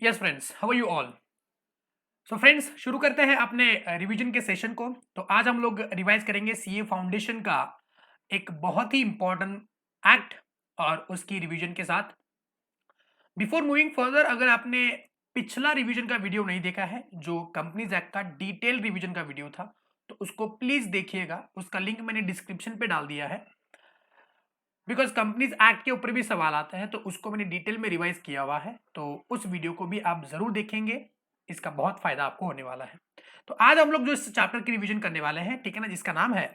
Yes friends, how are you all. So friends, शुरू करते हैं अपने रिवीजन के सेशन को। तो आज हम लोग रिवाइज करेंगे सीए फाउंडेशन का एक बहुत ही इंपॉर्टेंट एक्ट और उसकी रिवीजन के साथ। बिफोर मूविंग फर्दर, अगर आपने पिछला रिवीजन का वीडियो नहीं देखा है जो कंपनीज एक्ट का डिटेल रिवीजन का वीडियो था, तो उसको प्लीज देखिएगा। उसका लिंक मैंने डिस्क्रिप्शन पे डाल दिया है। बिकॉज कंपनीज एक्ट के ऊपर भी सवाल आते हैं, तो उसको मैंने डिटेल में रिवाइज किया हुआ है, तो उस वीडियो को भी आप जरूर देखेंगे। इसका बहुत फायदा आपको होने वाला है। तो आज हम लोग जो इस चैप्टर की रिवीजन करने वाले हैं, ठीक है ना, जिसका नाम है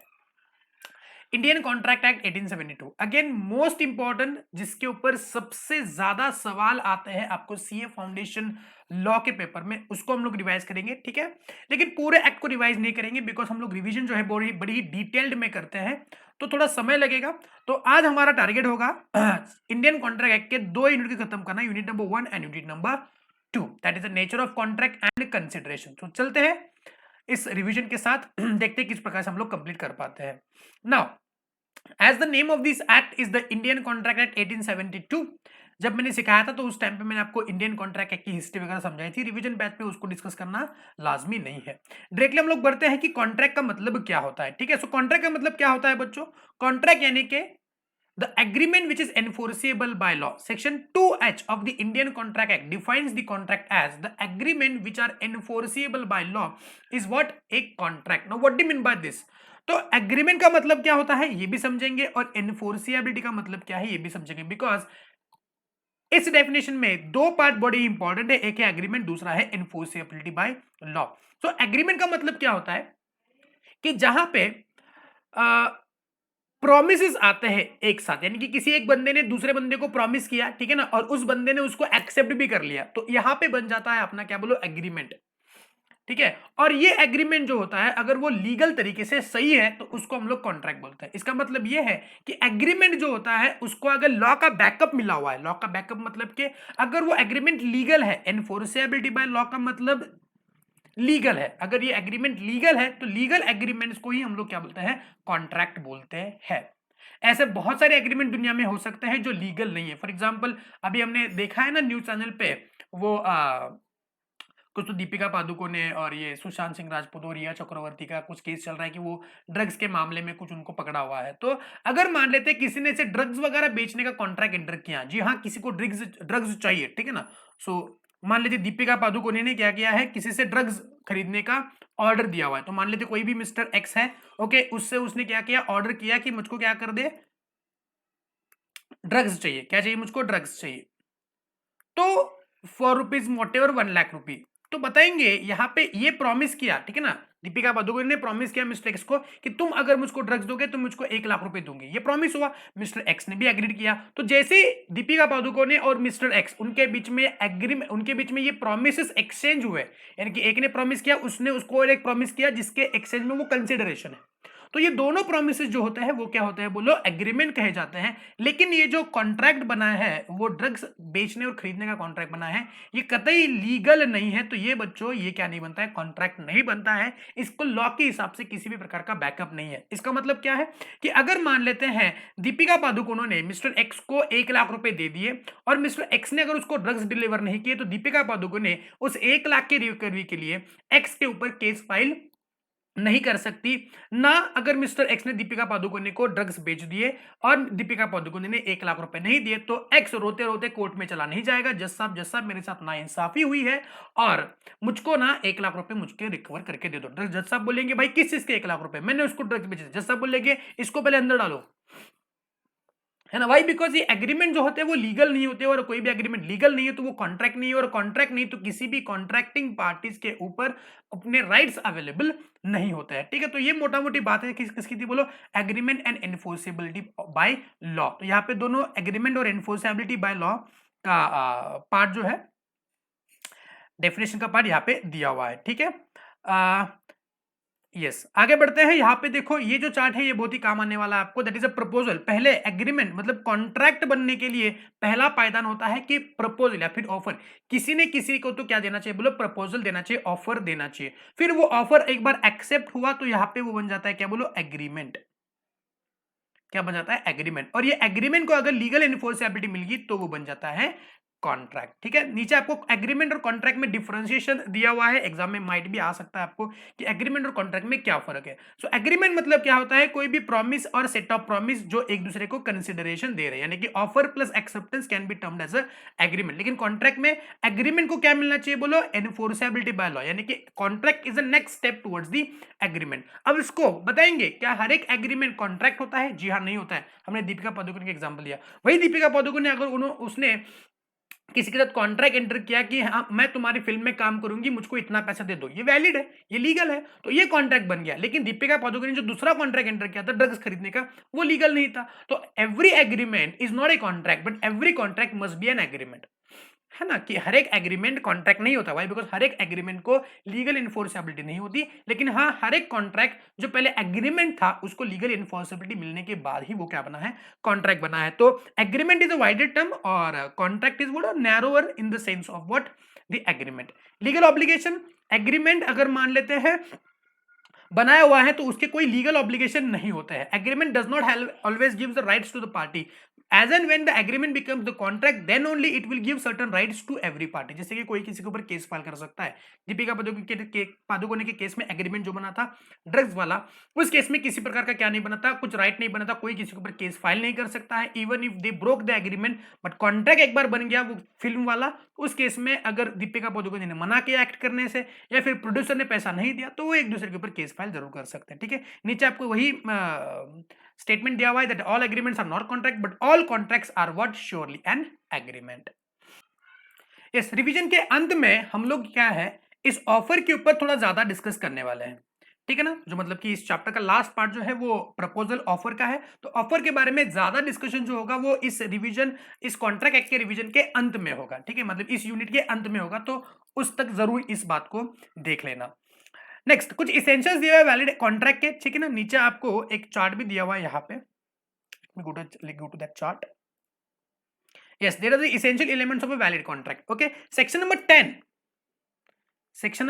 Indian contract act 1872। Again most important, जिसके ऊपर सबसे ज्यादा सवाल आते हैं आपको सीए फाउंडेशन लॉ के पेपर में, उसको हम लोग रिवाइज करेंगे, ठीक है। लेकिन पूरे एक्ट को रिवाइज नहीं करेंगे, बिकॉज हम लोग रिवीजन जो है बड़ी बड़ी डिटेल्ड में करते हैं, तो थोड़ा समय लगेगा। तो आज हमारा टारगेट होगा इंडियन कॉन्ट्रैक्ट एक्ट के दो यूनिट को खत्म करना, unit number 1 and unit number 2, that is the nature of contract and consideration. तो चलते हैं इस रिवीजन के साथ, देखते हैं किस प्रकार से हम लोग कंप्लीट कर पाते हैं। Now, as the name of this act is the Indian contract act 1872। जब मैंने सिखाया था तो उस टाइम पे मैंने आपको इंडियन कॉन्ट्रैक्ट एक्ट की हिस्ट्री वगैरह समझाई थी। रिवीजन बैच में उसको डिस्कस करना लाजमी नहीं है। डायरेक्टली हम लोग बढ़ते हैं कि कॉन्ट्रैक्ट का मतलब क्या होता है, ठीक है। सो कॉन्ट्रैक्ट का मतलब क्या होता है बच्चों? कॉन्ट्रैक्ट यानी कि the agreement which is enforceable by law. Section 2H of the Indian Contract Act defines the contract as the agreement which are enforceable by law is what? A contract. Now what do you mean by this? तो agreement का मतलब क्या होता है ये भी समझेंगे, और एनफोर्सिबिलिटी का मतलब क्या है ये भी समझेंगे। बिकॉज इस डेफिनेशन में दो पार्ट बड़े इंपॉर्टेंट है, एक है एग्रीमेंट, दूसरा है एनफोर्सिबिलिटी बाय लॉ। तो एग्रीमेंट का मतलब क्या होता है कि जहां पे प्रोमिस आते हैं एक साथ, यानी कि किसी एक बंदे ने दूसरे बंदे को प्रॉमिस किया, ठीक है ना, और उस बंदे ने उसको एक्सेप्ट भी कर लिया, तो यहां पे बन जाता है अपना क्या बोलो, एग्रीमेंट, ठीक है। और ये एग्रीमेंट जो होता है, अगर वो लीगल तरीके से सही है तो उसको हम लोग कॉन्ट्रैक्ट बोलते हैं। इसका मतलब ये है कि एग्रीमेंट जो होता है उसको अगर लॉ का बैकअप मिला हुआ है, लॉ का बैकअप मतलब कि अगर वो एग्रीमेंट लीगल है, एनफोर्सेबिलिटी बाय लॉ का मतलब लीगल है। अगर ये एग्रीमेंट लीगल है तो लीगल एग्रीमेंट्स को ही हम लोग क्या बोलते हैं, कॉन्ट्रैक्ट बोलते हैं। ऐसे बहुत सारे एग्रीमेंट दुनिया में हो सकते हैं जो लीगल नहीं है। फॉर एग्जांपल, अभी हमने देखा है ना न्यूज चैनल पे, वो कुछ तो दीपिका पादुकोणे और ये सुशांत सिंह राजपूत और रिया चक्रवर्ती का कुछ केस चल रहा है कि वो ड्रग्स के मामले में कुछ उनको पकड़ा हुआ है। तो अगर मान लेते हैं किसी ने से ड्रग्स वगैरह बेचने का कॉन्ट्रैक्ट एंटर किया, जी हाँ, किसी को ड्रग्स ड्रग्स चाहिए, ठीक है ना। सो मान लीजिए दीपिका पादुकोणे ने क्या किया है, किसी से ड्रग्स खरीदने का ऑर्डर दिया हुआ है। तो मान लेते कोई भी मिस्टर एक्स है, ओके, उससे उसने क्या किया, ऑर्डर किया कि मुझको क्या कर दे, ड्रग्स चाहिए। क्या चाहिए मुझको? ड्रग्स चाहिए। तो for rupees whatever 1 lakh rupee, तो बताएंगे यहाँ पे ये प्रॉमिस किया, ठीक है ना, दीपिका पादुकोण ने प्रॉमिस किया मिस्टर एक्स को कि तुम अगर मुझको ड्रग्स दोगे तो मुझको 1 लाख रुपए दूंगी। ये प्रॉमिस हुआ, मिस्टर एक्स ने भी एग्रीड किया। तो जैसे दीपिका पादुकोण और मिस्टर एक्स, उनके बीच में एग्रीमेंट, उनके बीच में ये प्रॉमिस एक्सचेंज हुए, यानी कि एक ने प्रॉमिस किया, उसने उसको और एक प्रॉमिस किया, जिसके एक्सचेंज में वो कंसिडरेशन है। तो ये दोनों प्रोमिस जो होते हैं वो क्या होते हैं बोलो, एग्रीमेंट कहे जाते हैं। लेकिन ये जो कॉन्ट्रैक्ट बना है, वो ड्रग्स बेचने और खरीदने का कॉन्ट्रैक्ट बना है, ये कतई लीगल नहीं है। तो ये बच्चों, ये क्या नहीं बनता है, कॉन्ट्रैक्ट नहीं बनता है। इसको लॉ के हिसाब से किसी भी प्रकार का बैकअप नहीं है। इसका मतलब क्या है कि अगर मान लेते हैं दीपिका पादुकोण ने मिस्टर एक्स को 1 लाख रुपए दे दिए, और मिस्टर एक्स ने अगर उसको ड्रग्स डिलीवर नहीं किए, तो दीपिका पादुकोण ने उस 1 लाख के रिकवरी के लिए एक्स के ऊपर केस फाइल नहीं कर सकती ना। अगर मिस्टर एक्स ने दीपिका पादुकोणे को ड्रग्स बेच दिए और दीपिका पादुकोणे ने 1 लाख रुपए नहीं दिए, तो एक्स रोते रोते कोर्ट में चला नहीं जाएगा, जज साहब मेरे साथ नाइंसाफी हुई है और मुझको ना 1 लाख रुपए मुझके रिकवर करके दे दो। जज साहब बोलेंगे भाई किस चीज के 1 लाख रुपए, मैंने उसको ड्रग्स बेचे। जज साहब बोलेंगे इसको पहले अंदर डालो, है ना। वाई? बिकॉज ये एग्रीमेंट जो होते हैं वो लीगल नहीं होते, और कोई भी एग्रीमेंट लीगल नहीं है तो वो कॉन्ट्रैक्ट नहीं है, और कॉन्ट्रैक्ट नहीं तो किसी भी कॉन्ट्रैक्टिंग पार्टीज के ऊपर अपने राइट्स अवेलेबल नहीं होते हैं, ठीक है। तो ये मोटा मोटी बात है किसकी थी बोलो, agreement and enforceability by law. तो यहाँ पे दोनों एग्रीमेंट और एनफोर्सेबिलिटी बाय लॉ का पार्ट जो है, डेफिनेशन का पार्ट यहाँ पे दिया हुआ है, ठीक है। यस, आगे बढ़ते हैं। यहाँ पे देखो, ये जो चार्ट है ये बहुत ही काम आने वाला है आपको। That is a proposal. पहले एग्रीमेंट मतलब कॉन्ट्रैक्ट बनने के लिए पहला पायदान होता है कि प्रपोजल या फिर ऑफर। किसी ने किसी को तो क्या देना चाहिए बोलो, प्रपोजल देना चाहिए, ऑफर देना चाहिए। फिर वो ऑफर एक बार एक्सेप्ट हुआ तो यहाँ पे वो बन जाता है क्या बोलो, एग्रीमेंट। क्या बन जाता है? एग्रीमेंट। और ये एग्रीमेंट को अगर लीगल एनफोर्सेबिलिटी मिल गई तो वो बन जाता है कॉन्ट्रैक्ट। ठीक है, नीचे आपको एग्रीमेंट और कॉन्ट्रैक्ट में डिफरेंशिएशन दिया हुआ है, एग्जाम में माइट भी आ सकता है आपको कि एग्रीमेंट और कॉन्ट्रैक्ट में क्या फर्क है। सो एग्रीमेंट मतलब क्या होता है, कोई भी प्रॉमिस और सेट ऑफ प्रॉमिस जो एक दूसरे को कंसिडरेशन दे रहे हैं, यानी कि offer plus acceptance can be termed as a agreement. लेकिन कॉन्ट्रैक्ट में एग्रीमेंट को क्या मिलना चाहिए, बोलो एनफोर्सेबिलिटी बाय लॉ, यानी कि contract is the next step towards the agreement. अब इसको बताएंगे क्या हर एक एग्रीमेंट कॉन्ट्रैक्ट होता है? जी हाँ, नहीं होता है। हमने दीपिका पादुकोण का एग्जांपल लिया, वही दीपिका पादुकोण ने अगर उसने किसी के साथ कॉन्ट्रैक्ट एंटर किया कि हाँ मैं तुम्हारी फिल्म में काम करूंगी, मुझको इतना पैसा दे दो, ये वैलिड है, ये लीगल है, तो ये कॉन्ट्रैक्ट बन गया। लेकिन दीपिका पादुकोण ने जो दूसरा कॉन्ट्रैक्ट एंटर किया था ड्रग्स खरीदने का, वो लीगल नहीं था। तो every agreement is not a contract but every contract must B an agreement, है ना, कि हर एक एग्रीमेंट कॉन्ट्रैक्ट नहीं होता। वाई? बिकॉज हर एक एग्रीमेंट को लीगल इन्फोर्सेबिलिटी नहीं होती, लेकिन हाँ हर एक कॉन्ट्रैक्ट जो पहले एग्रीमेंट था उसको लीगल इन्फोर्सेबिलिटी मिलने के बाद ही वो क्या बना है, कॉन्ट्रैक्ट बना है। तो agreement is a wider term और contract is what, narrower in the sense of what, the agreement. Legal obligation, agreement अगर मान लेते हैं बनाया हुआ है तो उसके कोई लीगल ऑब्लिगेशन नहीं होता है। Agreement does not always gives the rights to the party, as and when the agreement becomes the contract then only it will give certain rights to every party. जैसे कि कोई किसी के ऊपर केस फाइल कर सकता है। दीपिका पादुकोण के केस में एग्रीमेंट जो बना था ड्रग्स वाला, उस केस में किसी प्रकार का क्या नहीं बना था, कुछ राइट नहीं बना था, कोई किसी के ऊपर केस फाइल नहीं कर सकता है even if they broke the agreement. But contract एक बार बन गया वो फिल्म वाला, उस केस में अगर दीपिका पादुकोण ने मना किया एक्ट करने से या फिर प्रोड्यूसर ने पैसा नहीं दिया तो वो एक दूसरे के ऊपर केस फाइल जरूर कर सकते हैं। ठीक है, नीचे आपको वही स्टेटमेंट दिया हुआ है that all agreements are not contract but all contracts are what, surely an agreement. इस रिवीजन के अंत में हम लोग क्या है, इस ऑफर के ऊपर थोड़ा ज्यादा डिस्कस करने वाले हैं। ठीक है ना, जो मतलब कि इस चैप्टर का लास्ट पार्ट जो है वो प्रपोजल ऑफर का है, तो ऑफर के बारे में ज्यादा डिस्कशन जो होगा वो इस रिवीजन, इस कॉन्ट्रैक्ट एक्ट के रिवीजन के अंत में होगा। ठीक है, मतलब इस यूनिट के अंत में होगा, तो उस तक जरूर इस बात को देख लेना। नेक्स्ट कुछ इसेंशियल्स दिए हुए वैलिड कॉन्ट्रैक्ट के। ठीक है ना, नीचे आपको एक चार्ट भी दिया हुआ है यहाँ पे, go to that chart. Yes, there are the essential elements of a valid contract. Okay, section number 10 section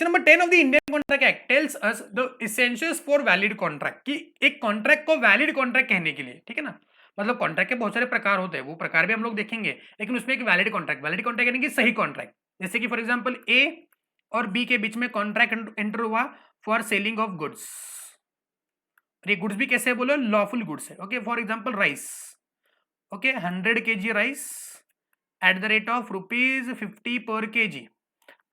number 10 of the Indian Contract Act tells us the essentials for valid contract, कि एक contract को valid contract कहने के लिए, ठीक है ना, मतलब कॉन्ट्रैक्ट के बहुत सारे प्रकार होते हैं, वो प्रकार भी हम लोग देखेंगे, लेकिन उसमें एक वैलिड कॉन्ट्रैक्ट यानी कि सही कॉन्ट्रैक्ट। जैसे कि फॉर एग्जांपल ए और बी के बीच में कॉन्ट्रैक्ट एंटर हुआ फॉर सेलिंग ऑफ गुड्स, ये गुड्स भी कैसे है बोलो, लॉफुल गुड्स है। Okay, for example rice, okay 100 kg rice at the rate of ₹50 पर केजी।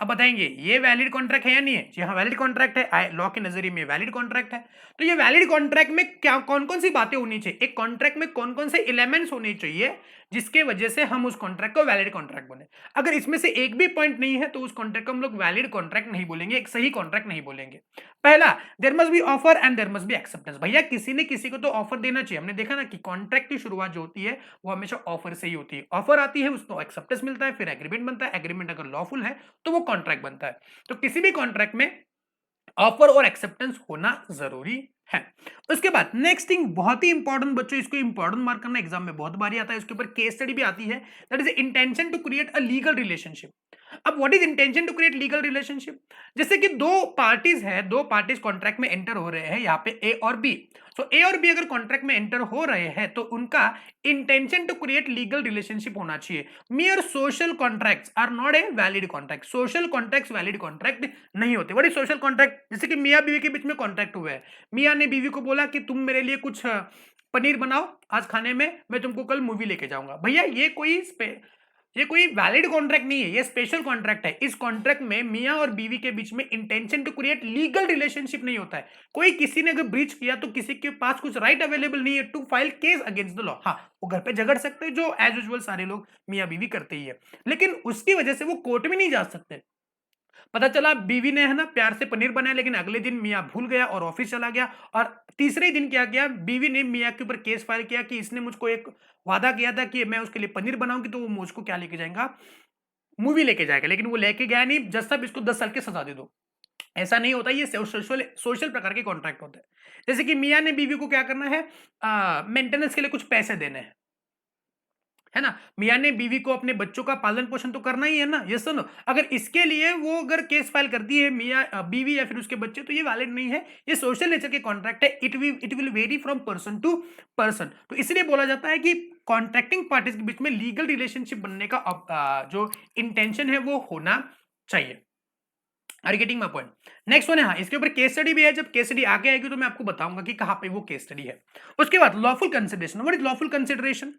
अब बताएंगे ये वैलिड कॉन्ट्रैक्ट है या नहीं है? जी हाँ वैलिड कॉन्ट्रैक्ट है, लॉ के नजरिए में वैलिड कॉन्ट्रैक्ट है। तो ये वैलिड कॉन्ट्रैक्ट में क्या कौन कौन सी बातें होनी चाहिए, एक कॉन्ट्रैक्ट में कौन कौन से एलिमेंट्स होने चाहिए जिसके वजह से हम उस कॉन्ट्रैक्ट को वैलिड कॉन्ट्रैक्ट बोले। अगर इसमें से एक भी पॉइंट नहीं है तो उस कॉन्ट्रैक्ट को हम लोग वैलिड कॉन्ट्रैक्ट नहीं बोलेंगे, एक सही कॉन्ट्रैक्ट नहीं बोलेंगे। पहला, there must be offer and there must be acceptance. भैया किसी ने किसी को तो ऑफर देना चाहिए। हमने देखा ना कि कॉन्ट्रैक्ट की शुरुआत जो होती है वो हमेशा ऑफर से ही होती है, ऑफर आती है उसको एक्सेप्टेंस मिलता है, फिर एग्रीमेंट बनता है, एग्रीमेंट अगर लॉफुल है तो वो कॉन्ट्रैक्ट बनता है। तो किसी भी कॉन्ट्रैक्ट में ऑफर और एक्सेप्टेंस होना जरूरी है। उसके बाद नेक्स्ट थिंग बहुत ही इंपॉर्टेंट बच्चों, इसको इंपॉर्टेंट मार्क करना एग्जाम में बहुत बारी आता है, इसके ऊपर केस स्टडी भी आती है, that is intention to create a legal relationship. अब what is intention to create legal relationship? जैसे कि दो पार्टीज है, दो पार्टीज कॉन्ट्रैक्ट में एंटर हो रहे हैं, यहाँ पे ए और बी। सो ए और बी अगर कॉन्ट्रैक्ट में एंटर हो रहे हैं तो उनका intention to create legal relationship होना चाहिए। Mere social contracts are not a valid contract, social contracts valid contract नहीं होते। What is social contract? जैसे कि मियां बीवी के बीच में कॉन्ट्रैक्ट हुआ है, मियां ने बीवी को बोला कि तुम मेरे लिए कुछ पनीर बनाओ आज खाने में, मैं तुमको कल मूवी लेके जाऊंगा। भैया ये कोई वैलिड कॉन्ट्रैक्ट नहीं है, ये स्पेशल कॉन्ट्रैक्ट है। इस कॉन्ट्रैक्ट में मियां और बीवी के बीच में intention to create legal relationship नहीं होता है। कोई किसी ने अगर ब्रीच किया तो किसी के पास कुछ राइट अवेलेबल नहीं है to file case against the law. हाँ वो घर पे झगड़ सकते हैं जो एज यूजुअल सारे लोग मियां बीवी करते ही है, लेकिन उसकी वजह से वो कोर्ट में नहीं जा सकते। पता चला बीवी ने है ना प्यार से पनीर बनाया, लेकिन अगले दिन मियां भूल गया और ऑफिस चला गया, और तीसरे दिन क्या किया, बीवी ने मियां के ऊपर केस फाइल किया कि इसने मुझको एक वादा किया था कि मैं उसके लिए पनीर बनाऊंगी तो वो मुझको क्या लेके जाएगा, मूवी लेके जाएगा, लेकिन वो लेके गया नहीं, जज साहब इसको 10 साल की सजा दे दो। ऐसा नहीं होता, ये सोशल प्रकार के कॉन्ट्रैक्ट होते हैं। जैसे कि मियां ने बीवी को क्या करना है, मेंटेनेंस के लिए कुछ पैसे देने हैं, है ना, मियां ने बीवी को अपने बच्चों का पालन पोषण तो करना ही है ना, ये सुनो, अगर इसके लिए वो अगर केस फाइल करती है मियां बीवी या फिर उसके बच्चे, तो ये वैलिड नहीं है, ये सोशल नेचर के कॉन्ट्रैक्ट है। It will vary from person to person. तो इसलिए बोला जाता है कि कॉन्ट्रैक्टिंग पार्टीज के बीच में लीगल रिलेशनशिप बनने का जो इंटेंशन है वो होना चाहिए। Are getting my point? Next one है, हाँ, इसके ऊपर केस स्टडी भी है। जब केस स्टडी आगे आएगी तो मैं आपको बताऊंगा कि कहां पे वो केस स्टडी है। उसके बाद lawful consideration. What is lawful consideration?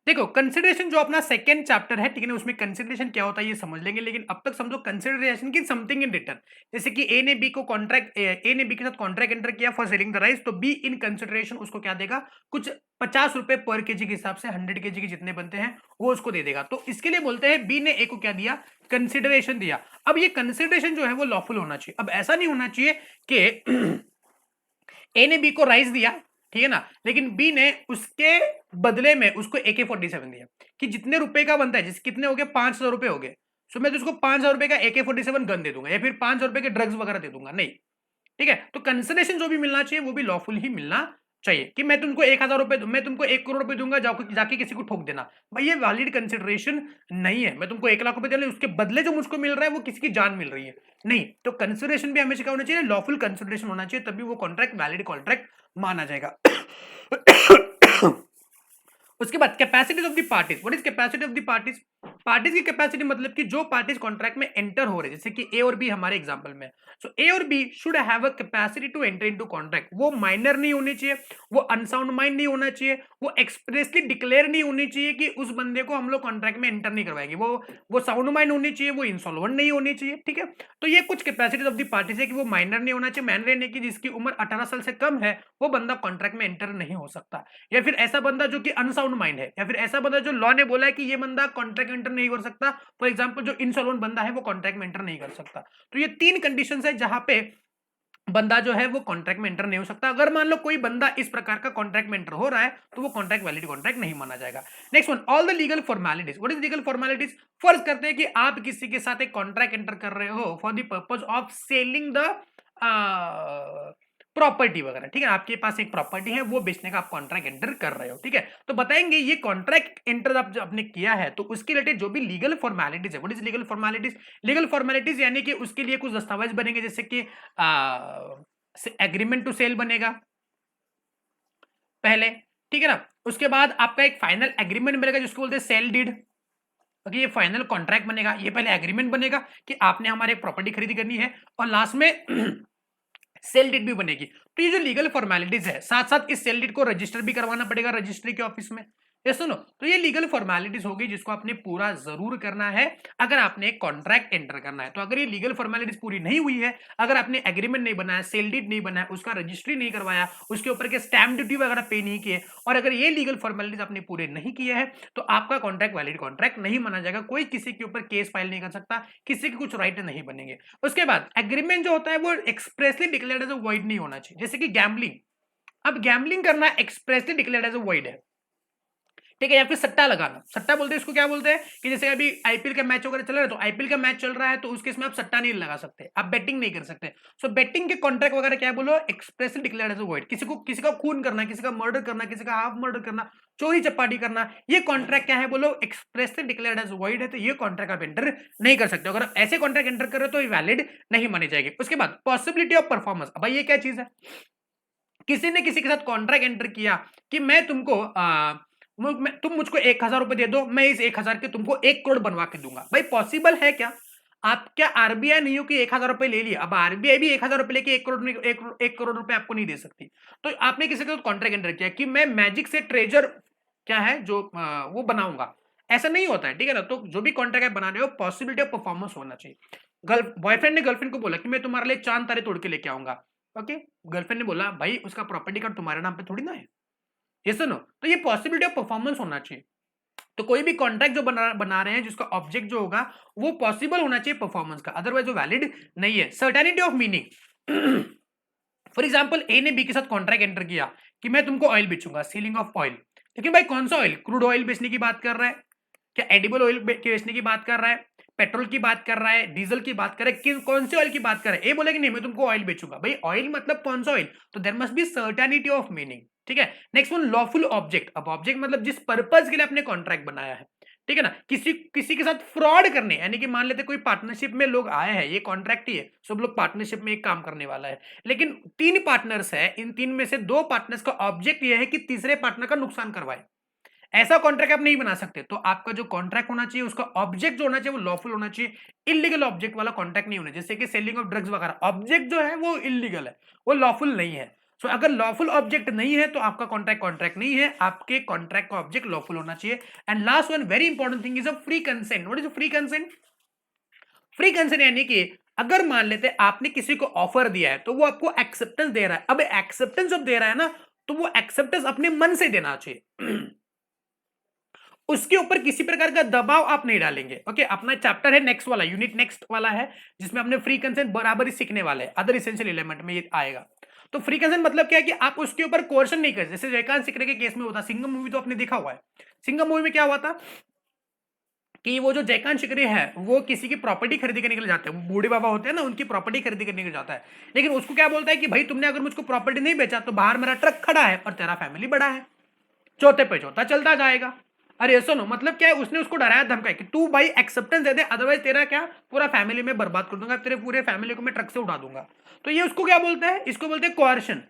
देखो, कंसिडरेशन जो अपना सेकंड चैप्टर है, ठीक है ना, उसमें कंसिडरेशन क्या होता है ये समझ लेंगे, लेकिन अब तक समझो कंसिडरेशन की समथिंग इन रिटर्न। जैसे कि ए ने बी के साथ कॉन्ट्रैक्ट एंटर किया फॉर सेलिंग द राइस, तो बी इन कंसिडरेशन उसको क्या देगा, कुछ 50 रुपए पर केजी के हिसाब से 100 केजी के जितने बनते हैं वो उसको दे देगा। तो इसके लिए बोलते हैं बी ने ए को क्या दिया, कंसिडरेशन दिया। अब ये कंसिडरेशन जो है वो लॉफुल होना चाहिए। अब ऐसा नहीं होना चाहिए कि ए ने बी को राइस दिया, ठीक है ना, लेकिन बी ने उसके बदले में उसको AK-47 दिया कि जितने रुपए का बनता है, जैसे कितने हो गए, 5,000 रुपए हो गए, सो मैं तो उसको 5,000 रुपए का AK-47 गन दे दूंगा या फिर 5,000 रुपए के ड्रग्स वगैरह दे दूंगा, नहीं। ठीक है, तो कंसिडरेशन जो भी मिलना चाहिए वो भी लॉफुल ही मिलना चाहिए कि मैं तुमको 1,000 रुपए, मैं तुमको 1 करोड़ रुपए दूंगा, जाके किसी को ठोक देना, भाई ये वैलिड कंसिडरेशन नहीं है। मैं तुमको 1 लाख रुपए दे रहा हूं, उसके बदले जो मुझको मिल रहा है वो किसी की जान मिल रही है, नहीं। तो कंसिडरेशन भी हमेशा क्या होना चाहिए, लॉफुल कंसिडरेशन होना चाहिए, तभी वो कॉन्ट्रैक्ट वैलिड कॉन्ट्रैक्ट माना जाएगा। उसके बाद capacities of the parties. What is capacity of the parties? Parties की कैपेसिटी मतलब कि जो पार्टीज कॉन्ट्रैक्ट में एंटर हो रहे हैं, जैसे कि ए और बी हमारे एग्जांपल में, सो ए और B should have a capacity to enter into contract. वो माइनर नहीं होनी चाहिए, वो अनसाउंड माइंड नहीं होना चाहिए, वो एक्सप्रेसली डिक्लेयर नहीं होनी चाहिए कि उस बंदे को हम लोग कॉन्ट्रैक्ट में एंटर नहीं करवाएंगे। वो साउंड माइंड होनी चाहिए, वो इंसॉल्वेंट नहीं होनी चाहिए, ठीक है। तो ये कुछ कैपेसिटीज ऑफ द पार्टीज है कि वो माइनर नहीं होना चाहिए, माइनर यानी कि जिसकी उम्र 18 साल से कम है वो बंदा कॉन्ट्रैक्ट में एंटर नहीं हो सकता, या फिर ऐसा बंदा जो कि अनसाउंड माइंड है, या फिर ऐसा बंदा जो लॉ ने बोला है कि ये बंदा कॉन्ट्रैक्ट एंटर नहीं कर सकता। फॉर एग्जांपल जो इंसॉल्वेंट बंदा है वो कॉन्ट्रैक्ट में एंटर नहीं कर सकता। तो ये 3 कंडीशंस है जहां पे बंदा जो है वो कॉन्ट्रैक्ट में एंटर नहीं हो सकता। अगर मान लो कोई बंदा इस प्रकार का कॉन्ट्रैक्ट में एंटर हो रहा है तो वो कॉन्ट्रैक्ट वैलिड कॉन्ट्रैक्ट नहीं माना जाएगा। Next one, all the legal formalities. What is legal formalities? फर्ज करते हैं कि आप किसी के साथ एक कॉन्ट्रैक्ट एंटर कर रहे हो for the purpose of selling the property वगैरह, ठीक है, आपके पास एक प्रॉपर्टी है वो बेचने का आप कॉन्ट्रैक्ट एंटर कर रहे हो, ठीक है। तो बताएंगे ये कॉन्ट्रैक्ट एंटर आप जब आपने किया है तो उसके रिलेटेड जो भी लीगल फॉर्मेलिटीज है। What is legal formalities? Legal formalities यानी कि उसके लिए कुछ दस्तावेज बनेंगे, जैसे कि एग्रीमेंट टू सेल बनेगा पहले, ठीक है ना। उसके बाद आपका एक फाइनल एग्रीमेंट बनेगा जिसको बोलते हैं सेल डीड। ओके, ये फाइनल कॉन्ट्रैक्ट बनेगा, ये पहले एग्रीमेंट बनेगा कि आपने हमारे एक प्रॉपर्टी खरीदी करनी है, और लास्ट में सेल डीड भी बनेगी। तो ये जो लीगल फॉर्मेलिटीज है, साथ साथ इस सेल डीड को रजिस्टर भी करवाना पड़ेगा रजिस्ट्री के ऑफिस में। ये सुनो, तो ये लीगल फॉर्मेलिटीज होगी जिसको आपने पूरा जरूर करना है अगर आपने एक कॉन्ट्रैक्ट एंटर करना है। तो अगर ये लीगल फॉर्मेलिटीज पूरी नहीं हुई है, अगर आपने एग्रीमेंट नहीं बनाया, सेल डीड नहीं बनाया, उसका रजिस्ट्री नहीं करवाया, उसके ऊपर के स्टैम्प ड्यूटी वगैरह पे नहीं किए, और अगर ये लीगल फॉर्मेलिटीज आपने पूरे नहीं किए हैं तो आपका कॉन्ट्रैक्ट वैलिड कॉन्ट्रैक्ट नहीं माना जाएगा। कोई किसी के ऊपर केस फाइल नहीं कर सकता, किसी के कुछ राइट नहीं बनेंगे। उसके बाद एग्रीमेंट जो होता है वो expressly declared as a void नहीं होना चाहिए, जैसे कि गैम्बलिंग। अब गैम्बलिंग करना expressly declared as a void है, ठीक है, या फिर सट्टा लगाना। सट्टा बोलते हैं इसको, क्या बोलते हैं कि जैसे अभी आईपीएल का मैच वगैरह चल रहा है, तो आईपीएल का मैच चल रहा है तो उस केस में आप सट्टा नहीं लगा सकते, आप बेटिंग नहीं कर सकते। सो बेटिंग के कॉन्ट्रैक्ट वगैरह क्या बोलो, expressly declared as a void. किसी का खून करना, किसी का मर्डर करना, किसी का हाफ मर्डर करना, चोरी चपाटी करना, ये कॉन्ट्रैक्ट क्या है बोलो, एक्सप्रेसली डिक्लेयर्ड एज वॉइड है। तो ये कॉन्ट्रैक्ट आप एंटर नहीं कर सकते। अगर ऐसे कॉन्ट्रैक्ट एंटर कर रहे हो तो ये वैलिड नहीं मानी जाएगी। उसके बाद पॉसिबिलिटी ऑफ परफॉर्मेंस। भाई ये क्या चीज है? किसी ने किसी के साथ कॉन्ट्रैक्ट एंटर किया कि मैं तुमको तुम मुझको 1,000 रुपए दे दो, मैं इस 1,000 के तुमको 1 करोड़ बनवा के दूंगा। भाई पॉसिबल है क्या? आप क्या आरबीआई नहीं हो कि 1,000 रुपए ले लिया? अब आरबीआई भी 1,000 रुपए लेके 1 करोड़ रुपए आपको नहीं दे सकती। तो आपने किसी के साथ कॉन्ट्रैक्ट एंटर किया कि मैं मैजिक से ट्रेजर क्या है जो वो बनाऊंगा, ऐसा नहीं होता है, ठीक है ना। तो जो भी कॉन्ट्रैक्ट आप बना रहे हो पॉसिबिलिटी ऑफ परफॉर्मेंस होना चाहिए। बॉयफ्रेंड ने गर्लफ्रेंड को बोला कि मैं तुम्हारे लिए चांद तारे तोड़ के लेके आऊंगा, ओके, गर्लफ्रेंड ने बोला भाई उसका प्रॉपर्टी कार्ड तुम्हारे नाम पे थोड़ी ना है, ये सुनो। तो ये पॉसिबिलिटी ऑफ परफॉर्मेंस होना चाहिए। तो कोई भी कॉन्ट्रैक्ट जो बना रहे हैं जिसका ऑब्जेक्ट जो होगा वो पॉसिबल होना चाहिए परफॉर्मेंस का, अदरवाइज वो वैलिड नहीं है। Certainty of meaning. For example A ने बी के साथ कॉन्ट्रैक्ट एंटर किया कि मैं तुमको ऑयल बेचूंगा, सेलिंग ऑफ ऑयल, लेकिन भाई कौन सा ऑयल? क्रूड ऑयल बेचने की बात कर रहा है क्या, एडिबल ऑयल बेचने की बात कर रहा है, पेट्रोल की बात कर रहा है, डीजल की बात कर रहा है, कौन से ऑयल की बात कर रहा है? ये बोले कि नहीं मैं तुमको ऑयल बेचूंगा। भाई ऑयल मतलब कौन सा ऑयल? तो there must be certainty of meaning, ठीक है। Next one, lawful object. अब ऑब्जेक्ट मतलब जिस पर्पज के लिए आपने कॉन्ट्रैक्ट बनाया है, ठीक है ना। किसी के साथ फ्रॉड करने, यानी कि मान लेते कोई पार्टनरशिप में लोग आए हैं, ये कॉन्ट्रैक्ट ही है, सब लोग पार्टनरशिप में एक काम करने वाला है, लेकिन 3 पार्टनर्स है, इन 3 में से 2 पार्टनर्स का ऑब्जेक्ट ये है कि तीसरे पार्टनर का नुकसान करवाए, ऐसा कॉन्ट्रैक्ट आप नहीं बना सकते। तो आपका जो कॉन्ट्रैक्ट होना चाहिए उसका ऑब्जेक्ट जो होना चाहिए वो लॉफुल होना चाहिए, इलीगल ऑब्जेक्ट वाला कॉन्ट्रैक्ट नहीं होना। जैसे कि सेलिंग ऑफ ड्रग्स वगैरह, ऑब्जेक्ट जो है वो इलीगल है, वो लॉफुल नहीं है। सो अगर लॉफुल ऑब्जेक्ट नहीं है तो आपका कॉन्ट्रैक्ट कॉन्ट्रैक्ट नहीं है, आपके कॉन्ट्रैक्ट का ऑब्जेक्ट लॉफुल होना चाहिए। And last one very important thing is a free consent. What is free consent? Free consent यानी कि अगर मान लेते आपने किसी को ऑफर दिया है तो वो आपको एक्सेप्टेंस दे रहा है। अब एक्सेप्टेंस जब दे रहा है ना, तो वो एक्सेप्टेंस अपने मन से देना चाहिए। उसके ऊपर किसी प्रकार का दबाव आप नहीं डालेंगे। ओके, अपना चैप्टर है नेक्स्ट वाला, यूनिट नेक्स्ट वाला है, जिसमें हमने फ्री कंसेंट बराबर ही सीखने वाले हैं। अदर एसेंशियल एलिमेंट में ये आएगा। तो फ्री कंसेंट मतलब क्या है कि आप उसके ऊपर कोर्शन नहीं करते। जैसे जयकांत सिकरे के केस में होता, सिंघम मूवी तो आपने देखा हुआ है। सिंघम मूवी में क्या हुआ था कि वो जो जयकांत शिकरे है वो किसी की प्रॉपर्टी खरीदी करने के लिए जाते हैं। वो बूढ़े बाबा होते हैं ना, उनकी प्रॉपर्टी खरीदी करने के लिए जाता है। लेकिन उसको क्या बोलता है कि भाई तुमने अगर मुझको प्रॉपर्टी नहीं बेचा तो बाहर मेरा ट्रक खड़ा है और तेरा फैमिली बड़ा है, चौथे पे चौथा चलता जाएगा। अरे सुनो, मतलब क्या है, उसने उसको डराया धमकाया कि तू भाई एक्सेप्टेंस दे दे, अदरवाइज तेरा क्या पूरा फैमिली में बर्बाद कर दूंगा, तेरे पूरे फैमिली को मैं ट्रक से उड़ा दूंगा। तो ये उसको क्या बोलते हैं? इसको बोलते हैं कोअर्शन।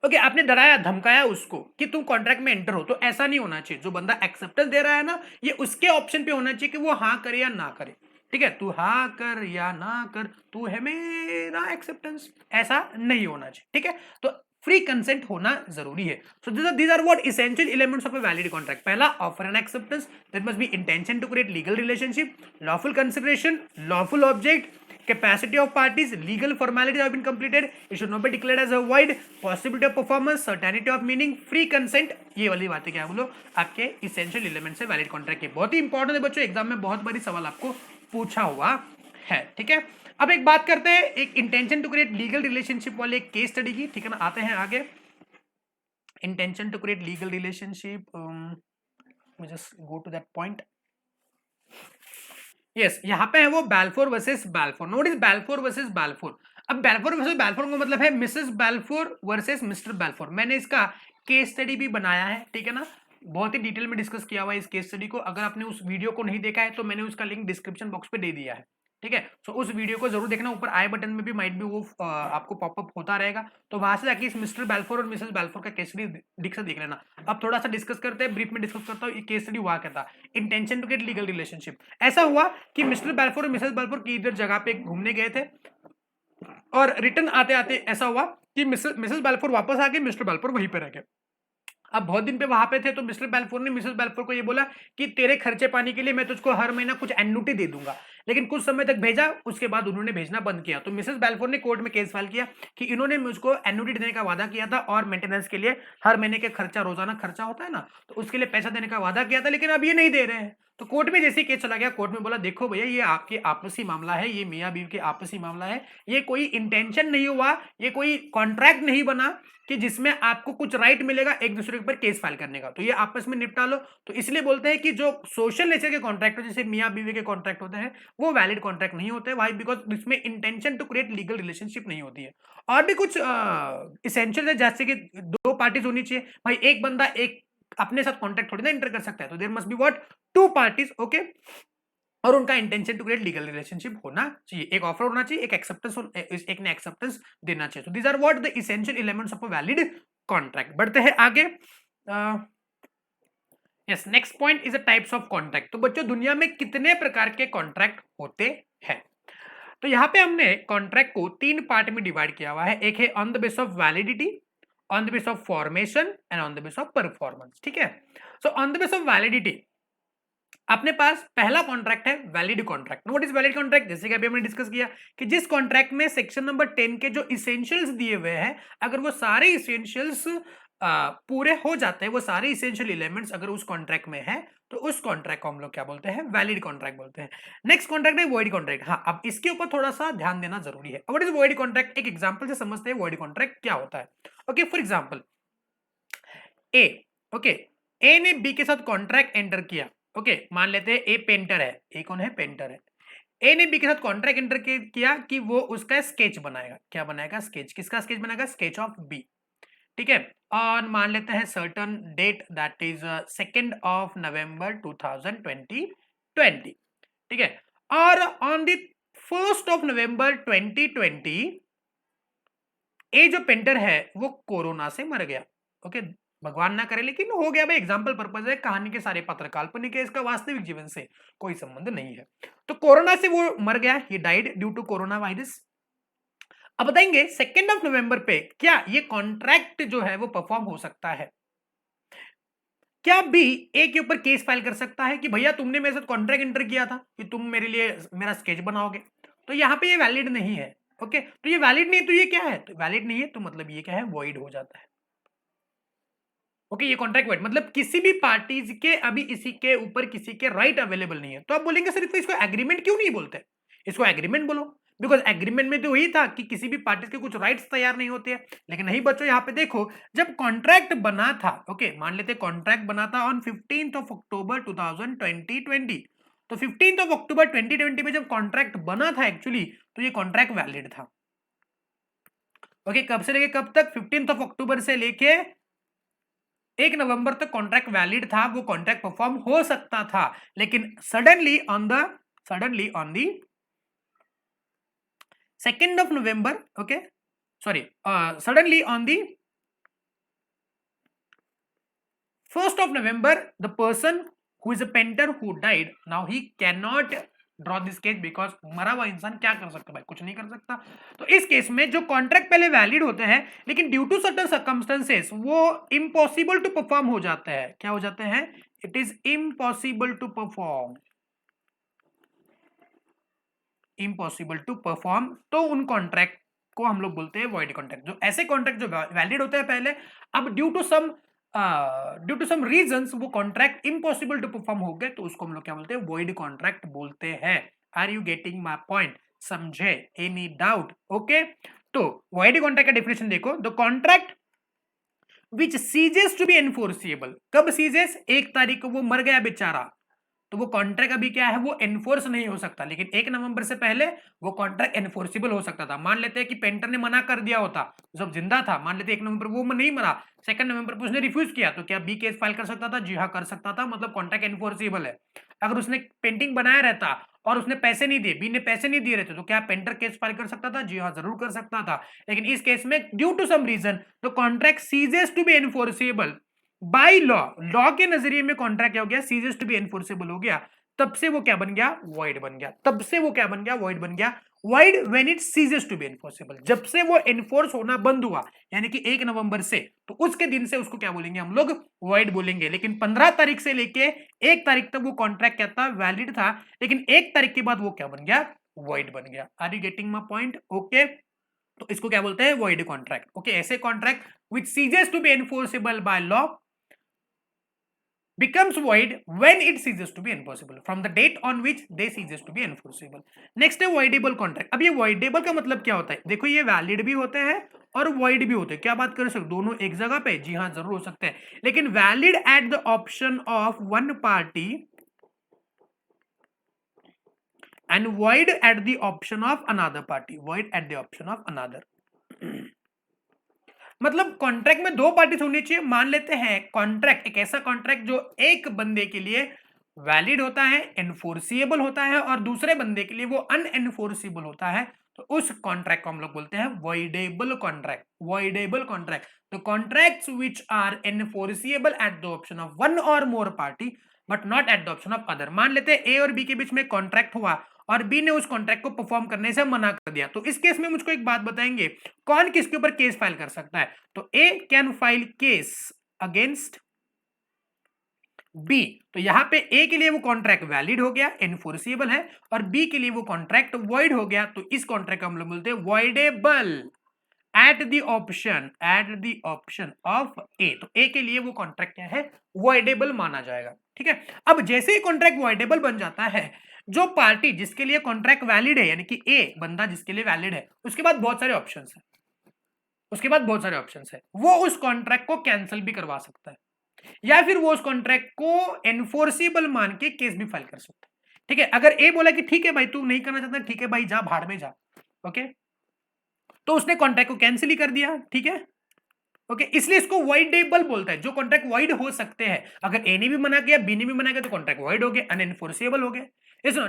ओके, आपने डराया धमकाया उसको कि तुम कॉन्ट्रैक्ट में एंटर हो। तो ऐसा नहीं होना चाहिए। जो बंदा एक्सेप्टेंस दे रहा है ना, ये उसके ऑप्शन पे होना चाहिए कि वो हाँ करे या ना करे। ठीक है, तू हाँ कर या ना कर, तू है मेरा एक्सेप्टेंस, ऐसा नहीं होना चाहिए। ठीक है, तो फ्री कंसेंट होना जरूरी है। सो these are what essential elements of a valid contract. पहला, offer and acceptance, there must be intention to create legal relationship, lawful consideration, lawful object, capacity of parties, legal formalities have been completed, it should not be declared as a void, possibility of performance, certainty of meaning, free consent। ये वाली बातें क्या बोलो आपके essential elements है valid contract के। बहुत ही इंपॉर्टेंट है बच्चों, एग्जाम में बहुत बारी सवाल आपको पूछा हुआ है। ठीक है, अब एक बात करते हैं एक intention to create legal relationship वाले एक केस स्टडी की। ठीक है ना, आते हैं आगे। Intention to create legal relationship, just go to that point. Yes, यहाँ पे है वो Balfour versus Balfour. Note is Balfour versus Balfour. अब बैल्फोर वर्सेस बैल्फोर का मतलब है Mrs Balfour versus Mr Balfour. मैंने इसका केस स्टडी भी बनाया है। ठीक है ना, बहुत ही डिटेल में डिस्कस किया हुआ है इस केस स्टडी को। अगर आपने उस वीडियो को नहीं देखा है तो मैंने उसका लिंक डिस्क्रिप्शन बॉक्स पे दे दिया है। ठीक है, सो उस वीडियो को जरूर देखना। ऊपर आई बटन में भी माइट भी वो आपको पॉपअप होता रहेगा, तो वहां से जाके इस मिस्टर बैल्फोर और मिसेस बैल्फोर का केस स्टडी देख लेना। अब थोड़ा सा डिस्कस करते हैं, ब्रीफ में डिस्कस करता हूँ। ये केस स्टडी हुआ क्या था, intention to get legal relationship. ऐसा हुआ कि मिस्टर बैल्फोर और मिसेस बैल्फोर की इधर जगह पे घूमने गए थे, और रिटर्न आते आते ऐसा हुआ कि मिसेस बैल्फोर वापस आ गए, मिस्टर बैल्फोर वहीं पे रह गए। अब बहुत दिन पे वहां पे थे, तो मिस्टर बैल्फोर ने मिसेस बैल्फोर को ये बोला कि तेरे खर्चे पानी के लिए मैं तुझको हर महीना कुछ एन्युटी दे दूंगा। लेकिन कुछ समय तक भेजा, उसके बाद उन्होंने भेजना बंद किया। तो मिसेस बैल्फोर ने कोर्ट में केस फाइल किया कि इन्होंने मुझको एन्युटी देने का वादा किया था, और मेंटेनेंस के लिए हर महीने के खर्चा, रोजाना खर्चा होता है ना, तो उसके लिए पैसा देने का वादा किया था, लेकिन अब ये नहीं दे रहे हैं। तो कोर्ट में जैसे केस चला गया, कोर्ट में बोला देखो भैया ये आपके आपसी मामला है, ये मियाँ बीवी के आपसी मामला है, ये कोई इंटेंशन नहीं हुआ, ये कोई कॉन्ट्रैक्ट नहीं बना कि जिसमें आपको कुछ राइट मिलेगा एक दूसरे के ऊपर केस फाइल करने का, तो ये आपस में निपटा लो। तो इसलिए बोलते हैं कि जो सोशल नेचर के कॉन्ट्रैक्ट हो, जैसे मियाँ बीवी के कॉन्ट्रैक्ट होते हैं, वो वैलिड कॉन्ट्रैक्ट नहीं होते। वाई? बिकॉज इसमें intention to create legal relationship नहीं होती है। और भी कुछ इसेंशियल है, जैसे कि दो पार्टीज होनी चाहिए। भाई एक बंदा एक अपने साथ कॉन्ट्रैक्ट थोड़ी ना इंटर कर सकता है, तो there must be what, two parties. Okay, और उनका intention to create legal relationship होना चाहिए। एक ऑफर होना चाहिए, एक एक्सेप्टेंस, एक ने एक्सेप्टेंस देना चाहिए। तो these are what the essential elements of a valid contract. बढ़ते हैं आगे। Yes, next point is the types of contract. तो बच्चों दुनिया में कितने प्रकार के कॉन्ट्रैक्ट होते हैं? तो यहाँ पे हमने कॉन्ट्रैक्ट को तीन पार्ट में डिवाइड किया हुआ है। एक है on the base of validity, on the base of formation and on the base of performance. ठीक है, so on the base of validity अपने पास पहला कॉन्ट्रैक्ट है valid contract. What is valid contract? जैसे कि अभी हमने डिस्कस किया कि जिस कॉन्ट्रैक्ट में सेक्शन नंबर 10 के जो इसेंशियल्स दिए हुए हैं, अगर वो सारे इसेंशियल्स पूरे हो जाते हैं, वो सारे इसेंशियल एलिमेंट्स अगर उस कॉन्ट्रैक्ट में है, तो उस कॉन्ट्रैक्ट को हम लोग क्या बोलते हैं? वैलिड कॉन्ट्रैक्ट बोलते हैं। नेक्स्ट कॉन्ट्रैक्ट है वॉइड कॉन्ट्रैक्ट। हाँ, अब इसके ऊपर थोड़ा सा ध्यान देना जरूरी है। What is void contract? एक एग्जांपल से समझते हैं वॉइड कॉन्ट्रैक्ट क्या होता है। Okay, for example A, okay, A ने बी के साथ कॉन्ट्रैक्ट एंटर किया। ओके, मान लेते हैं ए पेंटर है, ए कौन है? पेंटर है। ए ने बी के साथ कॉन्ट्रैक्ट एंटर किया कि वो उसका स्केच बनाएगा। क्या बनाएगा? स्केच। किसका स्केच बनाएगा? Sketch of B. ठीक है, और मान लेते हैं certain date, that is 2 November 2020। ठीक है, और ऑन द 1 नवंबर 2020 ए जो पेंटर है वो कोरोना से मर गया। ओके, भगवान ना करे, लेकिन हो गया भाई, एग्जाम्पल पर्पज है, कहानी के सारे पात्र काल्पनिक है, इसका वास्तविक जीवन से कोई संबंध नहीं है। तो कोरोना से वो मर गया, he died due to corona virus. अब बताएंगे 2 नवंबर पे क्या ये कॉन्ट्रैक्ट जो है वो परफॉर्म हो सकता है? क्या बी ए के ऊपर केस फाइल कर सकता है कि भैया तुमने मेरे साथ कॉन्ट्रैक्ट एंटर किया था कि तुम मेरे लिए मेरा स्केच बनाओगे, तो यहाँ पे ये वैलिड नहीं है। ओके, तो ये वैलिड नहीं, तो ये क्या है? तो वैलिड नहीं है, तो मतलब ये क्या है? वॉइड हो जाता है। ओके, ये कॉन्ट्रैक्ट वॉइड मतलब किसी भी पार्टीज के अभी इसी के ऊपर किसी के राइट अवेलेबल नहीं है। तो आप बोलेंगे सर तो इसको एग्रीमेंट क्यों नहीं बोलते? इसको एग्रीमेंट बोलो, बिकॉज एग्रीमेंट में तो वही था कि किसी भी पार्टी के कुछ राइट्स तैयार नहीं होते हैं। लेकिन नहीं बच्चों, यहाँ पे देखो, जब कॉन्ट्रैक्ट बना था, ओके मान लेते कॉन्ट्रैक्ट बना था ऑन 15 अक्टूबर 2020, तो 15 अक्टूबर 2020 में जब कॉन्ट्रैक्ट बना था एक्चुअली, तो ये कॉन्ट्रैक्ट वैलिड था। ओके, कब से लेके कब तक? 15 अक्टूबर से लेके 1 नवंबर तक कॉन्ट्रैक्ट वैलिड था, वो कॉन्ट्रैक्ट परफॉर्म हो सकता था। लेकिन suddenly on the 2nd of November, okay, sorry, suddenly on the 1st of November, the person who is a painter who died, now he cannot draw this case, because मरा हुआ इंसान क्या कर सकता है भाई? कुछ नहीं कर सकता। तो इस केस में जो कॉन्ट्रैक्ट पहले वैलिड होते हैं, लेकिन ड्यू टू सर्टेन सर्कमस्टेंसेस वो इम्पॉसिबल टू परफॉर्म हो जाते हैं। क्या हो जाते हैं? It is impossible to perform, impossible to perform. तो उन कॉन्ट्रैक्ट को हम लोग बोलते हैं वॉइड कॉन्ट्रैक्ट। जो ऐसे कॉन्ट्रैक्ट जो वैलिड होते हैं पहले, अब ड्यू टू सम रीजंस वो कॉन्ट्रैक्ट इम्पॉसिबल टू परफॉर्म हो गए, तो उसको हम लोग क्या बोलते हैं? वॉइड कॉन्ट्रैक्ट बोलते हैं। Are you getting my point? समझे? Any doubt? ओके, तो वॉइड कॉन्ट्रैक्ट का डेफिनेशन देखो, the contract which ceases to be enforceable. कब सीजेस? 1 तारीख को वो मर गया बेचारा, तो वो कॉन्ट्रैक्ट अभी क्या है? वो एनफोर्स नहीं हो सकता। लेकिन 1 नवंबर से पहले वो कॉन्ट्रैक्ट एनफोर्सिबल हो सकता था। मान लेते हैं कि पेंटर ने मना कर दिया होता जब जिंदा था, मान लेते 1 नवंबर वो नहीं मरा, 2 नवंबर पर उसने रिफ्यूज किया, तो क्या बी केस फाइल कर सकता था? जी हाँ, कर सकता था, मतलब कॉन्ट्रैक्ट एनफोर्सिबल है। अगर उसने पेंटिंग बनाया रहता और उसने पैसे नहीं दिए, बी ने पैसे नहीं दिए रहते, तो क्या पेंटर केस फाइल कर सकता था? जी हाँ, जरूर कर सकता था। लेकिन इस केस में due to some reason the contract ceases to be enforceable by law. Law के नजरिए में कॉन्ट्रैक्ट क्या हो गया? सीजेस टू बी एनफोर्सिबल हो गया। तब से वो क्या बन गया? वॉइड बन गया। तब से वो क्या बन गया? वॉइड बन गया। Void when it ceases to be enforceable, जब से वो एनफोर्स होना बंद हुआ, यानी कि 1 नवंबर से, तो उसके दिन से उसको क्या बोलेंगे हम लोग? वॉइड बोलेंगे। लेकिन 15 तारीख से लेके 1 तारीख तक वो कॉन्ट्रैक्ट क्या था? वैलिड था। लेकिन 1 तारीख के बाद वो क्या बन गया? वॉइड बन गया। Are you getting my point? Okay, तो इसको क्या बोलते हैं? Void contract. ओके, ऐसे contract which ceases to be enforceable by law becomes void when it ceases to be enforceable from the date on which they ceases to be enforceable. next है voidable contract। अब ये voidable का मतलब क्या होता है? देखो, ये valid भी होते हैं और void भी होते हैं। क्या बात कर सकते? दोनों एक जगह पे? जी हाँ, जरूर हो सकते हैं। लेकिन valid at the option of one party and void at the option of another party, void at the option of another। मतलब कॉन्ट्रैक्ट में 2 पार्टीज होनी चाहिए। मान लेते हैं कॉन्ट्रैक्ट एक ऐसा कॉन्ट्रैक्ट जो एक बंदे के लिए वैलिड होता है, एनफोर्सिएबल होता है, और दूसरे बंदे के लिए वो अनएनफोर्सिबल होता है, तो उस कॉन्ट्रैक्ट को हम लोग बोलते हैं वॉइडेबल कॉन्ट्रैक्ट। वॉइडेबल कॉन्ट्रैक्ट, तो contracts which are enforceable at the option of one or more party but not at the option of other. मान लेते हैं ए और बी के बीच में कॉन्ट्रैक्ट हुआ और बी ने उस कॉन्ट्रैक्ट को परफॉर्म करने से मना कर दिया, तो इस केस में मुझको एक बात बताएंगे, कौन किसके ऊपर केस फाइल कर सकता है? तो A can file case against B. तो यहां पे ए के लिए वो कॉन्ट्रैक्ट वैलिड हो गया, एनफोर्सिबल है, और बी के लिए वो कॉन्ट्रैक्ट वॉइड हो गया, तो इस कॉन्ट्रैक्ट को हम लोग बोलते हैं voidable at the option of A. तो ए के लिए वो कॉन्ट्रैक्ट क्या है? वॉइडेबल माना जाएगा। ठीक है, अब जैसे ही कॉन्ट्रैक्ट वॉइडेबल बन जाता है, जो पार्टी जिसके लिए कॉन्ट्रैक्ट वैलिड है, यानी कि ए बंदा जिसके लिए वैलिड है, उसके बाद बहुत सारे ऑप्शंस हैं, वो उस कॉन्ट्रैक्ट को कैंसिल भी करवा सकता है, या फिर वो उस कॉन्ट्रैक्ट को एनफोर्सिबल मान के केस भी फाइल कर सकता है। ठीक है, अगर ए बोला कि ठीक है भाई तू नहीं करना चाहता, ठीक है भाई जा भाड़ में जा, ओके, तो उसने कॉन्ट्रैक्ट को कैंसिल ही कर दिया। ठीक है, ओके, इसलिए इसको वॉइडेबल बोलता है। जो कॉन्ट्रैक्ट वॉइड हो सकते हैं, अगर ए ने भी मना किया, बी ने भी मना किया, तो कॉन्ट्रैक्ट वॉइड हो गए, अनएनफोर्सेबल हो गए।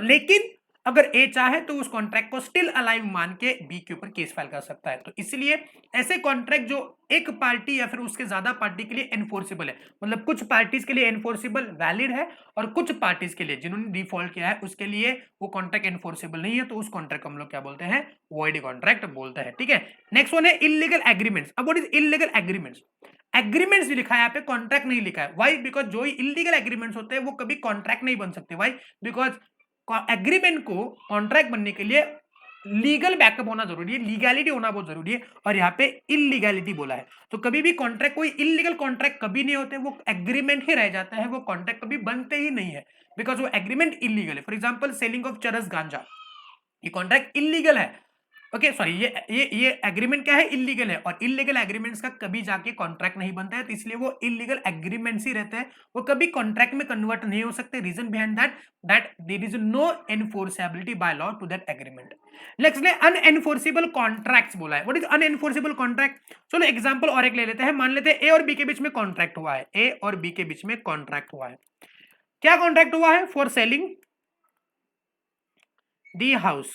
लेकिन अगर ए चाहे तो उस कॉन्ट्रैक्ट को स्टिल अलाइव मान के बी के ऊपर केस फाइल कर सकता है। तो इसलिए ऐसे कॉन्ट्रैक्ट जो एक पार्टी या फिर उसके ज्यादा पार्टी के लिए एनफोर्सेबल है, मतलब कुछ पार्टीज के लिए एनफोर्सेबल वैलिड है और कुछ पार्टीज के लिए जिन्होंने डिफॉल्ट किया है उसके लिए वो कॉन्ट्रैक्ट एनफोर्सेबल नहीं है, तो उस कॉन्ट्रैक्ट को हम लोग क्या बोलते हैं, वॉइड कॉन्ट्रैक्ट बोलते हैं। ठीक है, नेक्स्ट वन है इल्लीगल एग्रीमेंट्स। अब what is illegal agreements? Agreements लिखा है यहाँ पे, कॉन्ट्रैक्ट नहीं लिखा है। व्हाई? बिकॉज जो इल्लीगल एग्रीमेंट्स होते हैं वो कभी कॉन्ट्रैक्ट नहीं बन सकते। व्हाई? बिकॉज एग्रीमेंट को कॉन्ट्रैक्ट बनने के लिए लीगल बैकअप होना जरूरी है, लीगैलिटी होना बहुत जरूरी है, और यहाँ पे इलीगैलिटी बोला है। तो कभी भी कॉन्ट्रैक्ट, कोई इलीगल कॉन्ट्रैक्ट कभी नहीं होते, वो एग्रीमेंट ही रह जाता है, वो कॉन्ट्रैक्ट कभी बनते ही नहीं है, बिकॉज वो एग्रीमेंट इलीगल है। फॉर एग्जाम्पल सेलिंग ऑफ चरस गांजा, ये कॉन्ट्रैक्ट इलीगल है। ओके सॉरी, ये एग्रीमेंट क्या है, इलीगल है, और इलीगल एग्रीमेंट्स का कभी जाके कॉन्ट्रैक्ट नहीं बनता है, तो इसलिए वो इलीगल एग्रीमेंट्स ही रहते हैं, वो कभी कॉन्ट्रैक्ट में कन्वर्ट नहीं हो सकते। Reason behind that there is no enforceability by law to that agreement. Next ने अनएनफोर्सेबल कॉन्ट्रैक्ट्स बोला है। What is unenforceable contract? चलो एग्जांपल और एक ले लेते हैं। मान लेते हैं ए और बी के बीच में कॉन्ट्रैक्ट हुआ है, ए और बी के बीच में कॉन्ट्रैक्ट हुआ है। क्या कॉन्ट्रैक्ट हुआ है? For selling the house.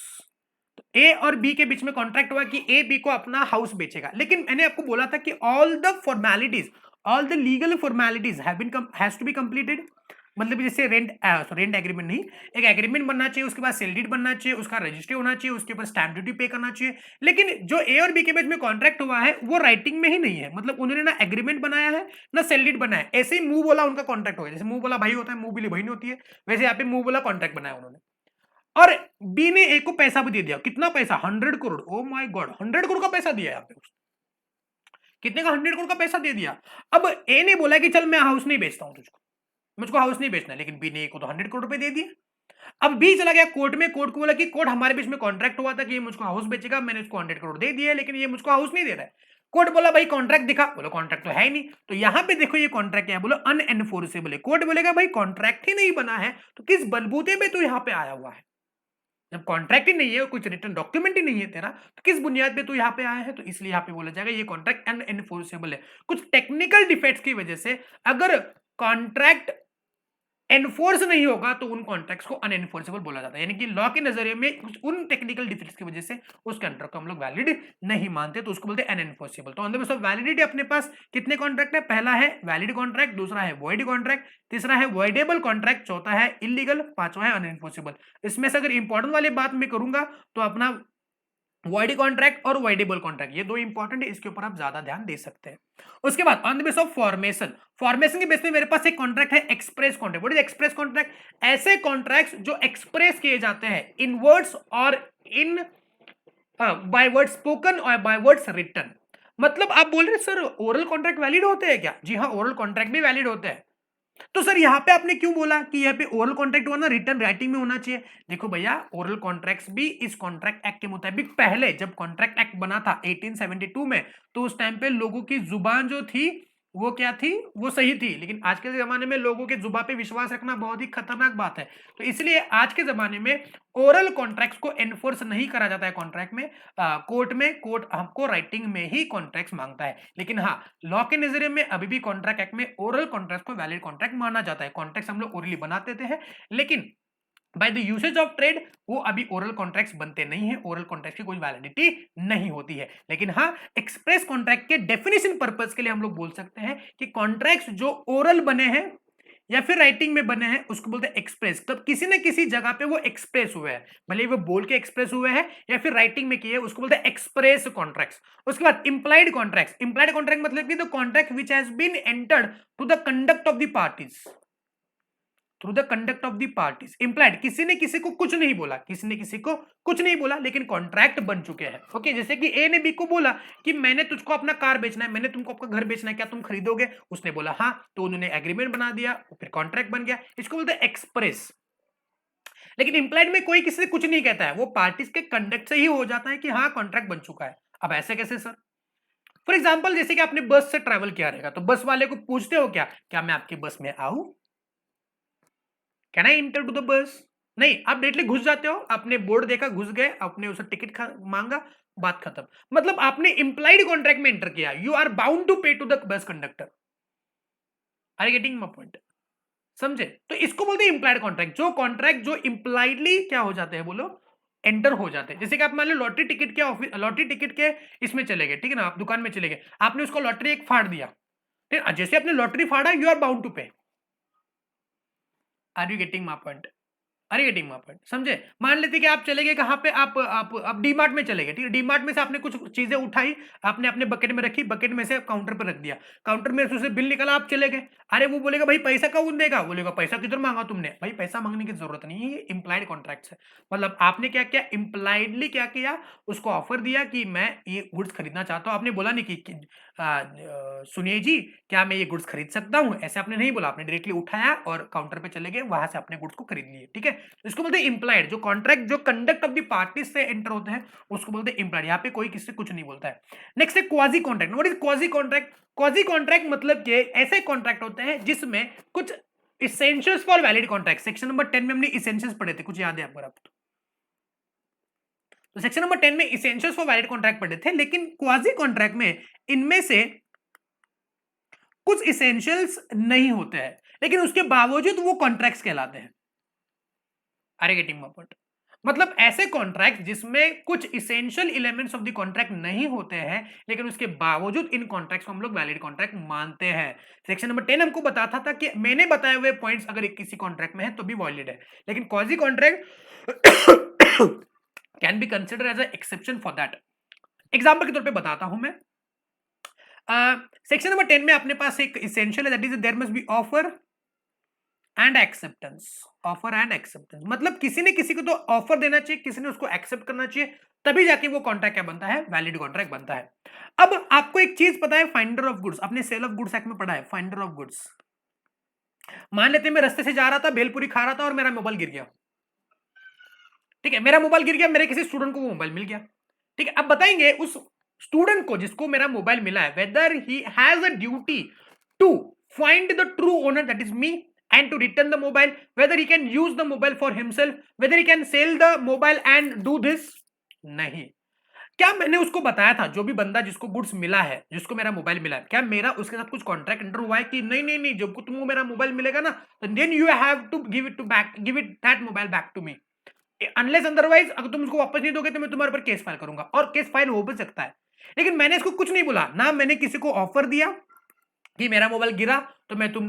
A और बी के बीच में कॉन्ट्रैक्ट हुआ कि ए बी को अपना हाउस बेचेगा, लेकिन मैंने आपको बोला था कि all the formalities, all the legal formalities has to be completed. मतलब जैसे रेंट एग्रीमेंट नहीं, एक एग्रीमेंट बनना चाहिए, उसके बाद सेल डीड बनना चाहिए, उसका रजिस्ट्री होना चाहिए, उसके ऊपर स्टैंप ड्यूटी पे करना चाहिए। लेकिन जो ए और बी के बीच में कॉन्ट्रैक्ट हुआ है वो राइटिंग में ही नहीं है, मतलब उन्होंने ना एग्रीमेंट बनाया है ना सेल डीड बनाया है, ऐसे ही मुंह बोला उनका कॉन्ट्रैक्ट हो गया। जैसे मुंह बोला भाई होता है, मुंह बोली बहन होती है, वैसे यहाँ पे मुंह बोला कॉन्ट्रैक्ट बनाया उन्होंने। और बी ने ए को पैसा भी दे दिया। कितना पैसा? 100 करोड़। ओ माय गॉड, 100 करोड़ का पैसा दिया यहाँ पे। कितने का? 100 करोड़ का पैसा दे दिया। अब ए ने बोला कि चल मैं हाउस नहीं बेचता हूं तुझको, मुझको हाउस नहीं बेचना, लेकिन बी ने ए को तो 100 करोड़ रुपए दे दिए। अब बी चला गया कोर्ट में, कोर्ट को बोला कि कोर्ट हमारे बीच में कॉन्ट्रैक्ट हुआ था कि ये मुझको हाउस बेचेगा, मैंने उसको 100 करोड़ दे दिए, लेकिन ये मुझको हाउस नहीं दे रहा है। कोर्ट बोला भाई कॉन्ट्रैक्ट दिखा, बोलो कॉन्ट्रैक्ट तो है ही नहीं। तो यहां पे देखो ये कॉन्ट्रैक्ट है, बोलो अनएनफोर्सेबल है। कोर्ट बोलेगा भाई कॉन्ट्रैक्ट ही नहीं बना है तो किस बलबूते पे तू यहां पे आया हुआ है? जब कॉन्ट्रैक्ट ही नहीं है, कुछ रिटर्न डॉक्यूमेंट ही नहीं है तेरा, तो किस बुनियाद पे तू यहाँ पे आया है? तो इसलिए यहाँ पे बोला जाएगा ये कॉन्ट्रैक्ट अनएनफोर्सेबल है। कुछ टेक्निकल डिफेक्ट्स की वजह से अगर कॉन्ट्रैक्ट एनफोर्स नहीं होगा तो उन कॉन्ट्रैक्ट्स को अनएनफोर्सेबल बोला जाता है, यानी कि लॉ के नजरिए में उन टेक्निकल डिफेक्ट्स की वजह से उस कॉन्ट्रैक्ट को हम लोग वैलिड नहीं मानते, तो उसको बोलते हैं अनएनफोर्सेबल। तो on the basis of validity अपने पास कितने कॉन्ट्रैक्ट है? पहला है वैलिड कॉन्ट्रैक्ट, दूसरा है वॉइड कॉन्ट्रैक्ट, तीसरा है वॉइडेबल कॉन्ट्रैक्ट, चौथा है इलीगल, पांचवा है अनएनफोर्सेबल। इसमें से अगर इंपॉर्टेंट वाली बात मैं करूंगा तो अपना वॉइड कॉन्ट्रैक्ट और वॉइडेबल कॉन्ट्रैक्ट, ये दो इंपॉर्टेंट है, इसके ऊपर आप ज्यादा ध्यान दे सकते हैं। उसके बाद on the base of formation, formation के बेस पे मेरे पास एक कॉन्ट्रैक्ट है express contract. What is express contract? ऐसे कॉन्ट्रैक्ट्स जो एक्सप्रेस किए जाते हैं इन वर्ड्स और इन बाय वर्ड स्पोकन और बाय वर्ड्स रिटन। मतलब आप बोल रहे सर ओरल कॉन्ट्रैक्ट वैलिड होते हैं क्या? जी हाँ, ओरल कॉन्ट्रैक्ट भी वैलिड होते हैं। तो सर यहाँ पे आपने क्यों बोला कि यहाँ पे ओरल कॉन्ट्रैक्ट होना, रिटर्न राइटिंग में होना चाहिए? देखो भैया, ओरल कॉन्ट्रैक्ट्स भी इस कॉन्ट्रैक्ट एक्ट के मुताबिक, पहले जब कॉन्ट्रैक्ट एक्ट बना था 1872 में, तो उस टाइम पे लोगों की जुबान जो थी वो क्या थी, वो सही थी। लेकिन आज के जमाने में लोगों के जुबान पे विश्वास रखना बहुत ही खतरनाक बात है, तो इसलिए आज के जमाने में ओरल कॉन्ट्रैक्ट्स को एनफोर्स नहीं करा जाता है कॉन्ट्रैक्ट में, कोर्ट में। कोर्ट हमको राइटिंग में ही कॉन्ट्रैक्ट्स मांगता है, लेकिन हाँ, लॉ के नजरिए में अभी भी कॉन्ट्रैक्ट एक्ट में ओरल कॉन्ट्रैक्ट को वैलिड कॉन्ट्रैक्ट माना जाता है। कॉन्ट्रैक्ट्स हम लोग ओरली बनाते थे हैं, लेकिन by the usage of trade वो अभी ओरल कॉन्ट्रैक्ट्स बनते नहीं है, ओरल कॉन्ट्रैक्ट की कोई वैलिडिटी नहीं होती है। लेकिन हाँ, एक्सप्रेस कॉन्ट्रैक्ट के डेफिनेशन पर्पस के लिए हम लोग बोल सकते हैं कि कॉन्ट्रैक्ट्स जो ओरल बने हैं या फिर राइटिंग में बने हैं उसको बोलते हैं एक्सप्रेस। तब किसी न किसी जगह पे वो एक्सप्रेस हुए हैं, भले वो बोल के एक्सप्रेस हुए हैं या फिर राइटिंग में किए, उसको बोलते हैं एक्सप्रेस कॉन्ट्रैक्ट्स। उसके बाद इंप्लाइड कॉन्ट्रैक्ट्स। इंप्लाइड कॉन्ट्रैक्ट मतलब कि the contract which has been entered to the conduct of the parties, through the conduct of the parties. Implied, किसी ने किसी को कुछ नहीं बोला, किसी ने किसी को कुछ नहीं बोला, लेकिन कॉन्ट्रैक्ट बन चुके हैं। ओके, जैसे कि ए ने बी को बोला कि मैंने तुझको अपना कार बेचना है, मैंने तुमको आपका घर बेचना है, क्या तुम खरीदोगे? उसने बोला हाँ, तो उन्होंने एग्रीमेंट बना दिया, फिर कॉन्ट्रैक्ट बन गया। इसको बोलते हैं एक्सप्रेस। लेकिन इंप्लाइड में कोई किसी से कुछ नहीं कहता है, वो पार्टीज के कंडक्ट से ही हो जाता है कि हाँ कॉन्ट्रैक्ट बन चुका है। अब ऐसे कैसे सर? फॉर एग्जाम्पल, जैसे कि आपने बस से ट्रेवल किया रहेगा, तो बस वाले को पूछते हो क्या मैं आपकी बस में आऊं? Can I enter to the bus? नहीं, आप डायरेक्टली घुस जाते हो, आपने बोर्ड देखा, घुस गए, आपने उसे टिकट मांगा, बात खत्म। मतलब आपने इंप्लाइड कॉन्ट्रैक्ट में एंटर किया, you are bound to pay to the bus conductor. Are you getting my point? समझे? तो इसको बोलते हैं इंप्लाइड कॉन्ट्रैक्ट, जो कॉन्ट्रैक्ट जो इंप्लाइडली क्या हो जाते हैं, बोलो, एंटर हो जाते हैं। जैसे कि आप मान लो लॉटरी टिकट के लॉटरी टिकट के इसमें चले गए, ठीक है ना, आप दुकान में चले गए, आपने उसको लॉटरी एक फाड़ दिया, ठीक है, जैसे आपने लॉटरी फाड़ा, you are bound to pay. Are you getting my point? Are getting my point, समझे? मान लेते कि आप चले गए कहाँ पे, आप डी मार्ट में चले गए, ठीक है, डी मार्ट में से आपने कुछ चीजें उठाई, आपने अपने बकेट में रखी, बकेट में से काउंटर पर रख दिया, काउंटर में से उसे बिल निकला, आप चले गए। अरे वो बोलेगा भाई पैसा कौन देगा, बोलेगा पैसा किधर मांगा तुमने, भाई पैसा मांगने की जरूरत नहीं है, ये इंप्लाइड कॉन्ट्रैक्ट है। मतलब आपने क्या किया, इंप्लाइडली क्या किया, उसको ऑफर दिया कि मैं ये गुड्स खरीदना चाहता हूं। आपने बोला नहीं कि सुनिए जी, क्या मैं ये गुड्स खरीद सकता हूं, ऐसे आपने नहीं बोला, आपने डायरेक्टली उठाया और काउंटर पे चले गए, वहां से अपने गुड्स को खरीद लिए, ठीक है। तो इसको बोलते हैं इंप्लाइड, जो कॉन्ट्रैक्ट जो कंडक्ट ऑफ द पार्टीज से एंटर होते हैं उसको बोलते हैं इंप्लाइड। यहाँ पे कोई किसी से कुछ नहीं बोलता है। नेक्स्ट है quasi contract. What is quasi contract? Quasi contract मतलब कि ऐसे कॉन्ट्रैक्ट होते हैं जिसमें कुछ essentials for valid contract, section number 10 में हमने इसेंशियल्स पढ़े थे, कुछ याद है आपको? तो सेक्शन नंबर 10 में इसेंशियल्स फॉर वैलिड कॉन्ट्रैक्ट पढ़े थे, लेकिन क्वाजी कॉन्ट्रैक्ट में इनमें से कुछ इसेंशियल्स नहीं होते हैं, लेकिन उसके बावजूद वो कॉन्ट्रैक्ट्स कहलाते हैं। Are getting my point? मतलब ऐसे कॉन्ट्रैक्ट जिसमें कुछ essential elements of the contract नहीं होते हैं, लेकिन उसके बावजूद इन कॉन्ट्रैक्ट्स को हम लोग वैलिड कॉन्ट्रैक्ट मानते हैं। सेक्शन नंबर 10 हमको बताता था कि मैंने बताए हुए पॉइंट्स अगर किसी कॉन्ट्रैक्ट में है तो भी वैलिड है, लेकिन quasi contract can be consider as a exception for that. Example के तौर पे बताता हूं मैं। सेक्शन नंबर 10 में अपने पास एक इसेंशियल है, that is there must be offer and acceptance. Offer and acceptance मतलब किसी ने किसी को तो ऑफर देना चाहिए, किसी ने उसको एक्सेप्ट करना चाहिए, तभी जाके वो कॉन्ट्रैक्ट क्या बनता है, वैलिड कॉन्ट्रैक्ट बनता है। अब आपको एक चीज पता है, फाइंडर ऑफ गुड्स, अपने सेल ऑफ गुड्स एक्ट में पढ़ा है, फाइंडर ऑफ गुड्स। मान लेते मैं रास्ते से जा रहा था, भेलपुरी खा रहा था और मेरा मोबाइल गिर गया, ठीक है, मेरा मोबाइल गिर गया, मेरे किसी स्टूडेंट को वो मोबाइल मिल गया, ठीक है। अब बताएंगे उस स्टूडेंट को जिसको मेरा मोबाइल मिला है, whether he has a duty to find the true owner, that is me, and to return the mobile, whether he can use the mobile for himself, whether he can sell the mobile and do this। नहीं। क्या मैंने उसको बताया था, जो भी बंदा जिसको गुड्स मिला है, जिसको मेरा मोबाइल मिला है, क्या मेरा उसके साथ कुछ कॉन्ट्रैक्ट एंटर हुआ है कि नहीं नहीं नहीं, जब तुमको मेरा मोबाइल मिलेगा ना, then you have to give it that mobile back to me, unless otherwise अगर तुम उसको वापस नहीं दोगे तो मैं तुम्हारे ऊपर केस फाइल करूंगा, और केस फाइल हो भी सकता है। लेकिन मैंने इसको कुछ नहीं बोला ना, मैंने किसी को ऑफर दिया कि मेरा मोबाइल गिरा तो मैं तो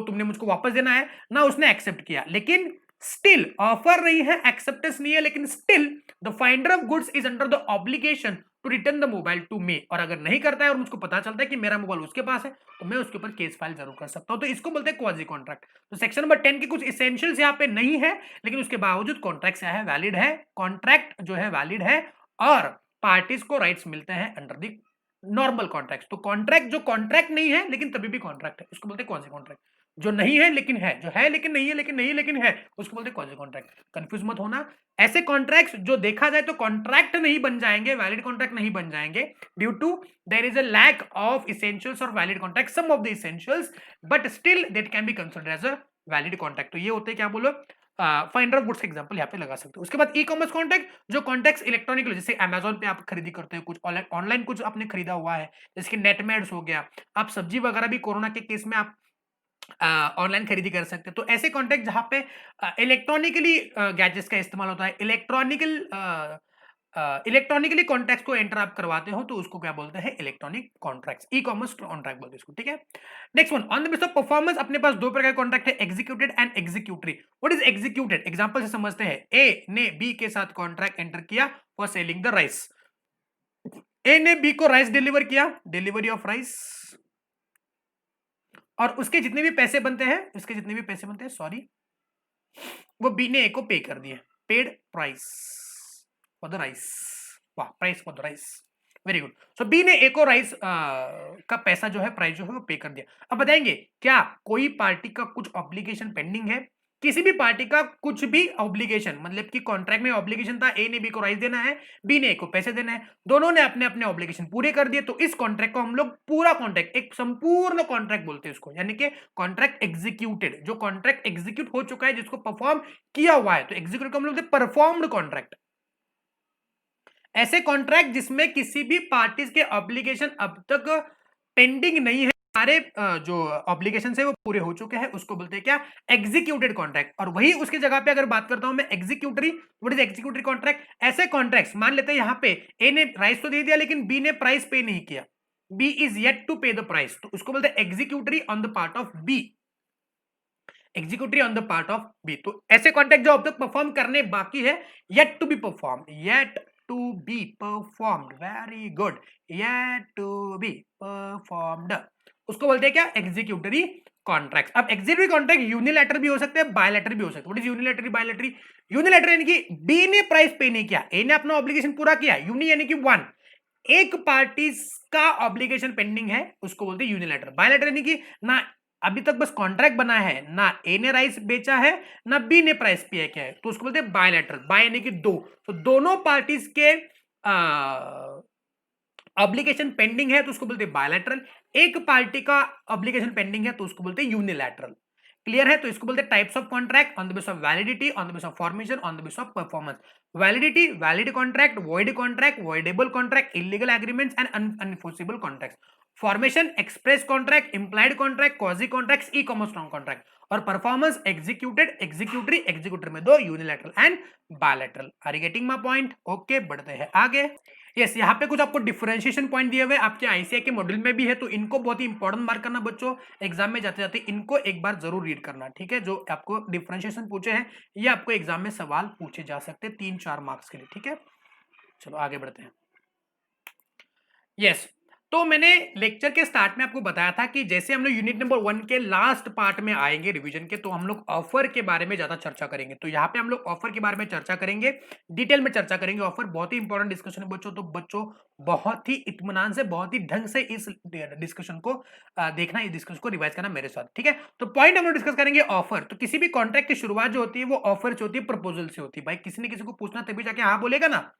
तुमने मुझको वापस देना है ना, उसने एक्सेप्ट किया, लेकिन स्टिल ऑफर नहीं है, एक्सेप्टेंस नहीं है, लेकिन still the finder of goods is under the obligation to return the mobile to me. और अगर नहीं करता है और मुझको पता चलता है कि मेरा मोबाइल उसके पास है, तो मैं उसके ऊपर केस फाइल जरूर कर सकता हूं। तो इसको बोलते हैं क्वाजी कॉन्ट्रैक्ट। तो सेक्शन नंबर 10 के कुछ इसेंशियल्स यहाँ पे नहीं है, लेकिन उसके बावजूद कॉन्ट्रैक्ट क्या है, वैलिड है, कॉन्ट्रैक्ट जो है वैलिड है, और पार्टीज को राइट्स मिलते हैं अंडर द नॉर्मल कॉन्ट्रैक्ट। तो कॉन्ट्रैक्ट जो कॉन्ट्रैक्ट नहीं है लेकिन तभी भी कॉन्ट्रैक्ट है, उसको बोलते हैं क्वाजी कॉन्ट्रैक्ट। जो नहीं है लेकिन है, जो है लेकिन नहीं है, लेकिन नहीं है लेकिन है, उसको बोलते हैं क्वाजी कॉन्ट्रैक्ट। कंफ्यूज मत होना, ऐसे कॉन्ट्रैक्ट्स जो देखा जाए तो कॉन्ट्रैक्ट नहीं बन जाएंगे, वैलिड कॉन्ट्रैक्ट नहीं बन जाएंगे, due to there is a lack of essentials और valid contract, some of the essentials, but still that can be considered as a valid contract. तो ये होते हैं क्या, बोलो, फाइंडर ऑफ गुड्स एग्जांपल यहाँ पे लगा सकते हो। उसके बाद ई कॉमर्स कॉन्ट्रैक्ट, जो कॉन्ट्रैक्ट इलेक्ट्रॉनिक, जैसे अमेजोन पे आप खरीदी करते हो, कुछ ऑनलाइन कुछ आपने खरीदा हुआ है, जैसे कि नेटमेड्स हो गया, आप सब्जी वगैरह भी कोरोना के केस में आप ऑनलाइन खरीदी कर सकते हैं। तो ऐसे कॉन्ट्रैक्ट जहां पे इलेक्ट्रॉनिकली गैजेट्स का इस्तेमाल होता है, इलेक्ट्रॉनिकली कॉन्ट्रैक्ट्स को एंटर आप करवाते हो, तो उसको क्या बोलते हैं, electronic contracts, e commerce contract बोलते हैं इसको, ठीक है। Next one, on the basis of performance, अपने पास दो प्रकार के कॉन्ट्रैक्ट है, executed and executory. What is executed? Example से समझते हैं। ए ने बी के साथ कॉन्ट्रैक्ट एंटर किया फॉर सेलिंग द राइस। ए ने बी को राइस डिलीवर किया, डिलीवरी ऑफ राइस, और उसके जितने भी पैसे बनते हैं, सॉरी, वो बी ने ए को पे कर दिए, paid price for the rice. वाह, price for the rice, very good. So B ने ए को राइस का पैसा जो है, प्राइस जो है, वो पे कर दिया। अब बताएंगे क्या कोई पार्टी का कुछ ऑब्लिगेशन पेंडिंग है? किसी भी पार्टी का कुछ भी ऑब्लिगेशन, मतलब कि कॉन्ट्रैक्ट में ऑब्लिगेशन था, ए ने बी को राइस देना है, बी ने ए को पैसे देना है, दोनों ने अपने अपने ऑब्लिगेशन पूरे कर दिए, तो इस कॉन्ट्रैक्ट को हम लोग पूरा कॉन्ट्रैक्ट, एक संपूर्ण कॉन्ट्रैक्ट बोलते हैं इसको, यानी कि कॉन्ट्रैक्ट एग्जीक्यूटेड, जो कॉन्ट्रैक्ट एग्जीक्यूट हो चुका है, जिसको परफॉर्म किया हुआ है, तो एग्जीक्यूट को हम लोग परफॉर्म्ड कॉन्ट्रैक्ट। ऐसे कॉन्ट्रैक्ट जिसमें किसी भी पार्टीज के ऑब्लिगेशन अब तक पेंडिंग नहीं है, सारे जो ऑब्लिगेशन है वो पूरे हो चुके हैं, उसको बोलते हैं क्या, एग्जीक्यूटेड कॉन्ट्रैक्ट। और वही उसकी जगह पे अगर बात करता हूं मैं executory, what is executory contract, ऐसे कॉन्ट्रैक्ट्स मान लेते हैं यहाँ पे ए ने राइस तो दे दिया लेकिन बी ने प्राइस पे नहीं किया, B is yet to pay the price, तो उसको बोलते हैं executory on the part of B, executory on the part of B. तो ऐसे कॉन्ट्रैक्ट जो अब तक परफॉर्म करने बाकी है, yet to be perform, yet to be performed, very good, yet to be performed, उसको बोलते हैं क्या, एग्जीक्यूटरी कॉन्ट्रैक्ट। अब एग्जीक्यूटरी कॉन्ट्रैक्ट यूनिलैटरल भी हो सकते हैं, बायलैटरल भी हो सकते हैं। What is unilateral, bilateral? Unilateral यानी कि बी ने प्राइस पे नहीं किया, ए ने अपना ऑब्लिगेशन पूरा किया, यूनि यानी कि वन, एक पार्टी का ऑब्लिगेशन पेंडिंग है, उसको बोलते हैं यूनिलैटरल। बायलैटरल यानी कि ना अभी तक बस कॉन्ट्रैक्ट बना है, ना ए ने राइस बेचा है ना बी ने प्राइस पे किया है, तो उसको बोलते हैं बायलैटरल। बाय यानी कि दो, तो दोनों पार्टीज के ऑब्लिगेशन पेंडिंग है तो उसको बोलते हैं बायलैटरल, एक पार्टी का ऑब्लिगेशन पेंडिंग है तो उसको बोलते हैं यूनिलैटरल। क्लियर है? तो इसको बोलते हैं types of contract on the base of validity, on the base of formation, on the base of performance. Validity, valid contract, void voidable contract, illegal agreements and unenforceable contracts. Formation, express contract, implied contract, quasi contracts, ecommerce non contract. और performance, executed, executory, executor में दो, unilateral and bilateral. Are you getting my point? Okay, बढ़ते हैं आगे। Yes, यहाँ पे कुछ आपको डिफरेंशिएशन पॉइंट दिए हुए आपके आईसीआई के मॉड्यूल में भी है, तो इनको बहुत ही इंपॉर्टेंट मार्क करना बच्चों, एग्जाम में जाते जाते इनको एक बार जरूर रीड करना, ठीक है? जो आपको डिफरेंशिएशन पूछे हैं ये आपको एग्जाम में सवाल पूछे जा सकते हैं 3-4 मार्क्स के लिए, ठीक है? चलो आगे बढ़ते हैं। यस, तो मैंने लेक्चर के स्टार्ट में आपको बताया था कि जैसे हम लोग यूनिट नंबर 1 के लास्ट पार्ट में आएंगे रिवीजन के, तो हम लोग ऑफर के बारे में ज्यादा चर्चा करेंगे। तो यहाँ पे हम लोग ऑफर के बारे में चर्चा करेंगे, डिटेल में चर्चा करेंगे। ऑफर बहुत ही इंपॉर्टेंट डिस्कशन है बच्चों, तो बच्चों बहुत ही इत्मीनान से, बहुत ही ढंग से इस डिस्कशन को देखना, इस डिस्कशन को रिवाइज करना मेरे साथ, ठीक है? तो पॉइंट हम लोग डिस्कस करेंगे ऑफर। तो किसी भी कॉन्ट्रैक्ट की शुरुआत जो होती है वो ऑफर से होती है, प्रपोजल से होती है। भाई किसी ने किसी को पूछना तभी जाके हाँ बोलेगा ना,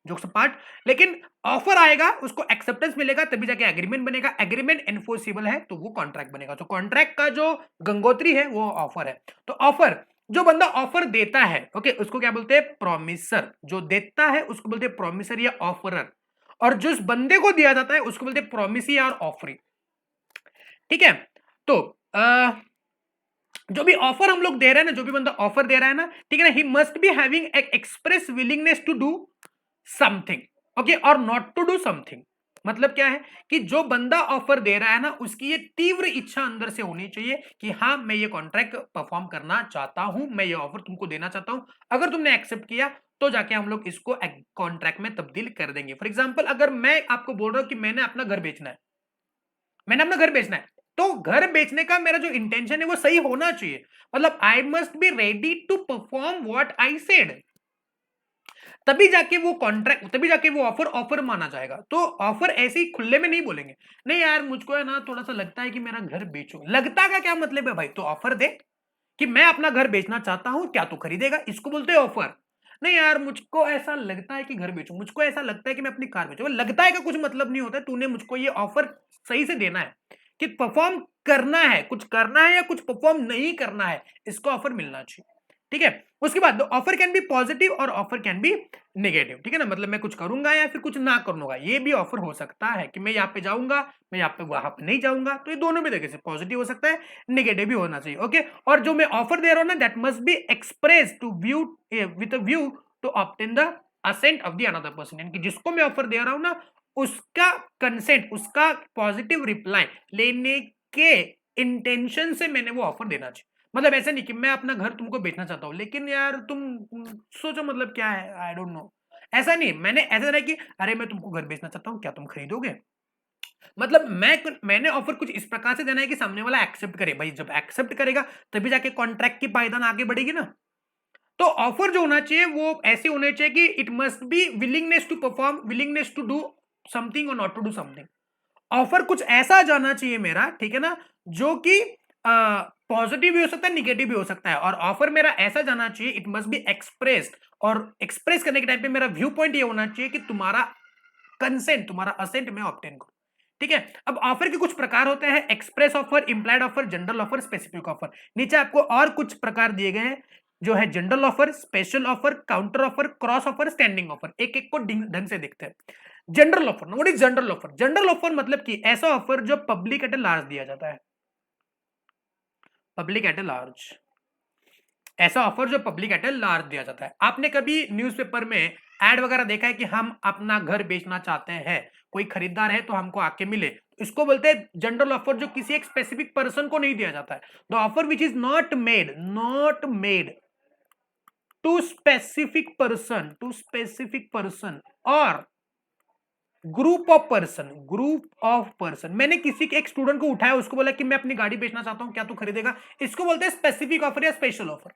जोक्स पार्ट। लेकिन ऑफर आएगा, उसको एक्सेप्टेंस मिलेगा, तभी जाके एग्रीमेंट बनेगा, एग्रीमेंट एनफोर्सेबल है तो वो कॉन्ट्रैक्ट बनेगा। तो कॉन्ट्रैक्ट का जो गंगोत्री है वो ऑफर है। तो ऑफर, जो बंदा ऑफर देता है, ओके, उसको क्या बोलते हैं, प्रॉमिसर। जो देता है उसको बोलते हैं प्रॉमिसर या ऑफरर, और जिस बंदे को दिया जाता है उसको बोलते हैं प्रॉमिसी और ऑफरी, ठीक है? तो जो भी ऑफर हम लोग दे रहे हैं ना, जो भी बंदा ऑफर दे रहा है ना, ठीक है ना, he must be having express willingness to do something, okay, और नॉट टू डू समथिंग। मतलब क्या है कि जो बंदा ऑफर दे रहा है ना, उसकी ये तीव्र इच्छा अंदर से होनी चाहिए कि हाँ मैं ये कॉन्ट्रैक्ट परफॉर्म करना चाहता हूं, मैं ये ऑफर तुमको देना चाहता हूं, अगर तुमने एक्सेप्ट किया तो जाके हम लोग इसको कॉन्ट्रैक्ट में तब्दील कर देंगे। फॉर एग्जाम्पल, अगर मैं आपको बोल रहा हूं कि मैंने अपना घर बेचना है, मैंने अपना घर बेचना है, तो घर बेचने का मेरा जो इंटेंशन है वो सही होना चाहिए। मतलब I must be ready to perform what I said, तभी जाके वो कॉन्ट्रैक्ट, तभी जाके वो ऑफर माना जाएगा। तो ऑफर ऐसे ही खुले में नहीं बोलेंगे, नहीं यार मुझको है ना थोड़ा सा लगता है कि मेरा घर बेचो। लगता का क्या मतलब है भाई? तो ऑफर दे कि मैं अपना घर बेचना चाहता हूं, क्या तू खरीदेगा? इसको बोलते हैं ऑफर। नहीं यार मुझको ऐसा लगता है कि घर बेचूं, मुझको ऐसा लगता है कि मैं अपनी कार बेचूं। लगता है का कुछ मतलब नहीं होता है, तूने मुझको ये ऑफर सही से देना है कि परफॉर्म करना है, कुछ करना है या कुछ परफॉर्म नहीं करना है, इसको ऑफर मिलना चाहिए, ठीक है? उसके बाद ऑफर कैन बी पॉजिटिव और ऑफर कैन बी नेगेटिव, ठीक है ना? मतलब मैं कुछ करूंगा या फिर कुछ ना करूंगा, ये भी ऑफर हो सकता है कि मैं यहाँ पे जाऊंगा, मैं यहाँ पे वहां पे नहीं जाऊंगा। तो ये दोनों भी तरीके से पॉजिटिव हो सकता है, नेगेटिव भी होना चाहिए, ओके? और जो मैं ऑफर दे रहा हूं ना, that must be express to view with a view to obtain the assent of the another person, यानी कि जिसको मैं ऑफर दे रहा हूं ना, उसका कंसेंट, उसका पॉजिटिव रिप्लाई लेने के इंटेंशन से मैंने वो ऑफर देना चाहिए। मतलब ऐसा नहीं कि मैं अपना घर तुमको बेचना चाहता हूँ लेकिन यार तुम सोचो मतलब क्या है, आई डोंट नो, ऐसा नहीं। मैंने ऐसा रहा कि अरे मैं तुमको घर बेचना चाहता हूँ, क्या तुम खरीदोगे? मतलब मैंने ऑफर कुछ इस प्रकार से देना है कि सामने वाला एक्सेप्ट करे। भाई जब एक्सेप्ट करेगा तभी जाके कॉन्ट्रैक्ट की पायदान आगे बढ़ेगी ना। तो ऑफर जो होना चाहिए वो ऐसे होने चाहिए कि it must be willingness to perform, willingness to do something और not to do something. Offer कुछ ऐसा जाना चाहिए मेरा, ठीक है ना, जो कि पॉजिटिव भी हो सकता है, निगेटिव भी हो सकता है। और ऑफर मेरा ऐसा जाना चाहिए, इट मस्ट बी एक्सप्रेस्ड, और एक्सप्रेस करने के टाइम पे मेरा व्यू पॉइंट ये होना चाहिए कि तुम्हारा कंसेंट, तुम्हारा असेंट मैं ऑब्टेन करूं, ठीक है? अब ऑफर के कुछ प्रकार होते हैं, express offer, implied offer, general offer, specific offer. नीचे आपको और कुछ प्रकार दिए गए हैं जो है general offer, special offer, counter offer, cross offer, standing offer. एक एक को ढंग से देखते हैं। General offer, what is general offer? General offer मतलब कि ऐसा ऑफर जो पब्लिक एट ए लार्ज दिया जाता है, पब्लिक एट ए लार्ज, ऐसा ऑफर जो पब्लिक एट ए लार्ज दिया जाता है। आपने कभी न्यूज़पेपर में एड वगैरह देखा है कि हम अपना घर बेचना चाहते हैं, कोई खरीदार है तो हमको आके मिले, इसको बोलते हैं जनरल ऑफर, जो किसी एक स्पेसिफिक पर्सन को नहीं दिया जाता है। The offer which is not made to specific person और ग्रुप ऑफ पर्सन। मैंने किसी के एक स्टूडेंट को उठाया, उसको बोला कि मैं अपनी गाड़ी बेचना चाहता हूं, क्या तू खरीदेगा? इसको बोलते हैं स्पेसिफिक ऑफर या स्पेशल ऑफर।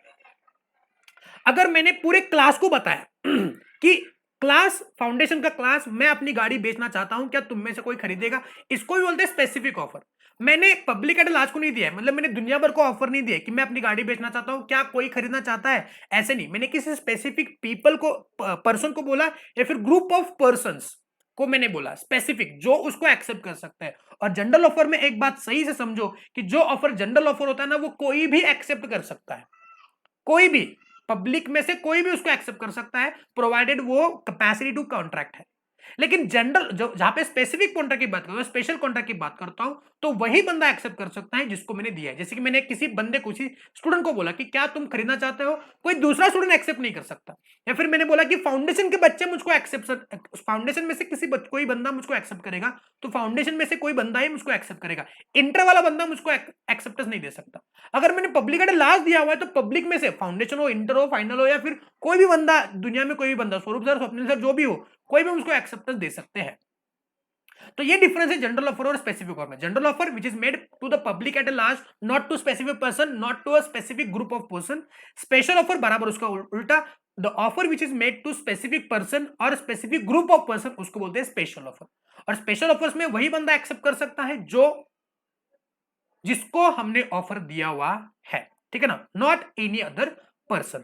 अगर मैंने पूरे क्लास को बताया कि क्लास, फाउंडेशन का क्लास, मैं अपनी गाड़ी बेचना चाहता हूं, क्या तुम में से कोई खरीदेगा? इसको भी बोलते हैं स्पेसिफिक ऑफर। मैंने पब्लिक एट लार्ज को नहीं दिया है, मतलब मैंने दुनिया भर को ऑफर नहीं दिया कि मैं अपनी गाड़ी बेचना चाहता हूं, क्या कोई खरीदना चाहता है, ऐसे नहीं। मैंने किसी स्पेसिफिक पीपल को, पर्सन को बोला, या फिर ग्रुप ऑफ पर्संस को मैंने बोला स्पेसिफिक, जो उसको एक्सेप्ट कर सकता है। और जनरल ऑफर में एक बात सही से समझो कि जो ऑफर जनरल ऑफर होता है ना, वो कोई भी एक्सेप्ट कर सकता है, कोई भी, पब्लिक में से कोई भी उसको एक्सेप्ट कर सकता है, प्रोवाइडेड वो कैपेसिटी टू कॉन्ट्रैक्ट है। लेकिन जनरल, जो जहां पे स्पेसिफिक कॉन्ट्रैक्ट की बात करता हूं, स्पेशल कॉन्ट्रैक्ट की बात करता हूं, तो वही बंदा एक्सेप्ट कर सकता है जिसको मैंने दिया है। जैसे कि मैंने किसी बंदे को, किसी स्टूडेंट को बोला कि क्या तुम खरीदना चाहते हो, कोई दूसरा स्टूडेंट एक्सेप्ट नहीं कर सकता। या फिर मैंने बोला कि फाउंडेशन के बच्चे मुझको एक्सेप्ट, फाउंडेशन में से कोई बंदा मुझको एक्सेप्ट करेगा, तो फाउंडेशन में से कोई बंदा ही मुझको एक्सेप्ट करेगा, इंटर वाला बंदा मुझको एक्सेप्टेंस नहीं दे सकता। अगर मैंने पब्लिक एट लास्ट दिया हुआ है, तो पब्लिक में से फाउंडेशन हो, इंटर हो, फाइनल हो, या फिर कोई भी बंदा, दुनिया में कोई भी बंदा, स्वरूप सर, स्वप्निल सर, जो भी हो, कोई भी उसको एक्सेप्टेंस दे सकते हैं। तो ये डिफरेंस है जनरल ऑफर और स्पेसिफिक ऑफर में। General offer which is made to the public at a large, not to specific person, not to a specific group of person. Special offer बराबर उसका उल्टा, the offer which is made to specific person और specific group of person, उसको बोलते हैं special offer. और special offers में वही बंदा एक्सेप्ट कर सकता है जो, जिसको हमने ऑफर दिया हुआ है, ठीक है ना, नॉट एनी अदर पर्सन।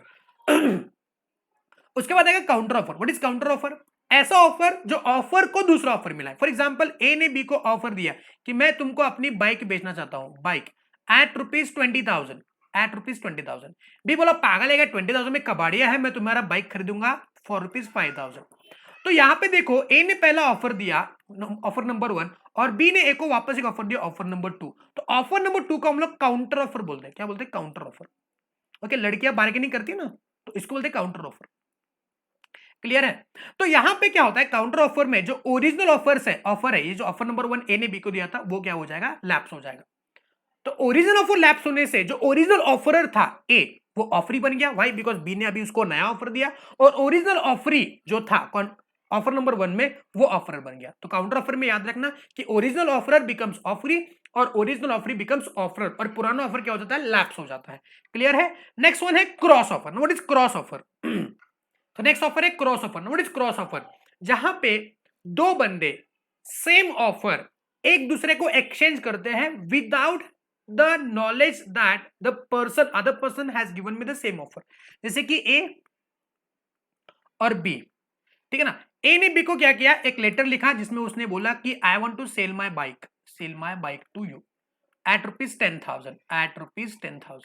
उसके बाद आएगा counter offer. What is counter offer? ऐसा ऑफर जो ऑफर को दूसरा ऑफर मिला है। फॉर एग्जांपल, ए ने बी को ऑफर दिया कि मैं तुमको अपनी बाइक बेचना चाहता हूं, बाइक एट ₹20,000, एट ₹20,000। बी बोला पागल है क्या, 20,000 में कबाड़िया है, मैं तुम्हारा बाइक खरीदूंगा फॉर ₹5,000। तो यहां पे देखो, ए ने पहला ऑफर दिया, ऑफर नंबर 1, और बी ने ए को वापस एक ऑफर दिया, ऑफर नंबर 2। तो ऑफर नंबर 2 को हम लोग काउंटर ऑफर बोलते हैं। क्या बोलते हैं? Counter offer. ओके, लड़कियां बार्गेनिंग करती है ना, तो इसको बोलते हैं काउंटर ऑफर। क्लियर है? तो यहां पे क्या होता है, काउंटर ऑफर में जो ओरिजिनल ऑफर है, ये जो ऑफर नंबर 1 ए ने बी को दिया था, वो क्या हो जाएगा? लैप्स हो जाएगा। तो ओरिजिनल ऑफर लैप्स होने से जो ओरिजिनल ऑफरर था ए, वो ऑफरी बन गया। व्हाई? बिकॉज बी ने अभी उसको नया ऑफर दिया, और ओरिजिनल ऑफरी जो था ऑफर नंबर 1 में, वो ऑफरर बन गया। तो काउंटर ऑफर में याद रखना कि ओरिजिनल ऑफरर बिकम्स ऑफरी, और ओरिजिनल ऑफरी बिकम्स ऑफरर, और पुराना ऑफर क्या हो जाता है? लैप्स हो जाता है। क्लियर है? नेक्स्ट वन है cross offer. What is cross offer? तो नेक्स्ट ऑफर है cross offer. What is cross offer? जहां पे दो बंदे सेम ऑफर एक दूसरे को एक्सचेंज करते हैं without the knowledge that the person, other person has given me the same offer. जैसे कि ए और बी, ठीक है ना। ए ने बी को क्या किया? एक लेटर लिखा जिसमें उसने बोला कि I want to sell my bike to you at ₹10,000, at ₹10,000।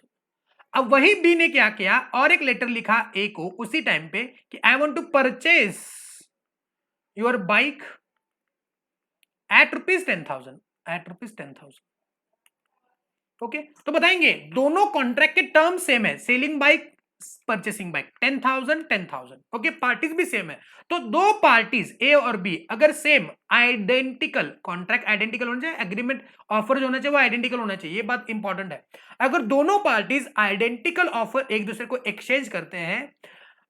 अब वही बी ने क्या किया, और एक लेटर लिखा ए को उसी टाइम पे कि I want to purchase your bike at ₹10,000, at ₹10,000। Okay, तो बताएंगे दोनों कॉन्ट्रैक्ट के टर्म सेम है, selling bike, purchasing bike, 10,000 10,000। Okay, parties भी सेम है। तो दो पार्टीज ए और बी अगर सेम आइडेंटिकल, कॉन्ट्रैक्ट आइडेंटिकल होना चाहिए, एग्रीमेंट ऑफर जो होना चाहिए वो आइडेंटिकल होना चाहिए, ये बात इंपॉर्टेंट है। अगर दोनों पार्टीज आइडेंटिकल ऑफर एक दूसरे को एक्सचेंज करते हैं,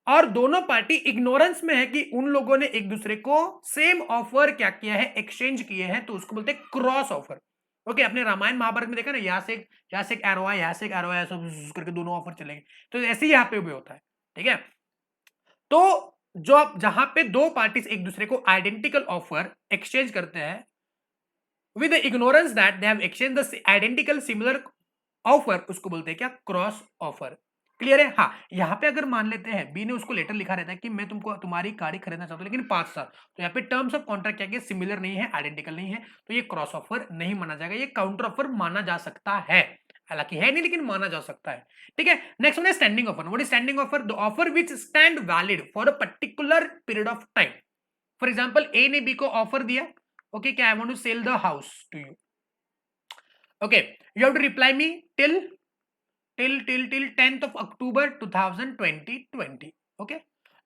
और दोनों पार्टी इग्नोरेंस में है कि उन लोगों ने एक दूसरे को सेम ऑफर क्या किया है, एक्सचेंज किए हैं, तो उसको बोलते हैं क्रॉस ऑफर। ओके, आपने रामायण महाभारत में देखा ना, यहाँ से एक एरो है, यहाँ से एक एरो है, ऐसा करके दोनों ऑफर चलेंगे, तो ऐसे ही यहाँ पे भी होता है। ठीक है, तो जो जहां पे दो पार्टीज एक दूसरे को आइडेंटिकल ऑफर एक्सचेंज करते हैं with ignorance that they have exchange the identical similar offer, उसको बोलते हैं क्या? Cross offer. क्लियर है? हाँ, यहाँ पे अगर मान लेते हैं बी ने उसको लेटर लिखा रहता है कि मैं तुमको तुम्हारी गाड़ी खरीदना चाहता हूँ लेकिन 5 साल, तो यहाँ पे टर्म्स ऑफ कॉन्ट्रैक्ट क्या, सिमिलर नहीं है, आइडेंटिकल नहीं है, तो ये क्रॉस ऑफर नहीं माना जाएगा, ये काउंटर ऑफर माना जा सकता है। हालांकि है नहीं, लेकिन माना जा सकता है। ठीक है, नेक्स्ट वन है standing offer. What is standing offer? The offer which stand valid for a particular period of time. For example A ने बी को ऑफर दिया, ओके, क्या I want to sell the house to you, okay, you have to reply me till 10th of October 2020, okay.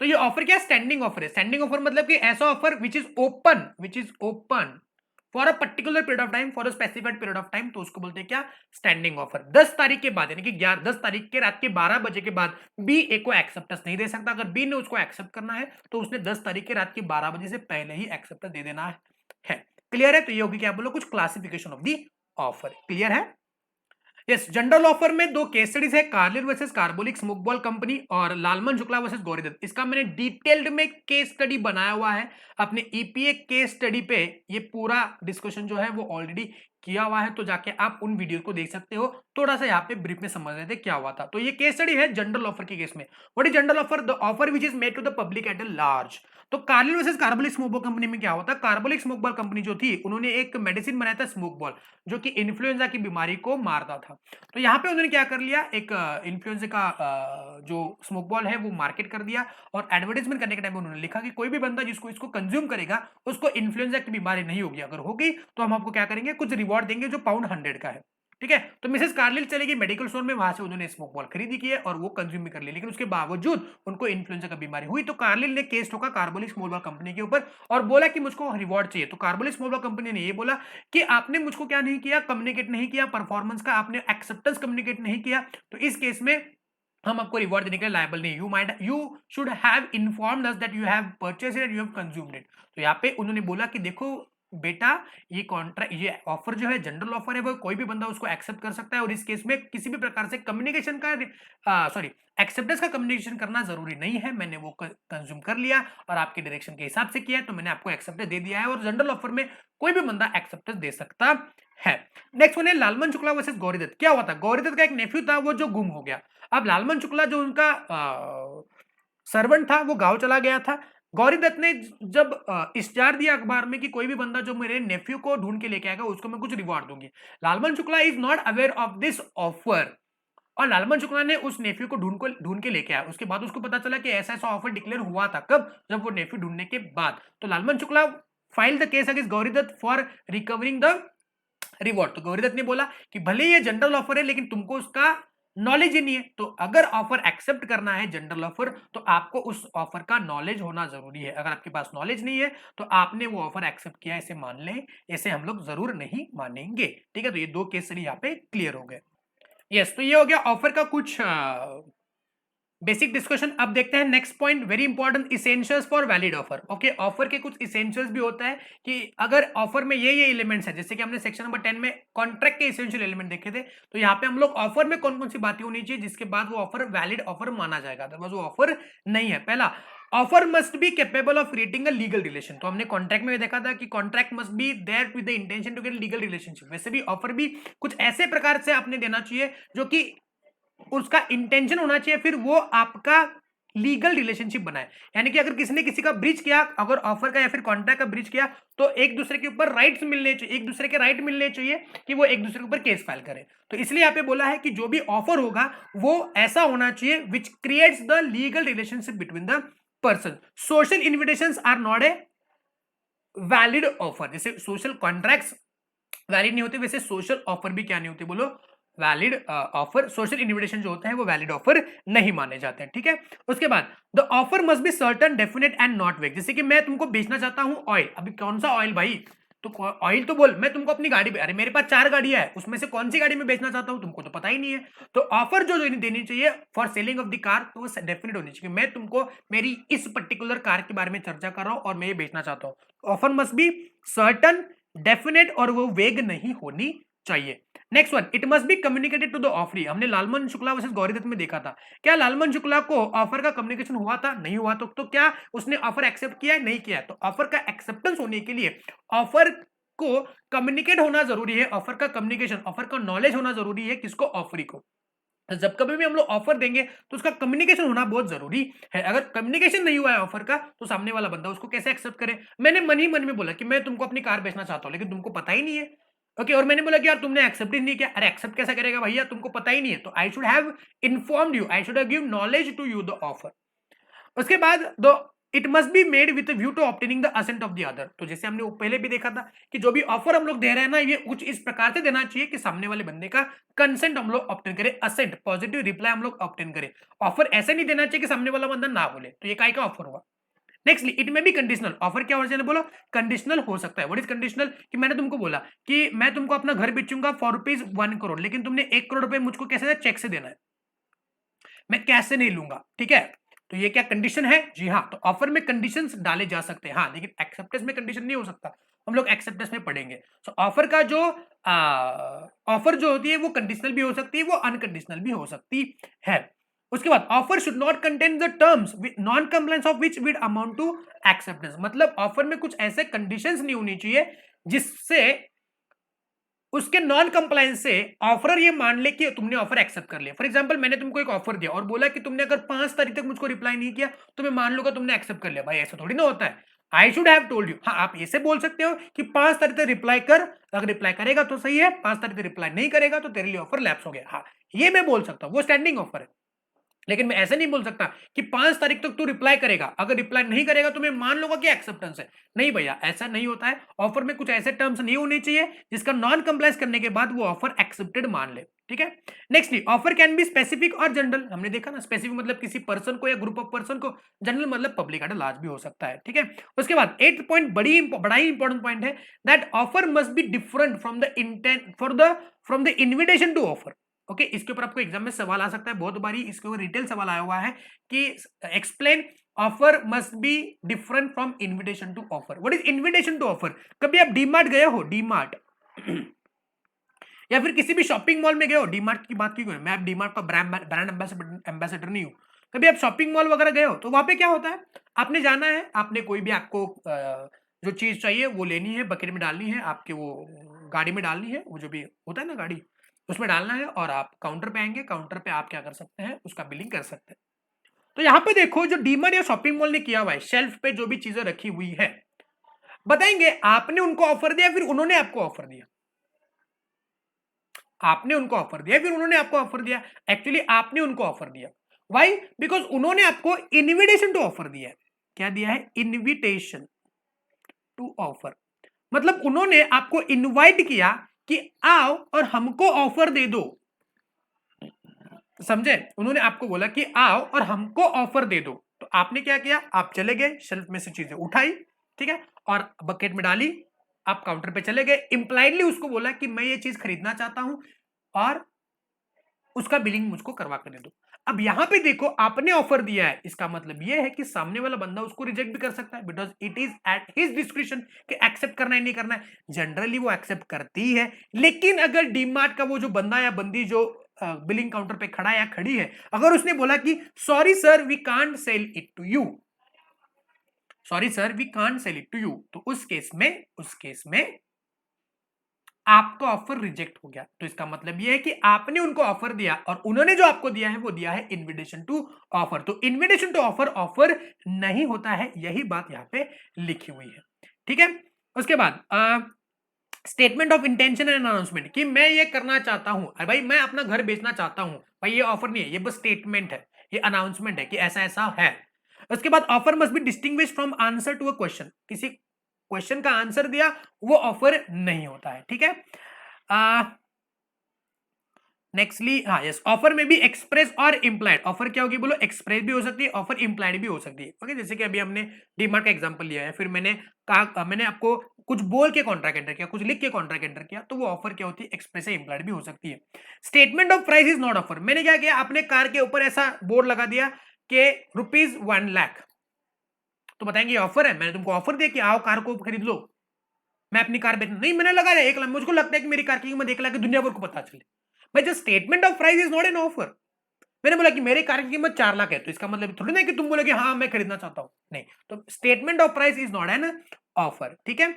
तो ये offer क्या, standing offer है। Standing offer मतलब कि ऐसा offer which is open for a particular period of time, for a specified period of time, तो उसको बोलते हैं क्या, स्टैंडिंग ऑफर। 10 तारीख के बाद, यानी कि 10 तारीख के रात के 12 बजे के बाद बी ए को एक्सेप्टेंस नहीं दे सकता। अगर बी ने उसको एक्सेप्ट करना है तो उसने 10 तारीख के रात के 12 बजे से पहले ही एक्सेप्टेंस दे देना है। क्लियर है? तो ये होगी क्या बोलो, कुछ classification of the offer. Clear है? यस, जनरल ऑफर में दो केस स्टडीज है, Carlill versus Carbolic smoke ball company और लालमन शुक्ला वर्सेस गौरीदत्त। इसका मैंने डिटेल्ड में केस स्टडी बनाया हुआ है अपने ईपीए केस स्टडी पे। ये पूरा डिस्कशन जो है वो ऑलरेडी किया हुआ है, तो जाके आप उन वीडियो को देख सकते हो। थोड़ा सा यहाँ पे ब्रीफ में समझ रहे थे क्या हुआ था। तो ये केस स्टडी है जनरल ऑफर के केस में। What is general offer? The offer which is made to the public at a large. तो Carlill versus Carbolic smoke ball company में क्या हुआ था, कार्बोलिक स्मोक बॉल कंपनी जो थी उन्होंने एक मेडिसिन बनाया था स्मोक बॉल, जो कि इन्फ्लुएंजा की बीमारी को मारता था। तो यहाँ पे उन्होंने क्या कर लिया, एक इन्फ्लुएंजा का जो स्मोक बॉल है वो मार्केट कर दिया, और एडवर्टाइजमेंट करने के टाइम उन्होंने लिखा कि कोई भी बंदा जिसको इसको कंज्यूम करेगा उसको इन्फ्लुएंजा की बीमारी नहीं होगी, अगर होगी तो हम आपको क्या करेंगे, कुछ रिवॉर्ड देंगे जो पाउंड 100 का है। ठीक है, तो मिसेस कार्लिल चलेगी मेडिकल स्टोर में, वहां से उन्होंने स्मोक बॉल खरीदी की है और वो कंज्यूम भी कर ली, लेकिन उसके बावजूद उनको इन्फ्लुएंजा का बीमारी हुई। तो कार्लिल ने केस ठोका कार्बोलिक स्मोक बॉल कंपनी के ऊपर और बोला कि मुझको रिवॉर्ड चाहिए। तो कार्बोलिक स्मोक बॉल कंपनी ने ये बोला कि आपने मुझको क्या नहीं किया, कम्युनिकेट नहीं किया परफॉर्मेंस का, आपने एक्सेप्टेंस कम्युनिकेट नहीं किया, तो इस केस में हम आपको रिवॉर्ड देने के लिए लायबल नहीं। You should have informed us that you have purchased it, you have consumed it. तो यहाँ पे उन्होंने बोला कि देखो बेटा, ये कॉन्ट्रैक्ट, ये ऑफर जो है जनरल ऑफर है, वो कोई भी बंदा उसको एक्सेप्ट कर सकता है, और इस केस में किसी भी प्रकार से कम्युनिकेशन का सॉरी एक्सेप्टेंस का कम्युनिकेशन करना जरूरी नहीं है। मैंने वो कंज्यूम कर लिया और आपके डायरेक्शन के हिसाब से किया है, तो मैंने आपको एक्सेप्टेंस दे दिया है, और जनरल ऑफर में कोई भी बंदा एक्सेप्टेंस दे सकता है। नेक्स्ट वन है लालमन शुक्ला वर्सेस गौरीदत्त। क्या हुआ था, गौरीदत्त का एक नेफ्यू था वो जो गुम हो गया। अब लालमन शुक्ला जो उनका सर्वेंट था वो गांव चला गया था। गौरीदत्त ने जब इश्तेहार दिया अखबार में कि कोई भी बंदा जो मेरे नेफ्यू को ढूंढ के लेके आएगा उसको मैं कुछ रिवॉर्ड दूंगी। Lalman Shukla is not aware of this offer, और लालमन शुक्ला ने उस नेफ्यू को ढूंढ के लेके आया। उसके बाद उसको पता चला कि ऐसा ऐसा ऑफर डिक्लेयर हुआ था, कब, जब वो नेफ्यू ढूंढने के बाद। तो Lalman Shukla file the case against Gauridatt for recovering the reward. तो गौरीदत्त ने बोला कि भले ये जनरल ऑफर है लेकिन तुमको उसका नॉलेज ही नहीं है, तो अगर ऑफर एक्सेप्ट करना है जनरल ऑफर तो आपको उस ऑफर का नॉलेज होना जरूरी है। अगर आपके पास नॉलेज नहीं है तो आपने वो ऑफर एक्सेप्ट किया इसे मान लें, ऐसे हम लोग जरूर नहीं मानेंगे। ठीक है, तो ये दो केस स्टडी यहाँ पे क्लियर हो गए। यस, तो ये हो गया ऑफर का कुछ बेसिक डिस्कशन। अब देखते हैं next point, very important, essentials for valid offer. Okay, offer के कुछ इसेंशियल्स भी होता है कि अगर ऑफर में ये एलिमेंट्स है, जैसे कि हमने सेक्शन नंबर 10 में कॉन्ट्रैक्ट के इसेंशियल एलिमेंट देखे थे, तो यहाँ पे हम लोग ऑफर में कौन कौन सी बातें होनी चाहिए जिसके बाद वो ऑफर वैलिड ऑफर माना जाएगा, अदरवाइज वो ऑफर नहीं है। पहला, offer must be capable of creating a legal relation. तो हमने कॉन्ट्रैक्ट में देखा था कि contract must be there with the intention to get legal relationship. वैसे भी ऑफर भी कुछ ऐसे प्रकार से आपने देना चाहिए जो कि उसका इंटेंशन होना चाहिए, फिर वो आपका लीगल रिलेशनशिप बनाए। यानी कि अगर किसी ने किसी का ब्रीच किया, अगर ऑफर का या फिर कॉन्ट्रैक्ट का ब्रीच किया, तो एक दूसरे के ऊपर राइट्स मिलने चाहिए, एक दूसरे के राइट मिलने चाहिए कि वो एक दूसरे के ऊपर केस फाइल करे। तो इसलिए यहाँ पे बोला है कि जो भी ऑफर होगा वो ऐसा होना चाहिए which creates the legal relationship between the person. Social invitations are not a valid offer. जैसे सोशल कॉन्ट्रैक्ट्स वैलिड नहीं होते, वैसे सोशल ऑफर भी क्या नहीं होते बोलो, वैलिड ऑफर। सोशल इन्विटेशन जो होता है वो वैलिड ऑफर नहीं माने जाते हैं। ठीक है, उसके बाद the offer must be certain, definite and not वेग। जैसे कि मैं तुमको बेचना चाहता हूं ऑयल, अभी कौन सा ऑयल भाई, तो ऑयल तो बोल, मैं तुमको अपनी गाड़ी, अरे मेरे पास 4 गाड़ियां है, उसमें से कौन सी गाड़ी में बेचना चाहता हूं तुमको तो पता ही नहीं है। तो ऑफर जो देनी चाहिए for selling of the car, तो वो डेफिनेट होनी चाहिए। मैं तुमको मेरी इस पर्टिकुलर कार के बारे में चर्चा कर रहा हूं और मैं ये बेचना चाहता हूं। Offer must be certain, definite, और वो वेग नहीं होनी चाहिए। Next one, it must be communicated to the offeree. हमने लालमन शुक्ला वर्सेस गौरीदत्त में देखा था, क्या लालमन शुक्ला को ऑफर का कम्युनिकेशन हुआ था, नहीं हुआ। तो क्या उसने ऑफर एक्सेप्ट किया है, नहीं किया। तो ऑफर का एक्सेप्टेंस होने के लिए ऑफर को कम्युनिकेट होना जरूरी है, ऑफर का कम्युनिकेशन, ऑफर का नॉलेज होना जरूरी है, किसको, ऑफरी को। जब कभी भी हम लोग ऑफर देंगे तो उसका कम्युनिकेशन होना बहुत जरूरी है। अगर कम्युनिकेशन नहीं हुआ है ऑफर का तो सामने वाला बंदा उसको कैसे एक्सेप्ट करे। मैंने मन ही मन में बोला कि मैं तुमको अपनी कार बेचना चाहता हूं लेकिन तुमको पता ही नहीं है, ओके, और मैंने बोला कि यार तुमने एक्सेप्ट ही नहीं किया। अरे एक्सेप्ट कैसा करेगा भैया, तुमको पता ही नहीं है। तो I should have informed you, I should have give knowledge to you the offer. उसके बाद दो it must be made with view to obtaining the assent of the other. तो जैसे हमने पहले भी देखा था कि जो भी ऑफर हम लोग दे रहे हैं ना, ये कुछ इस प्रकार से देना चाहिए कि सामने वाले बंदे का कंसेंट हम लोग ऑब्टेन करें, असेंट पॉजिटिव रिप्लाई हम लोग ऑब्टेन करें। ऑफर ऐसे नहीं देना चाहिए कि सामने वाला बंदा ना बोले, तो ये काय का ऑफर हुआ। नेक्स्टली इट में बी कंडीशनल। ऑफर क्या वर्जन है बोलो, कंडीशनल हो सकता है। व्हाट इज कंडीशनल, कि मैंने तुमको बोला कि मैं तुमको अपना घर बेचूंगा फॉर ₹1 करोड़, लेकिन तुमने 1 करोड़ रुपए मुझको कैसे चेक से देना है, मैं कैश से नहीं लूंगा, ठीक है। तो ये क्या कंडीशन है, जी हाँ। तो ऑफर में कंडीशंस डाले जा सकते हैं, हाँ, लेकिन एक्सेप्टेंस में कंडीशन नहीं हो सकता। हम लोग एक्सेप्टेंस में पढ़ेंगे। सो ऑफर का जो ऑफर जो होती है वो कंडीशनल भी हो सकती है, वो अनकंडीशनल भी हो सकती है। उसके बाद offer should not contain the terms non compliance of which would amount to acceptance. मतलब ऑफर में कुछ ऐसे कंडीशंस नहीं होनी चाहिए जिससे उसके नॉन कंप्लायंस से ऑफरर ये मान ले कि तुमने ऑफर एक्सेप्ट कर लिया। फॉर एग्जांपल मैंने तुमको एक ऑफर दिया और बोला कि तुमने अगर 5 तारीख तक मुझको रिप्लाई नहीं किया तो मैं मान लूंगा तुमने एक्सेप्ट कर लिया। भाई ऐसा थोड़ी ना होता है। आई शुड हैव टोल्ड यू। हाँ, आप ऐसे बोल सकते हो कि 5 तारीख तक रिप्लाई कर, अगर रिप्लाई करेगा तो सही है, 5 तारीख तक रिप्लाई नहीं करेगा तो तेरे लिए ऑफर लैप्स हो गया। हाँ, ये मैं बोल सकता हूँ, वो स्टैंडिंग ऑफर है। लेकिन मैं ऐसे नहीं बोल सकता कि 5 तारीख तक तू रिप्लाई करेगा, अगर रिप्लाई नहीं करेगा तो मैं मान लूंगा कि एक्सेप्टेंस है। नहीं भैया, ऐसा नहीं होता है। ऑफर में कुछ ऐसे टर्म्स नहीं होने चाहिए जिसका नॉन कंप्लायंस करने के बाद वो ऑफर एक्सेप्टेड मान ले, ठीक है। Next, offer can be specific और जनरल। हमने देखा ना, स्पेसिफिक मतलब किसी पर्सन को या ग्रुप ऑफ पर्सन को, जनरल मतलब पब्लिक एट लार्ज भी हो सकता है, ठीक है। उसके बाद 8th पॉइंट बड़ा ही इंपॉर्टेंट पॉइंट है, that offer must be different from the intent from the invitation to offer. Okay, इसके ऊपर आपको एग्जाम में सवाल आ सकता है, बहुत बारी इसके ऊपर डिटेल सवाल आया हुआ है कि explain offer must be different from invitation to offer. What is invitation to offer. कभी आप डीमार्ट गए हो, डीमार्ट या फिर किसी भी शॉपिंग मॉल में गए हो, डीमार्ट की बात क्यों करें, मैं डीमार्ट का ब्रांड एम्बेसडर नहीं हूं। कभी आप शॉपिंग मॉल वगैरह गए हो तो वहां पे क्या होता है, आपने जाना है, आपने कोई भी आपको जो चीज चाहिए वो लेनी है, बकेट में डालनी है, आपके वो गाड़ी में डालनी है, वो जो भी होता है ना गाड़ी, उसमें डालना है और आप काउंटर पे आएंगे। काउंटर पे आप क्या कर सकते हैं, उसका बिलिंग कर सकते हैं। तो यहाँ पे देखो जो डीमार्ट या शॉपिंग मॉल ने किया हुआ है, शेल्फ पे जो भी चीजें रखी हुई है, बताएंगे आपने उनको ऑफर दिया फिर उन्होंने आपको ऑफर दिया, आपने उनको ऑफर दिया फिर उन्होंने आपको ऑफर दिया। एक्चुअली आपने उनको ऑफर दिया। वाई, बिकॉज उन्होंने आपको इनविटेशन टू ऑफर दिया है। क्या दिया है, इनविटेशन टू ऑफर। मतलब उन्होंने आपको इनवाइट किया कि आओ और हमको ऑफर दे दो, समझे। उन्होंने आपको बोला कि आओ और हमको ऑफर दे दो, तो आपने क्या किया, आप चले गए, शेल्फ में से चीजें उठाई, ठीक है, और बकेट में डाली, आप काउंटर पे चले गए, इंप्लाइडली उसको बोला कि मैं ये चीज खरीदना चाहता हूं और उसका बिलिंग मुझको करवा कर दे दो। अब यहां पे देखो, आपने ऑफर दिया है, इसका मतलब ये है कि सामने वाला बंदा उसको रिजेक्ट भी कर सकता है, because it is at his description कि एक्सेप्ट करना है नहीं करना है। जनरली वो एक्सेप्ट करती है, लेकिन अगर डीमार्ट का वो जो बंदा या बंदी जो बिलिंग काउंटर पे खड़ा या खड़ी है, अगर उसने बोला कि sorry sir we can't sell it to you, sorry sir we can't sell it to you, तो उस केस में आपका ऑफर रिजेक्ट हो गया। तो इसका मतलब यह है कि आपने उनको ऑफर दिया और उन्होंने जो आपको दिया है वो दिया है इनविटेशन टू ऑफर। तो इनविटेशन टू ऑफर ऑफर नहीं होता है, यही बात यहाँ पे लिखी हुई है, ठीक है। उसके बाद statement of intention and announcement, कि मैं ये करना चाहता हूं, अरे भाई मैं अपना घर बेचना चाहता हूं, भाई ये ऑफर नहीं है, ये बस स्टेटमेंट है, ये अनाउंसमेंट है कि ऐसा ऐसा है। उसके बाद offer must be distinguish from answer to a question, किसी क्वेश्चन का आंसर दिया वो ऑफर नहीं होता है, ठीक है। नेक्स्टली, हाँ यस, ऑफर में भी एक्सप्रेस और इंप्लाइड। ऑफर क्या होगी बोलो, एक्सप्रेस भी हो सकती है, ऑफर इंप्लाइड भी हो सकती है। ओके, जैसे कि अभी हमने डीमार्ट का एग्जांपल लिया है, फिर मैंने कहा, मैंने आपको कुछ बोल के कॉन्ट्रैक्ट एंटर किया, कुछ लिख के कॉन्ट्रैक्ट एंटर किया, तो वो ऑफर क्या होती है, एक्सप्रेस या इंप्लाइड भी हो सकती है। Statement of price is not offer. मैंने क्या किया, अपने कार के ऊपर ऐसा बोर्ड लगा दिया कि ₹1,00,000, तो बताएंगे ऑफर है, मैंने तुमको ऑफर दिया कि आओ कार को खरीद लो, मैं अपनी कार बेच नहीं, मैंने लगाया 1,00,000, मुझको लगता है कि मेरी कार की कीमत 1,00,000 की दुनिया भर को पता चले। भाई जो statement of price is not an offer. मैंने बोला कि मेरी कार की कीमत 4,00,000 है, तो इसका मतलब थोड़ी ना कि तुम बोले कि हाँ मैं खरीदना चाहता हूं, नहीं। तो statement of price is not an offer, ठीक है।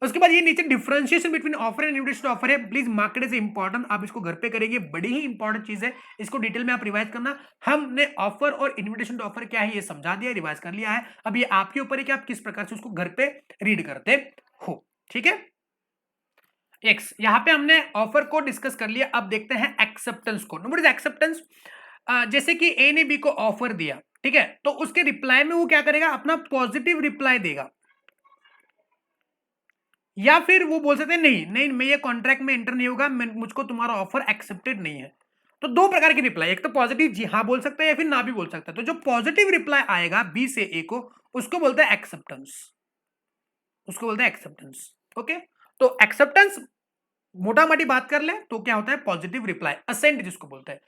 उसके बाद ये नीचे differentiation between offer and invitation to offer है, please mark it as important. आप इसको घर पे करेंगे, बड़ी ही इंपॉर्टेंट चीज है, इसको डिटेल में आप रिवाइज करना। हमने ऑफर और इनविटेशन टू ऑफर क्या है ये समझा दिया, रिवाइज कर लिया है। अब ये आपके ऊपर है कि आप किस प्रकार से उसको घर पे रीड करते हो, ठीक है। एक्स, यहां पे हमने ऑफर को डिस्कस कर लिया, अब देखते हैं एक्सेप्टेंस को। What is acceptance. जैसे कि ए ने बी को ऑफर दिया, ठीक है, तो उसके रिप्लाई में वो क्या करेगा, अपना पॉजिटिव रिप्लाई देगा, या फिर वो बोल सकते हैं नहीं नहीं मैं ये कॉन्ट्रैक्ट में एंटर नहीं होगा, मुझको तुम्हारा ऑफर एक्सेप्टेड नहीं है। तो दो प्रकार की रिप्लाई, एक तो पॉजिटिव जी हाँ बोल सकता है या फिर ना भी बोल सकता है। तो जो पॉजिटिव रिप्लाई आएगा बी से ए को, उसको बोलते हैं एक्सेप्टेंस, उसको बोलते हैं एक्सेप्टेंस। ओके, तो एक्सेप्टेंस मोटा मोटी बात कर ले तो क्या होता है, पॉजिटिव रिप्लाई, असेंट जिसको बोलते हैं।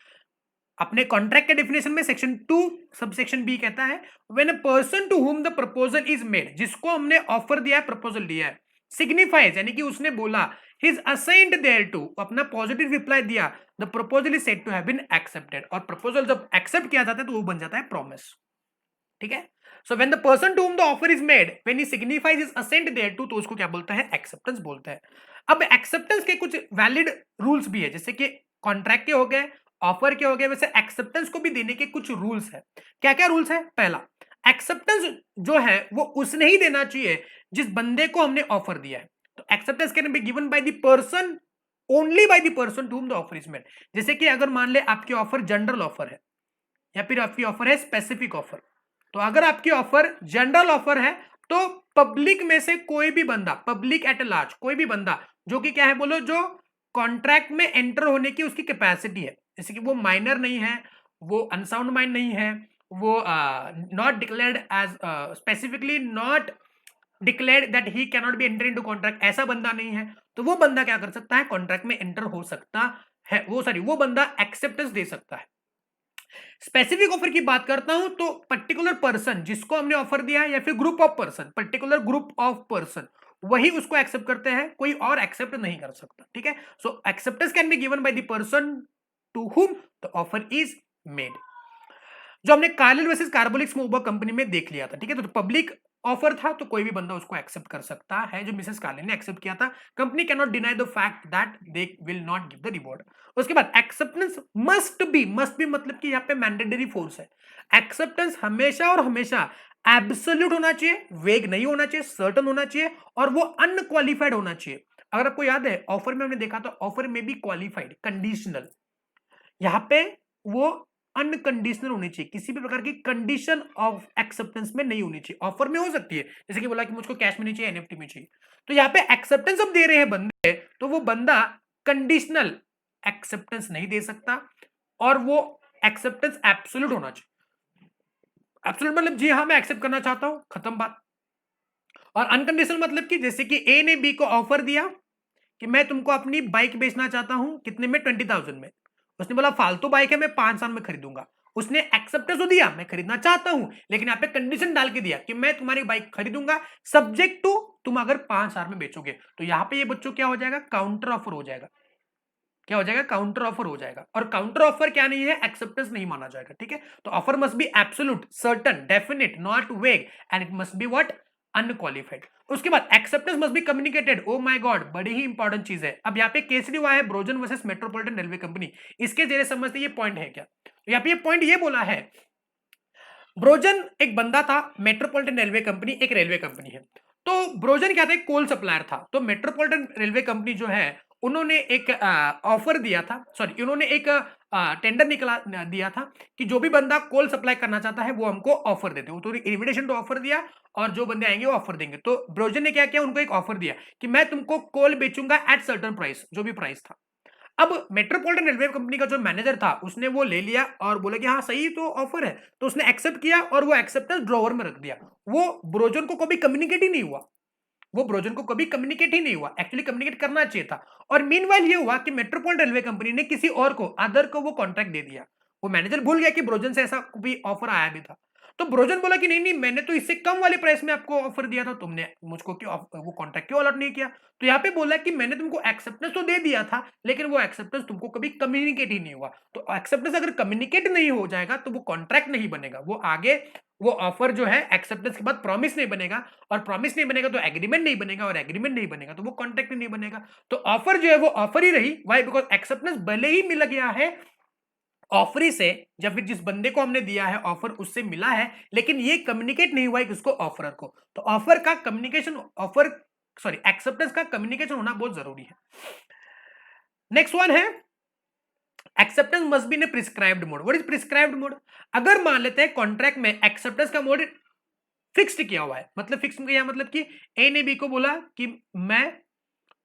अपने कॉन्ट्रैक्ट के डेफिनेशन में सेक्शन 2 सबसेक्शन बी कहता है when a person to whom the proposal is made, जिसको हमने ऑफर दिया है, प्रपोजल दिया है, सिग्निफाइज यानी कि उसने बोला हिज असेंट देयर टू, अपना पॉजिटिव रिप्लाई दिया, the proposal is said to have been accepted. और प्रपोजल जब एक्सेप्ट किया जाता है तो वो बन जाता है प्रॉमिस। ठीक है, so when the person to whom the offer is made when he signifies his assent there to, तो उसको क्या बोलता है, एक्सेप्टेंस बोलता है। अब एक्सेप्टेंस के कुछ वैलिड रूल्स भी है, जैसे कि कॉन्ट्रैक्ट के हो गए, ऑफर के हो गए, वैसे एक्सेप्टेंस को भी देने के कुछ रूल्स है। क्या क्या रूल्स है, पहला, एक्सेप्टेंस जो है वो उसने ही देना चाहिए जिस बंदे को हमने ऑफर दिया है। तो acceptance can be given by the person, only by the person to whom the offer is made. जैसे कि अगर मान ले आपकी ऑफर जनरल ऑफर है या फिर आपकी ऑफर है स्पेसिफिक ऑफर, तो अगर आपकी ऑफर जनरल ऑफर है तो पब्लिक में से कोई भी बंदा, पब्लिक एट लार्ज कोई भी बंदा जो कि क्या है बोलो, जो कॉन्ट्रैक्ट में एंटर होने की उसकी कैपेसिटी है, जैसे कि वो माइनर नहीं है, वो अनसाउंड माइंड नहीं है, वो not declared as specifically not declared that he can not be enter into contract, ऐसा बंदा नहीं है, तो वो बंदा क्या कर सकता है, कॉन्ट्रैक्ट में एंटर हो सकता है, वो बंदा एक्सेप्टेंस दे सकता है। स्पेसिफिक ऑफर की बात करता हूं तो पर्टिकुलर पर्सन जिसको हमने ऑफर दिया है या फिर group of person, particular group of person, वही उसको एक्सेप्ट करते हैं, कोई और एक्सेप्ट नहीं कर सकता। ठीक है, so acceptance can be given by the person to whom the offer is made, जो हमने Carlill versus Carbolic smoke company में देख लिया था। ठीक है, तो पब्लिक ऑफर था तो कोई भी बंदा उसको एक्सेप्ट कर सकता है, जो मिसेस कार्लिन ने एक्सेप्ट किया था। Company can not deny the fact that they will not give the reward. उसके बाद एक्सेप्टेंस मस्ट बी मतलब कि यहाँ पे मैंडेटरी फोर्स है। एक्सेप्टेंस हमेशा और हमेशा एब्सोल्यूट होना चाहिए, वेग नहीं होना चाहिए, सर्टन होना चाहिए, और वो अनक्वालिफाइड होना चाहिए। अगर आपको याद है ऑफर में हमने देखा था, ऑफर में भी क्वालिफाइड, कंडीशनल, यहाँ पे वो अनकंडीशनल होनी चाहिए, किसी भी प्रकार की कंडीशन ऑफ एक्सेप्टेंस में नहीं होनी चाहिए। ऑफर में हो सकती है, जैसे कि बोला कि मुझको कैश में नहीं चाहिए, एनएफटी में चाहिए, तो यहाँ पे एक्सेप्टेंस अब दे रहे हैं बंदे, तो वो बंदा कंडीशनल एक्सेप्टेंस नहीं दे सकता, और वो एक्सेप्टेंस एब्सोल्यूट होना चाहिए। एब्सोल्यूट मतलब जी हाँ मैं एक्सेप्ट करना चाहता हूं, खत्म बात। और अनकंडीशनल मतलब कि जैसे कि ए ने बी को ऑफर दिया कि मैं तुमको अपनी बाइक बेचना चाहता हूं, कितने में, 20,000 में। उसने बोला फालतू बाइक है, मैं 5 साल में खरीदूंगा। उसने एक्सेप्टेंस तो दिया, मैं खरीदना चाहता हूं, लेकिन यहाँ पे कंडीशन डाल के दिया कि मैं तुम्हारी बाइक खरीदूंगा सब्जेक्ट टू तुम अगर 5 साल में बेचोगे। तो यहाँ पे ये बच्चों क्या हो जाएगा, काउंटर ऑफर हो जाएगा। क्या हो जाएगा, काउंटर ऑफर हो जाएगा। और काउंटर ऑफर क्या नहीं है, एक्सेप्टेंस नहीं माना जाएगा। ठीक है, तो offer must be absolute, certain, definite, not vague, and it must be what, unqualified. उसके बाद acceptance must be communicated. Oh my god, बड़ी ही इंपॉर्टेंट चीज है। अब यहाँ पे केसरी हुआ है Brojen versus metropolitan railway company, इसके जरिए समझते ये पॉइंट है क्या। तो यहाँ पे ये पॉइंट ये बोला है, ब्रोजन एक बंदा था, मेट्रोपॉलिटन रेलवे कंपनी एक रेलवे कंपनी है। तो ब्रोजन क्या था, एक कोल सप्लायर था। तो मेट्रोपॉलिटन रेलवे कंपनी जो है उन्होंने एक ऑफर दिया था, सॉरी उन्होंने एक टेंडर निकला दिया था कि जो भी बंदा कोल सप्लाई करना चाहता है वो हमको ऑफर देते, तो इन्विटेशन टू ऑफर दिया, और जो बंदे आएंगे वो ऑफर देंगे। तो ब्रोजन ने क्या किया, उनको एक ऑफर दिया कि मैं तुमको कोल बेचूंगा एट सर्टन प्राइस, जो भी प्राइस था। अब मेट्रोपॉलिटन रेलवे कंपनी का जो मैनेजर था उसने वो ले लिया और बोला कि हाँ सही तो ऑफर है, तो उसने एक्सेप्ट किया और वो एक्सेप्टेंस ड्रॉवर में रख दिया। वो ब्रोजन को कभी कम्युनिकेट ही नहीं हुआ, वो ब्रोजन को कभी कम्युनिकेट ही नहीं हुआ, एक्चुअली कम्युनिकेट करना चाहिए था। और मीनवाइल ये हुआ कि मेट्रोपॉलिटन रेलवे कंपनी ने किसी और को, अदर को वो कॉन्ट्रैक्ट दे दिया। वो मैनेजर भूल गया कि ब्रोजन से ऐसा भी ऑफर आया भी था। तो ब्रोजन बोला कि नहीं नहीं मैंने तो इससे कम वाले प्राइस में आपको ऑफर दिया था, तुमने मुझको क्यों वो कॉन्ट्रैक्ट क्यों अलॉट नहीं किया। तो यहाँ पे बोला कि मैंने तुमको एक्सेप्टेंस तो दे दिया था, लेकिन वो एक्सेप्टेंस तुमको कभी कम्युनिकेट ही नहीं हुआ। तो एक्सेप्टेंस अगर कम्युनिकेट नहीं हो जाएगा तो वो कॉन्ट्रैक्ट नहीं बनेगा, वो आगे वो ऑफर जो है एक्सेप्टेंस के बाद प्रॉमिस नहीं बनेगा, और प्रॉमिस नहीं बनेगा तो एग्रीमेंट नहीं बनेगा, और एग्रीमेंट नहीं बनेगा तो वो कॉन्ट्रैक्ट नहीं बनेगा। तो ऑफर जो है वो ऑफर ही रही, वाई, बिकॉज एक्सेप्टेंस भले ही मिल गया है ऑफरी से, जब फिर जिस बंदे को हमने दिया है ऑफर उससे मिला है, लेकिन ये कम्युनिकेट नहीं हुआ है किसको, ऑफरर को। तो ऑफर का कम्युनिकेशन, ऑफर सॉरी एक्सेप्टेंस का कम्युनिकेशन होना बहुत जरूरी है। नेक्स्ट वन है acceptance must be in prescribed mode. What is prescribed mode? अगर मान लेते हैं कॉन्ट्रैक्ट में एक्सेप्टेंस का मोड फिक्स्ड किया हुआ है, मतलब फिक्स किया मतलब कि ए ने बी को बोला कि मैं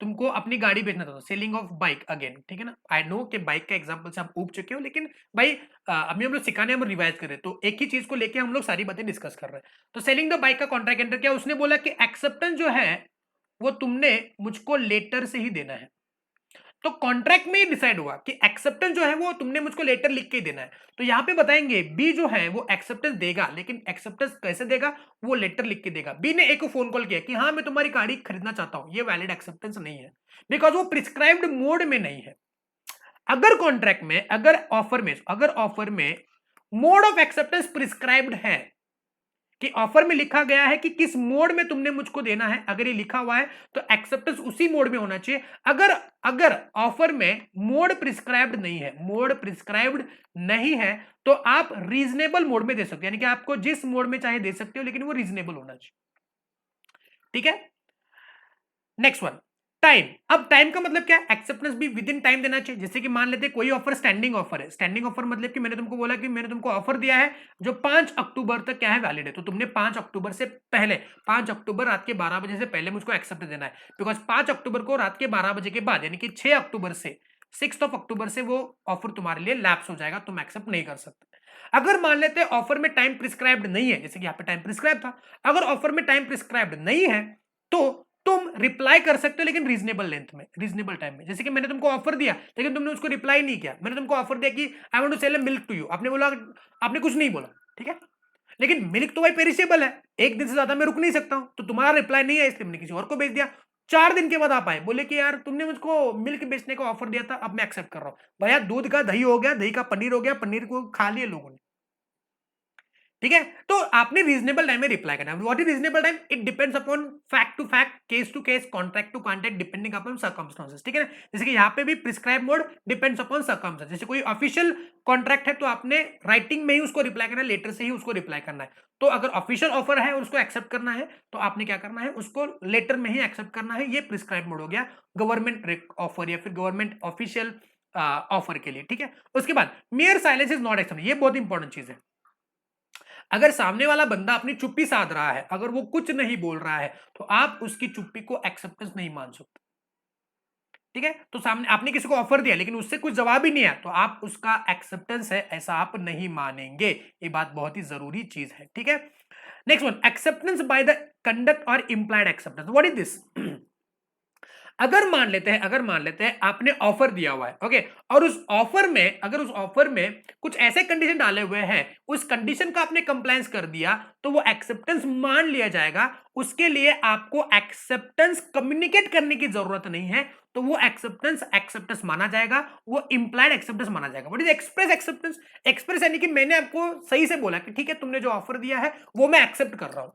तुमको अपनी गाड़ी बेचना चाहता हूँ, सेलिंग ऑफ बाइक अगेन, ठीक है ना। आई नो कि बाइक का एग्जांपल से आप ऊब चुके हो, लेकिन भाई अभी हम लोग सिखाने, हम रिवाइज कर रहे हैं, तो एक ही चीज को लेके हम लोग सारी बातें डिस्कस कर रहे हैं। तो सेलिंग द बाइक का कॉन्ट्रैक्ट एंटर किया, उसने बोला कि एक्सेप्टेंस जो है वो तुमने मुझको लेटर से ही देना है। तो कॉन्ट्रैक्ट में ही डिसाइड हुआ कि एक्सेप्टेंस जो है वो तुमने मुझको लेटर लिख के ही देना है। तो यहां पे बताएंगे बी जो है वो एक्सेप्टेंस देगा, लेकिन एक्सेप्टेंस कैसे देगा? वो लेटर लिख के देगा। बी ने ए को फोन कॉल किया कि हाँ मैं तुम्हारी गाड़ी खरीदना चाहता हूं, ये वैलिड एक्सेप्टेंस नहीं है, बिकॉज वो प्रिस्क्राइब्ड मोड में नहीं है। अगर कॉन्ट्रैक्ट में, अगर ऑफर में मोड ऑफ एक्सेप्टेंस प्रिस्क्राइब्ड है, कि ऑफर में लिखा गया है कि किस मोड में तुमने मुझको देना है, अगर ये लिखा हुआ है तो एक्सेप्टेंस उसी मोड में होना चाहिए। अगर अगर ऑफर में मोड प्रिस्क्राइब्ड नहीं है, मोड प्रिस्क्राइब्ड नहीं है, तो आप रीजनेबल मोड में दे सकते हो, यानी कि आपको जिस मोड में चाहे दे सकते हो, लेकिन वो रीजनेबल होना चाहिए। ठीक है, नेक्स्ट वन, टाइम। अब टाइम का मतलब क्या है? एक्सेप्टेंस भी विद इन टाइम देना चाहिए। जैसे कि मान लेते हैं कोई ऑफर स्टैंडिंग ऑफर है, स्टैंडिंग ऑफर मतलब कि मैंने तुमको बोला कि मैंने तुमको ऑफर दिया है जो 5 अक्टूबर तक क्या है वैलिड है, तो तुमने 5 अक्टूबर से पहले, 5 अक्टूबर रात के 12 बजे से पहले मुझको एक्सेप्ट देना है, बिकॉज 5 अक्टूबर को रात के 12 बजे के बाद, यानी कि 6 अक्टूबर से 6 ऑफ अक्टूबर से वो ऑफर तुम्हारे लिए लैप्स हो जाएगा, तुम एक्सेप्ट नहीं कर सकते। अगर मान लेते हैं ऑफर में टाइम प्रिस्क्राइब्ड नहीं है, जैसे कि यहाँ पे टाइम प्रिस्क्राइब था, अगर ऑफर में टाइम प्रिस्क्राइब्ड नहीं है तो तुम रिप्लाई कर सकते हो, लेकिन रीजनेबल लेंथ में, रीजनेबल टाइम में। जैसे कि मैंने तुमको ऑफर दिया लेकिन तुमने उसको रिप्लाई नहीं किया, मैंने तुमको ऑफर दिया कि I want to sell a milk to you, आपने बोला, आपने कुछ नहीं बोला, ठीक है, लेकिन मिल्क तो भाई पेरिशेबल है, एक दिन से ज्यादा मैं रुक नहीं सकता हूं, तो तुम्हारा रिप्लाई नहीं है, इसलिए मैंने किसी और को भेज दिया। 4 दिन के बाद आप आए, बोले कि यार तुमने मुझको मिल्क बेचने का ऑफर दिया था, अब मैं एक्सेप्ट कर रहा हूं। भैया दूध का दही हो गया, दही का पनीर हो गया, पनीर को खा लिया लोगों ने, ठीक है। तो आपने रीजनेबल टाइम में रिप्लाई करना है। What is reasonable time? It depends upon fact to fact, case to case, contract to contract, depending upon circumstances, ठीक है ना। जैसे कि यहाँ पे भी prescribe mode depends upon circumstances. जैसे कोई ऑफिशियल कॉन्ट्रैक्ट है तो आपने राइटिंग में ही उसको रिप्लाई करना है, लेटर से ही उसको रिप्लाई करना है। तो अगर ऑफिशियल ऑफर है और उसको एक्सेप्ट करना है तो आपने क्या करना है, उसको लेटर में ही एक्सेप्ट करना है। ये प्रिस्क्राइब मोड हो गया गवर्नमेंट ऑफर या फिर गवर्नमेंट ऑफिशियल ऑफर के लिए, ठीक है। उसके बाद mayor silence is not accepted, ये बहुत इंपॉर्टेंट चीज है। अगर सामने वाला बंदा अपनी चुप्पी साध रहा है, अगर वो कुछ नहीं बोल रहा है, तो आप उसकी चुप्पी को एक्सेप्टेंस नहीं मान सकते, ठीक है। तो सामने आपने किसी को ऑफर दिया लेकिन उससे कुछ जवाब ही नहीं है, तो आप उसका एक्सेप्टेंस है ऐसा आप नहीं मानेंगे। ये बात बहुत ही जरूरी चीज है, ठीक है। Next one, acceptance by the conduct और implied acceptance. What is this? अगर मान लेते हैं आपने ऑफर दिया हुआ है, ओके, और उस ऑफर में, अगर उस ऑफर में कुछ ऐसे कंडीशन डाले हुए हैं, उस कंडीशन का आपने कंप्लायंस कर दिया, तो वो एक्सेप्टेंस मान लिया जाएगा। उसके लिए आपको एक्सेप्टेंस कम्युनिकेट करने की जरूरत नहीं है, तो वो एक्सेप्टेंस एक्सेप्टेंस माना जाएगा, वो इंप्लाइड एक्सेप्टेंस माना जाएगा। What is express acceptance? Express यानी कि मैंने आपको सही से बोला कि ठीक है, तुमने जो ऑफर दिया है वो मैं एक्सेप्ट कर रहा हूं,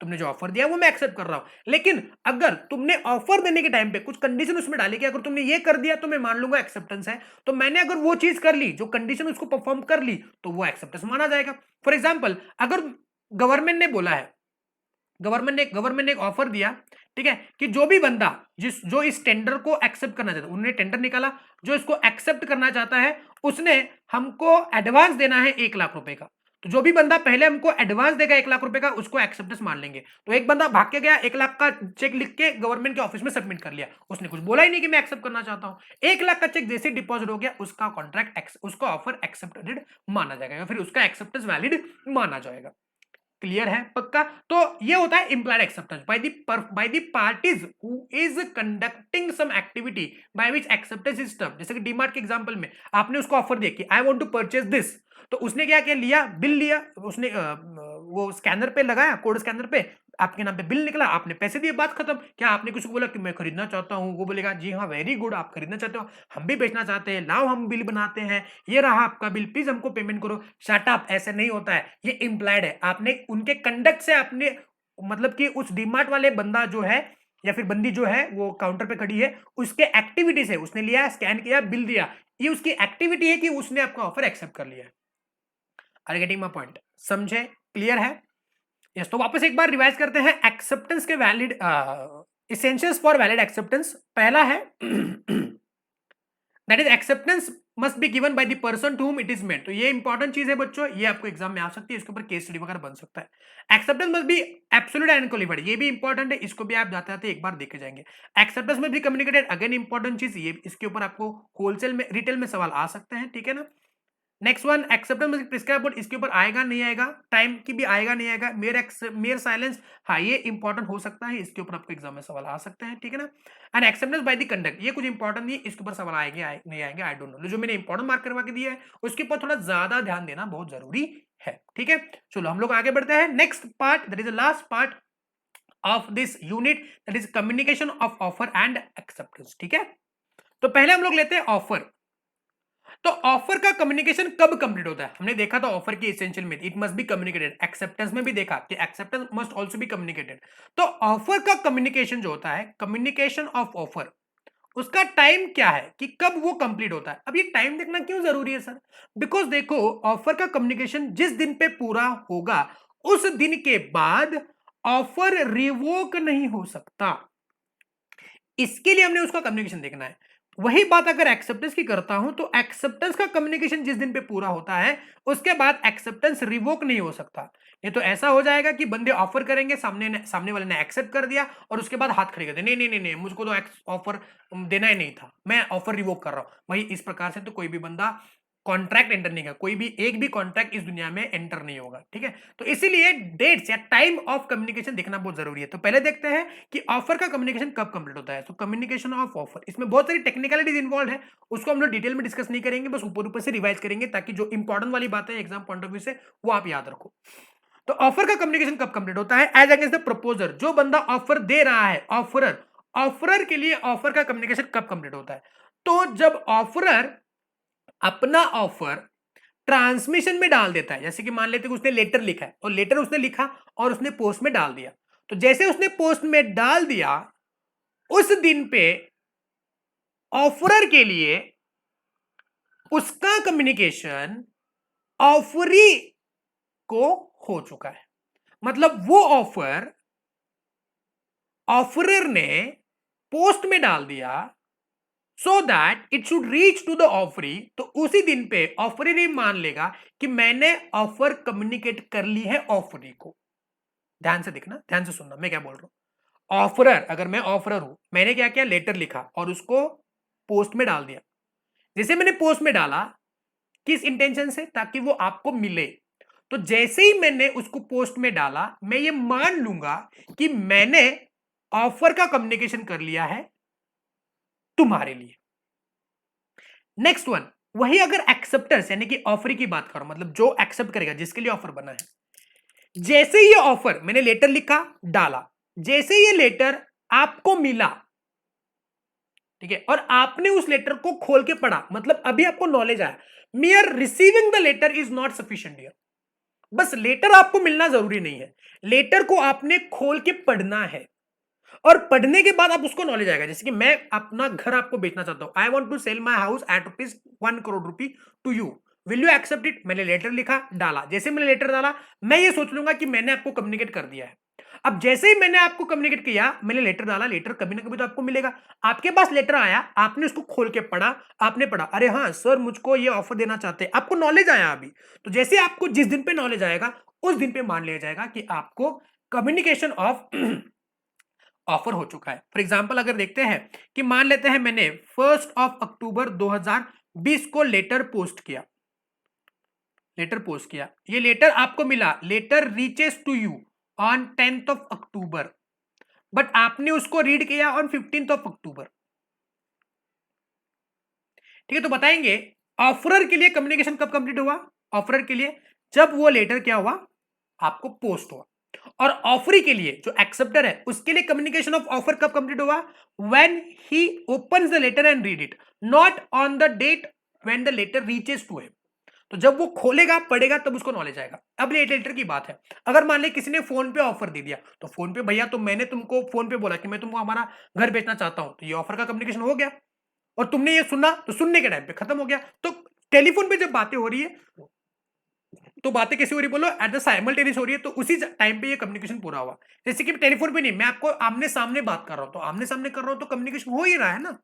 तुमने जो ऑफर दिया वो मैं एक्सेप्ट कर रहा हूं, लेकिन अगर तुमने ऑफर देने के टाइम पे कुछ कंडीशन उसमें डाली कि अगर तुमने ये कर दिया तो मैं मान लूंगा एक्सेप्टेंस है, तो मैंने अगर वो चीज कर ली, जो कंडीशन उसको परफॉर्म कर ली, तो वो एक्सेप्टेंस माना जाएगा। फॉर एग्जाम्पल, अगर गवर्नमेंट ने बोला है, गवर्नमेंट ने एक ऑफर दिया, ठीक है, कि जो भी बंदा जो इस टेंडर को एक्सेप्ट करना चाहता है, उन्होंने टेंडर निकाला, जो इसको एक्सेप्ट करना चाहता है उसने हमको एडवांस देना है 1 लाख रुपए का। तो जो भी बंदा पहले हमको एडवांस देगा 1 लाख रुपए का, उसको एक्सेप्टेंस मान लेंगे। तो एक बंदा भाग के गया, 1 लाख का चेक लिख के गवर्नमेंट के ऑफिस में सबमिट कर लिया, उसने कुछ बोला ही नहीं कि मैं एक्सेप्ट करना चाहता हूं। 1 लाख का चेक जैसे डिपॉजिट हो गया, उसका कॉन्ट्रैक्ट, उसका ऑफर एक्सेप्टेड माना जाएगा, या फिर उसका एक्सेप्टेंस वैलिड माना जाएगा। क्लियर है? पक्का? तो ये होता है implied acceptance by the parties who is conducting some activity by which acceptance is term. जैसे कि डीमार्ट के एग्जांपल में आपने उसको ऑफर दिया कि I want to purchase this, तो उसने क्या किया, लिया बिल, लिया उसने, वो स्कैनर पे लगाया, कोड स्कैनर पे आपके नाम पे बिल निकला, आपने पैसे दिए, बात खत्म। क्या आपने किसी को बोला कि मैं खरीदना चाहता हूं, वो बोलेगा जी हाँ वेरी गुड, आप खरीदना चाहते हो, हम भी बेचना चाहते हैं, लाओ हम बिल बनाते हैं, ये रहा आपका बिल, प्लीज हमको पेमेंट करो। शट अप, ऐसे नहीं होता है, ये इंप्लाइड है। आपने उनके कंडक्ट से, आपने मतलब कि उस डीमार्ट वाले बंदा जो है या फिर बंदी जो है वो काउंटर पे खड़ी है, उसके एक्टिविटी से उसने लिया, स्कैन किया, बिल दिया, ये उसकी एक्टिविटी है कि उसने आपका ऑफर एक्सेप्ट कर लिया है। Are getting my point? समझे? क्लियर है? यस। तो वापस एक बार रिवाइज करते हैं एक्सेप्टेंस के valid essentials for valid acceptance. पहला है that is acceptance must be given by the person to whom it is meant. तो ये इंपॉर्टेंट चीज है बच्चों, ये आपको एग्जाम में आ सकती है, इसके ऊपर केस स्टडी वगैरह बन सकता है। Acceptance must be absolute and qualified, ये भी इंपॉर्टेंट है, इसको भी आप जाते जाते एक बार देखे जाएंगे। एक्सेप्टेंस में भी कम्युनिकेटेड, अगेन इंपॉर्टेंट चीज, ये इसके ऊपर आपको होलसेल में रिटेल में सवाल आ सकते हैं, ठीक है ना। Next one, acceptance prescribe board, इसके ऊपर आएगा नहीं आएगा, टाइम की भी आएगा नहीं आएगा। मेयर साइलेंस, हाँ ये इंपॉर्टेंट हो सकता है, इसके ऊपर आपको एग्जाम में सवाल आ सकते हैं, ठीक है ना। And acceptance by the conduct, ये कुछ इंपॉर्टेंट नहीं है, इसके ऊपर सवाल आएंगे नहीं आएंगे आई डोंट नो। जो मैंने इंपॉर्टेंट मार्क करवा के दिया है उसके ऊपर थोड़ा ज्यादा ध्यान देना बहुत जरूरी है, ठीक है। चलो हम लोग आगे बढ़ते हैं। Next part, that is the last part of this unit, that is communication of offer and acceptance, ठीक है। तो पहले हम लोग लेते हैं ऑफर। तो ऑफर का कम्युनिकेशन कब कंप्लीट होता है, हमने देखा था ऑफर की एसेंशियल में it must be communicated, acceptance में भी देखा कि acceptance must also be communicated. तो ऑफर का कम्युनिकेशन जो होता है, कम्युनिकेशन ऑफ ऑफर, उसका टाइम क्या है कि कब वो कंप्लीट होता है। अब ये टाइम देखना क्यों जरूरी है सर, बिकॉज देखो ऑफर का कम्युनिकेशन जिस दिन पे पूरा होगा उस दिन के बाद ऑफर रिवोक नहीं हो सकता, इसके लिए हमने उसका कम्युनिकेशन देखना है। वही बात अगर एक्सेप्टेंस की करता हूं तो एक्सेप्टेंस का कम्युनिकेशन जिस दिन पे पूरा होता है उसके बाद एक्सेप्टेंस रिवोक नहीं हो सकता। ये तो ऐसा हो जाएगा कि बंदे ऑफर करेंगे, सामने वाले ने एक्सेप्ट कर दिया और उसके बाद हाथ खड़े कर दिया, नहीं नहीं नहीं नहीं मुझको तो ऑफर देना ही नहीं था, मैं ऑफर रिवोक कर रहा हूं। वही इस प्रकार से तो कोई भी बंदा कॉन्ट्रैक्ट एंटर नहीं कर, कोई भी एक भी कॉन्ट्रैक्ट इस दुनिया में एंटर नहीं होगा, ठीक है। तो इसीलिए डेट्स या टाइम ऑफ कम्युनिकेशन देखना बहुत जरूरी है। तो पहले देखते हैं कि ऑफर का कम्युनिकेशन कब कंप्लीट होता है। तो कम्युनिकेशन ऑफ ऑफर, इसमें बहुत सारी टेक्निकलिटीज इन्वॉल्व है, उसको हम लोग डिटेल में डिस्कस नहीं करेंगे, बस ऊपर ऊपर से रिवाइज करेंगे ताकि जो इंपॉर्टेंट वाली बात है एग्जाम पॉइंट ऑफ व्यू से वो आप याद रखो। तो ऑफर का कम्युनिकेशन कब कंप्लीट होता है, एज अगेंस्ट द प्रपोजर, जो बंदा ऑफर दे रहा है, ऑफरर, ऑफरर के लिए ऑफर का कम्युनिकेशन कब कंप्लीट होता है। तो जब ऑफरर अपना ऑफर ट्रांसमिशन में डाल देता है, जैसे कि मान लेते हैं उसने लेटर लिखा है और लेटर उसने लिखा और उसने पोस्ट में डाल दिया, तो जैसे उसने पोस्ट में डाल दिया उस दिन पे ऑफरर के लिए उसका कम्युनिकेशन ऑफरी को हो चुका है। मतलब वो ऑफर ऑफरर ने पोस्ट में डाल दिया so that it should reach to the offeree, तो उसी दिन पे ऑफरी मान लेगा कि मैंने ऑफर कम्युनिकेट कर ली है ऑफरी को। ध्यान से देखना, ध्यान से सुनना मैं क्या बोल रहा हूं। ऑफरर, अगर मैं ऑफरर हूं, मैंने क्या किया, लेटर लिखा और उसको पोस्ट में डाल दिया। जैसे मैंने पोस्ट में डाला, किस इंटेंशन से, ताकि वो आपको मिले। तो जैसे ही मैंने उसको पोस्ट में डाला मैं ये मान लूंगा कि मैंने ऑफर का कम्युनिकेशन कर लिया है तुम्हारे लिए। नेक्स्ट वन, वही अगर एक्सेप्टर्स यानी कि ऑफर की बात करो, मतलब जो एक्सेप्ट करेगा जिसके लिए ऑफर बना है, जैसे ये ऑफर मैंने लेटर लिखा डाला, जैसे ये लेटर आपको मिला, ठीक है, और आपने उस लेटर को खोल के पढ़ा, मतलब अभी आपको नॉलेज आया, mere receiving the letter is not sufficient here. बस लेटर आपको मिलना जरूरी नहीं है, लेटर को आपने खोल के पढ़ना है और पढ़ने के बाद आप उसको नॉलेज आएगा। जैसे कि मैं अपना घर आपको बेचना चाहता हूं, I want to sell my house at ₹1 crore to you, will you accept it. मैंने लेटर लिखा डाला, जैसे मैंने लेटर डाला मैं ये सोच लूंगा कि मैंने आपको कम्युनिकेट कर दिया है। अब जैसे ही मैंने आपको कम्युनिकेट किया, मैंने लेटर डाला, लेटर कभी ना कभी तो आपको मिलेगा। आपके पास लेटर आया, आपने उसको खोल के पढ़ा, आपने पढ़ा अरे हाँ सर मुझको ये ऑफर देना चाहते हैं, आपको नॉलेज आया अभी। तो जैसे आपको जिस दिन पे नॉलेज आएगा उस दिन पे मान लिया जाएगा कि आपको कम्युनिकेशन ऑफ ऑफर हो चुका है। फॉर एग्जाम्पल अगर देखते हैं कि मान लेते हैं मैंने 1 अक्टूबर 2020 को लेटर पोस्ट किया, लेटर पोस्ट किया, ये लेटर आपको मिला, letter reaches to you on 10th October, but आपने उसको रीड किया ऑन 15th अक्टूबर। ठीक है, तो बताएंगे ऑफरर के लिए कम्युनिकेशन कब कंप्लीट हुआ, ऑफरर के लिए जब वो लेटर क्या हुआ आपको पोस्ट हुआ, और ऑफरी के लिए जो एक्सेप्टर है उसके लिए कम्युनिकेशन ऑफ ऑफर कब कंप्लीट हुआ, when he opens the letter and read it, not on the date when the letter reaches to him. तो जब वो खोलेगा पढ़ेगा तब उसको नॉलेज आएगा। अब लेटर की बात है, अगर मान ले किसी ने फोन पे ऑफर दे दिया, तो फोन पे भैया तो मैंने तुमको फोन पे बोला कि मैं तुमको हमारा घर बेचना चाहता हूं, तो ये ऑफर का कम्युनिकेशन हो गया, और तुमने ये सुना तो सुनने के टाइम पे खत्म हो गया। तो टेलीफोन पे जब बातें हो रही है तो बातें कैसे हो रही बोलो, एट द साइमल्टेनियस हो रही है, तो उसी टाइम पे ये कम्युनिकेशन पूरा हुआ। जैसे कि टेलीफोन पे नहीं, मैं आपको आमने सामने बात कर रहा हूं, तो आमने सामने कर रहा हूं तो कम्युनिकेशन हो ही रहा है ना।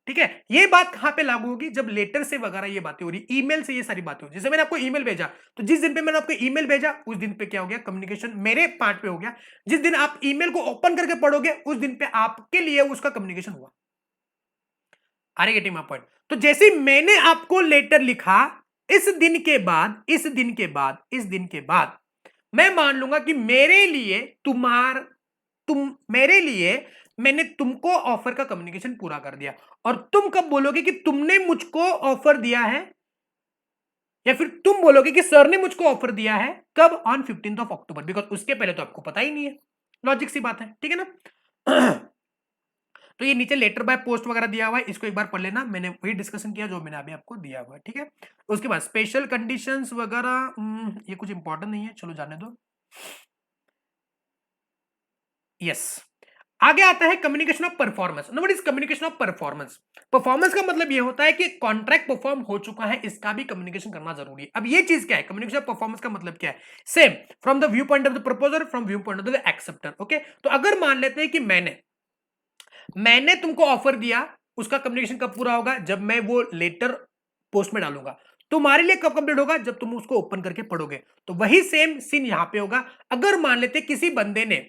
ठीक है, ये बात कहां पे लागू होगी, जब लेटर से वगैरह ये बातें हो रही, ईमेल से ये सारी बातें हो, जैसे मैंने आपको ईमेल भेजा, तो जिस दिन पे मैंने आपको ईमेल भेजा उस दिन पे क्या हो गया, कम्युनिकेशन मेरे पार्ट पे हो गया। जिस दिन आप ईमेल को ओपन करके पढ़ोगे उस दिन पे आपके लिए उसका कम्युनिकेशन हुआ। Are you getting my point? तो जैसे मैंने आपको लेटर लिखा, इस दिन के बाद, इस दिन के बाद, इस दिन के बाद मैं मान लूंगा कि मेरे लिए तुम मेरे लिए मैंने तुमको ऑफर का कम्युनिकेशन पूरा कर दिया। और तुम कब बोलोगे कि तुमने मुझको ऑफर दिया है, या फिर तुम बोलोगे कि सर ने मुझको ऑफर दिया है, कब? ऑन 15 अक्टूबर, बिकॉज उसके पहले तो आपको पता ही नहीं है। लॉजिक सी बात है, ठीक है ना? तो ये नीचे लेटर बाय पोस्ट वगैरह दिया हुआ है, इसको एक बार पढ़ लेना, मैंने वही डिस्कशन किया जो मैंने अभी आपको दिया हुआ है, ठीक है। उसके बाद स्पेशल कंडीशंस वगैरह, ये कुछ इंपॉर्टेंट नहीं है, चलो जाने दो। यस, आगे आता है communication of performance. What is communication of performance? Performance का मतलब ये होता है कि कॉन्ट्रैक्ट परफॉर्म हो चुका है, इसका भी कम्युनिकेशन करना जरूरी है। अब ये चीज क्या है, कम्युनिकेशन ऑफ परफॉर्मेंस का मतलब क्या है? Same from the view point of the proposer, from view point of the acceptor. Okay, तो अगर मान लेते हैं कि मैंने तुमको ऑफर दिया, उसका कम्युनिकेशन कब पूरा होगा? जब मैं वो लेटर पोस्ट में डालूंगा। तुम्हारे लिए कब कंप्लीट होगा? जब तुम उसको ओपन करके पढ़ोगे। तो वही सेम सीन यहां पे होगा। अगर मान लेते किसी बंदे ने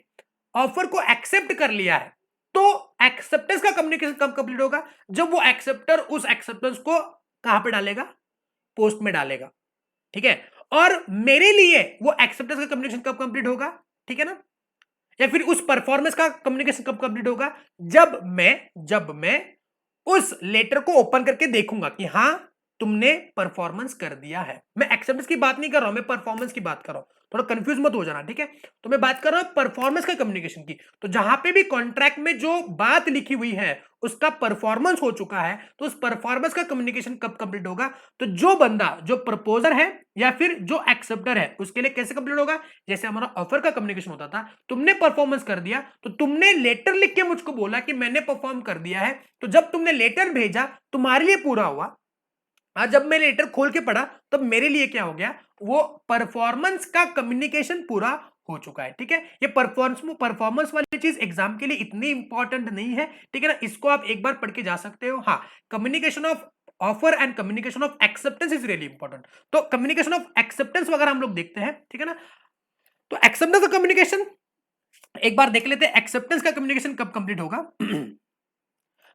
ऑफर को एक्सेप्ट कर लिया है, तो एक्सेप्टेंस का कम्युनिकेशन कब कंप्लीट होगा? जब वो एक्सेप्टर उस एक्सेप्टेंस को कहां पे डालेगा? पोस्ट में डालेगा, ठीक है। और मेरे लिए वो एक्सेप्टेंस का कम्युनिकेशन कब कंप्लीट होगा? ठीक है ना? या फिर उस परफॉर्मेंस का कम्युनिकेशन कब कंप्लीट होगा? जब मैं उस लेटर को ओपन करके देखूंगा कि हां, तुमने परफॉर्मेंस कर दिया है। मैं एक्सेप्टेंस की बात नहीं कर रहा हूं, मैं परफॉर्मेंस की बात कर रहा हूं। थोड़ा कंफ्यूज मत हो जाना, ठीक है। तो मैं बात कर रहा हूं परफॉर्मेंस का कम्युनिकेशन की। तो जहां पे भी कॉन्ट्रैक्ट में जो बात लिखी हुई है उसका परफॉर्मेंस हो चुका है, तो उस परफॉर्मेंस का कम्युनिकेशन कब कंप्लीट होगा? तो जो बंदा, जो प्रपोजर है या फिर जो एक्सेप्टर है, उसके लिए कैसे कंप्लीट होगा? जैसे हमारा ऑफर का कम्युनिकेशन होता था, तुमने परफॉर्मेंस कर दिया, तो तुमने लेटर लिख के मुझको बोला कि मैंने परफॉर्म कर दिया है। तो जब तुमने लेटर भेजा, तुम्हारे लिए पूरा हुआ। आज जब मैं लेटर खोल के पढ़ा, तब मेरे लिए क्या हो गया? वो परफॉर्मेंस का कम्युनिकेशन पूरा हो चुका है, ठीक है। ये परफॉर्मेंस वाली चीज एग्जाम के लिए इतनी इंपॉर्टेंट नहीं है, ठीक है ना। इसको आप एक बार पढ़ के जा सकते हो। हाँ, communication of offer and communication of acceptance is really important. तो कम्युनिकेशन ऑफ एक्सेप्टेंस वगैरह हम लोग देखते हैं, ठीक है ना। तो एक्सेप्टेंस का कम्युनिकेशन एक बार देख लेते हैं, एक्सेप्टेंस का कम्युनिकेशन कब कंप्लीट होगा?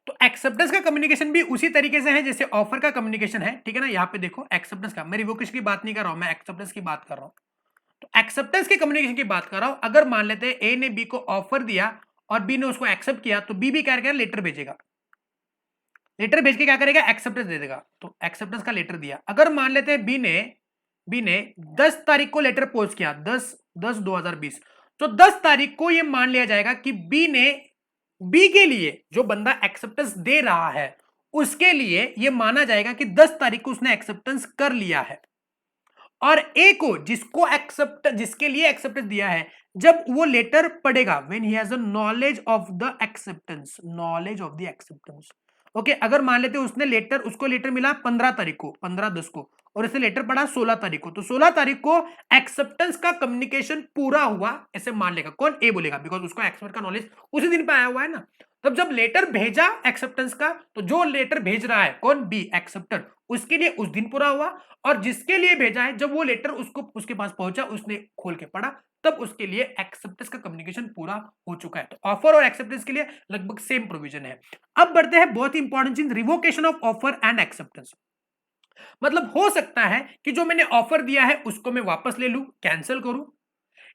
तो एक्सेप्टेंस का कम्युनिकेशन भी उसी तरीके से है जैसे ऑफर का कम्युनिकेशन है, ठीक है ना। यहाँ पे देखो एक्सेप्टेंस का, मैं रिवोकेशन की बात नहीं कर रहा हूं, मैं एक्सेप्टेंस की बात कर रहा हूं। तो एक्सेप्टेंस के कम्युनिकेशन की बात कर रहा हूं। अगर मान लेते हैं ए ने बी को ऑफर दिया और बी ने उसको एक्सेप्ट किया, तो बी भी क्या करेगा? लेटर भेजेगा। लेटर भेज के क्या करेगा? एक्सेप्टेंस दे देगा। तो एक्सेप्टेंस का लेटर दिया। अगर मान लेते हैं बी ने 10 तारीख को लेटर पोस्ट किया, 10/10/2020, तो 10 तारीख को यह मान लिया जाएगा कि बी के लिए, जो बंदा एक्सेप्टेंस दे रहा है उसके लिए यह माना जाएगा कि 10 तारीख को उसने एक्सेप्टेंस कर लिया है। और ए को, जिसके लिए एक्सेप्टेंस दिया है, जब वो लेटर पढ़ेगा, when he has a knowledge of the acceptance, okay. अगर मान लेते उसको लेटर मिला 15 तारीख को, 15/10 को, और इसने लेटर पढ़ा 16 तारीख को, तो 16 तारीख को एक्सेप्टेंस का कम्युनिकेशन पूरा हुआ ऐसे मान लेगा। कौन? ए बोलेगा, बिकॉज उसको एक्सेप्ट का नॉलेज उसी दिन पे आया हुआ है ना। तब जब लेटर भेजा एक्सेप्टेंस का, तो जो लेटर भेज रहा है कौन? बी, एक्सेप्टर, उसके लिए उस दिन पूरा हुआ। और जिसके लिए भेजा है, जब वो लेटर उसके पास पहुंचा, उसने खोल के पढ़ा, तब उसके लिए एक्सेप्टेंस का कम्युनिकेशन पूरा हो चुका है। तो ऑफर और एक्सेप्टेंस के लिए लगभग सेम प्रोविजन है। अब बढ़ते हैं बहुत ही इंपॉर्टेंट चीज, revocation of offer and acceptance. मतलब हो सकता है कि जो मैंने ऑफर दिया है उसको मैं वापस ले लूं, कैंसिल करूं,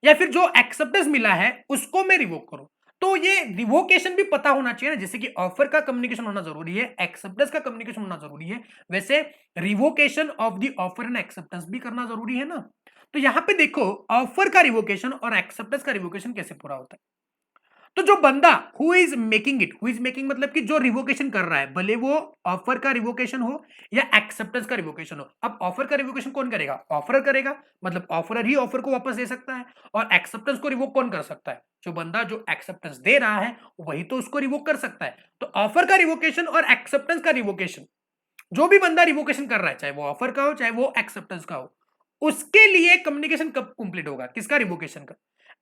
या फिर जो एक्सेप्टेंस मिला है उसको मैं रिवोक करूं। तो ये रिवोकेशन भी पता होना चाहिए ना, जैसे कि ऑफर का कम्युनिकेशन होना जरूरी है, एक्सेप्टेंस का कम्युनिकेशन होना जरूरी है, वैसे revocation of the offer and acceptance भी करना जरूरी है ना। तो यहां पे देखो, ऑफर का रिवोकेशन और एक्सेप्टेंस का रिवोकेशन कैसे पूरा होता है। तो जो बंदा हु इज मेकिंग मतलब कि जो रिवोकेशन कर रहा है, भले वो ऑफर का रिवोकेशन हो या एक्सेप्टेंस का रिवोकेशन हो। अब ऑफर का रिवोकेशन कौन करेगा? ऑफर करेगा, मतलब ऑफरर ही ऑफर को वापस दे सकता है। और एक्सेप्टेंस को रिवोक कौन कर सकता है? जो बंदा जो एक्सेप्टेंस दे रहा है वही तो उसको रिवोक कर सकता है। तो ऑफर का रिवोकेशन और एक्सेप्टेंस का रिवोकेशन, जो भी बंदा रिवोकेशन कर रहा है, चाहे वो ऑफर का हो चाहे वो एक्सेप्टेंस का हो, उसके लिए कम्युनिकेशन कब कंप्लीट होगा? किसका? रिवोकेशन का।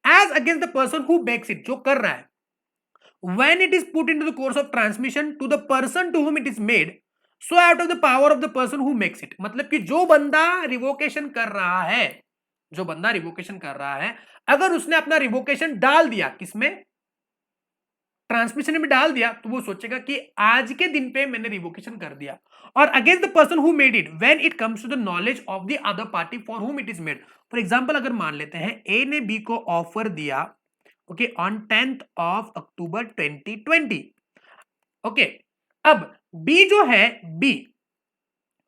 As against the person who makes it, जो कर रहा है when it is put into the course of transmission to the person to whom it is made so out of the power of the person who makes it। मतलब कि जो बंदा revocation कर रहा है, जो बंदा रिवोकेशन कर रहा है, अगर उसने अपना रिवोकेशन डाल दिया किसमें, ट्रांसमिशन में डाल दिया, तो वो सोचेगा कि आज के दिन पे मैंने रिवोकेशन कर दिया। और against the person who made it when it comes to the knowledge of the other party for whom it is made. For example अगर मान लेते हैं ए ने बी को ऑफर दिया, okay, on 10th of October 2020, okay. अब B जो है, बी,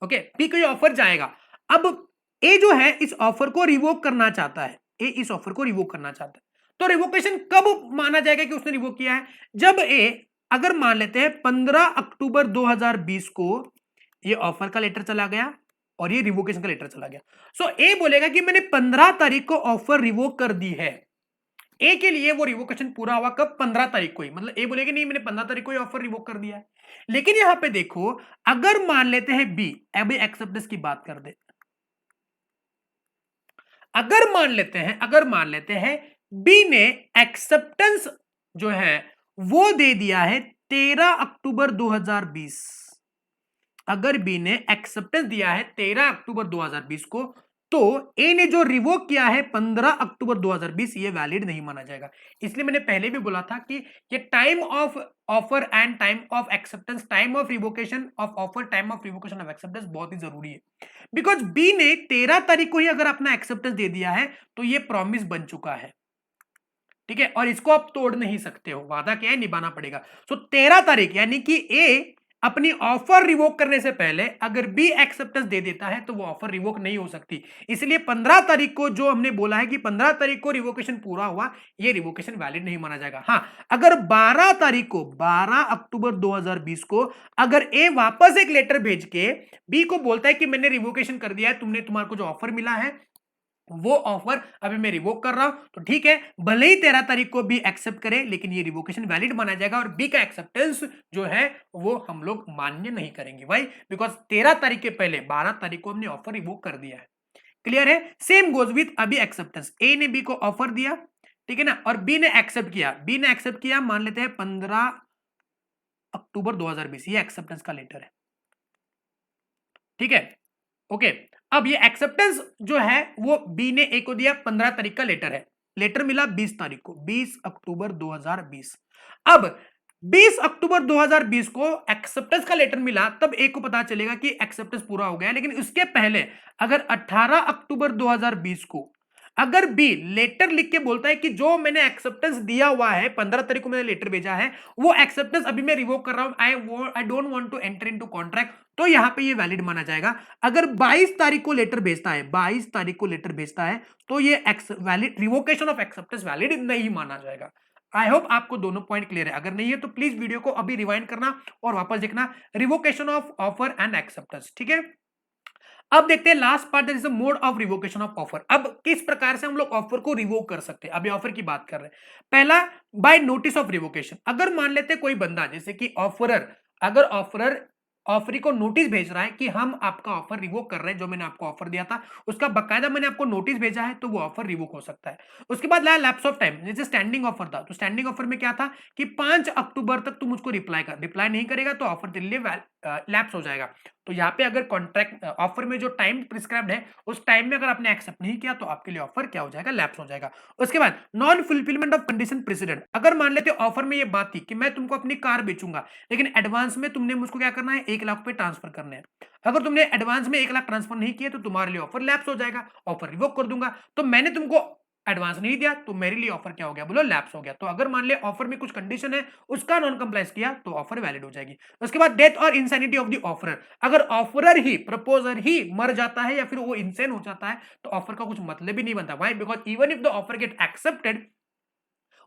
ओके, बी को ये ऑफर जाएगा। अब ए जो है इस ऑफर को रिवोक करना चाहता है, ए इस ऑफर को रिवोक करना चाहता है। तो रिवोकेशन कब माना जाएगा कि उसने रिवोक किया है? जब ए, अगर मान लेते हैं 15 अक्टूबर 2020 को ये ऑफर का लेटर चला गया और ये रिवोकेशन का लेटर चला गया। सो ए बोलेगा कि मैंने 15 तारीख को ऑफर रिवोक कर दी है। ए के लिए वो रिवोकेशन पूरा हुआ कब? 15 तारीख को ही। मतलब ए बोलेगा नहीं मैंने 15 तारीख को ही ऑफर रिवोक कर दिया है। लेकिन यहां पे देखो, अगर मान लेते हैं बी, अभी एक्सेप्टेंस की बात कर दे, अगर मान लेते हैं बी ने एक्सेप्टेंस जो है वो दे दिया है 13 अक्टूबर 2020। अगर बी ने एक्सेप्टेंस दिया है 13 अक्टूबर 2020 को, तो ए ने जो रिवोक किया है 15 अक्टूबर 2020, ये वैलिड नहीं माना जाएगा। इसलिए मैंने पहले भी बोला था कि ये time of offer and time of acceptance, time of revocation of offer, time of revocation of acceptance बहुत ही जरूरी है। बिकॉज बी ने 13 तारीख को ही अगर अपना एक्सेप्टेंस दे दिया है तो ये प्रॉमिस बन चुका है, ठीक है, और इसको आप तोड़ नहीं सकते हो, वादा क्या है, निभाना पड़ेगा। सो 13 तारीख यानी कि ए अपनी ऑफर रिवोक करने से पहले अगर बी एक्सेप्टेंस दे देता है तो वो ऑफर रिवोक नहीं हो सकती। इसलिए 15 तारीख को जो हमने बोला है कि 15 तारीख को रिवोकेशन पूरा हुआ, ये रिवोकेशन वैलिड नहीं माना जाएगा। हाँ, अगर 12 तारीख को, 12 अक्टूबर 2020 को अगर ए वापस एक लेटर भेज के बी को बोलता है कि मैंने रिवोकेशन कर दिया है, तुम्हारे को जो ऑफर मिला है वो ऑफर अभी मैं रिवोक कर रहा हूं, तो ठीक है, भले ही 13 तारीख को बी एक्सेप्ट करे लेकिन ये रिवोकेशन वैलिड माना जाएगा और बी का एक्सेप्टेंस जो है वो हम लोग मान्य नहीं करेंगे। भाई बिकॉज 13 तारीख के पहले 12 तारीख को हमने ऑफर रिवोक कर दिया है। क्लियर है? सेम गोज विथ अभी एक्सेप्टेंस। ए ने बी को ऑफर दिया, ठीक है ना, और बी ने एक्सेप्ट किया, मान लेते हैं 15 अक्टूबर 2020, ये एक्सेप्टेंस का लेटर है, ठीक है, ओके। अब ये एक्सेप्टेंस जो है वो बी ने ए को दिया, 15 तारीख का लेटर है, लेटर मिला 20 तारीख को, 20 अक्टूबर 2020। अब 20 अक्टूबर 2020 को एक्सेप्टेंस का लेटर मिला, तब ए को पता चलेगा कि एक्सेप्टेंस पूरा हो गया। लेकिन उसके पहले अगर 18 अक्टूबर 2020 को अगर बी लेटर लिख के बोलता है कि जो मैंने एक्सेप्टेंस दिया हुआ है, 15 तारीख को मैंने लेटर भेजा है, वो एक्सेप्टेंस अभी मैं रिवोक कर रहा हूं, I don't want to enter into contract, तो यहां पे ये वैलिड माना जाएगा। अगर 22 तारीख को लेटर भेजता है, 22 तारीख को लेटर भेजता है, तो ये valid revocation of acceptance valid नहीं माना जाएगा। आई होप आपको दोनों पॉइंट क्लियर है। अगर नहीं है तो प्लीज वीडियो को अभी रिवाइंड करना और वापस देखना, revocation of offer and acceptance, ठीक है। अब देखते हैं last part, that is the mode of revocation of offer. अब किस प्रकार से हम लोग ऑफर को रिवोक कर सकते हैं, अभी ऑफर की बात कर रहे हैं। पहला, बाय नोटिस ऑफ रिवोकेशन। अगर मान लेते हैं कोई बंदा जैसे कि ऑफरर, अगर ऑफरर ऑफरी को नोटिस भेज रहा है कि हम आपका ऑफर रिवोक कर रहे हैं, जो मैंने आपको ऑफर दिया था उसका बकायदा मैंने आपको नोटिस भेजा है, तो वो ऑफर रिवोक हो सकता है। उसके बाद लाया लैप्स ऑफ टाइम, जैसे स्टैंडिंग ऑफर था, तो स्टैंडिंग ऑफर में क्या था कि 5 अक्टूबर तक तू मुझको रिप्लाई नहीं करेगा तो ऑफर तेरे लिए लैप्स हो जाएगा। तो यहाँ पे अगर कॉन्ट्रैक्ट ऑफर में जो टाइम प्रिस्क्राइब्ड है उस टाइम में अगर आपने एक्सेप्ट नहीं किया तो आपके लिए ऑफर क्या हो जाएगा, लैप्स हो जाएगा। उसके बाद non fulfilment of condition president. अगर मान लेते ऑफर में ये बात थी कि मैं तुमको अपनी कार बेचूंगा, लेकिन एडवांस में तुमने मुझको क्या करना है, 1 लाख रुपए ट्रांसफर करने हैं। अगर तुमने एडवांस में 1 लाख ट्रांसफर नहीं किए तो तुम्हारे लिए ऑफर लैप्स हो जाएगा, ऑफर रिवोक कर दूंगा। तो मैंने तुमको एडवांस नहीं दिया तो मेरे लिए ऑफर क्या हो गया, बोलो लैप्स हो गया। तो अगर मान ले ऑफर में कुछ कंडीशन है उसका नॉन कंप्लाइंस किया तो ऑफर वैलिड हो जाएगी। उसके बाद डेथ और इंसैनिटी ऑफ द ऑफरर। अगर ऑफरर ही, प्रपोजर ही मर जाता है या फिर वो इंसेन हो जाता है तो ऑफर का कुछ मतलब ही नहीं बनता। Why? Because even if the offer get accepted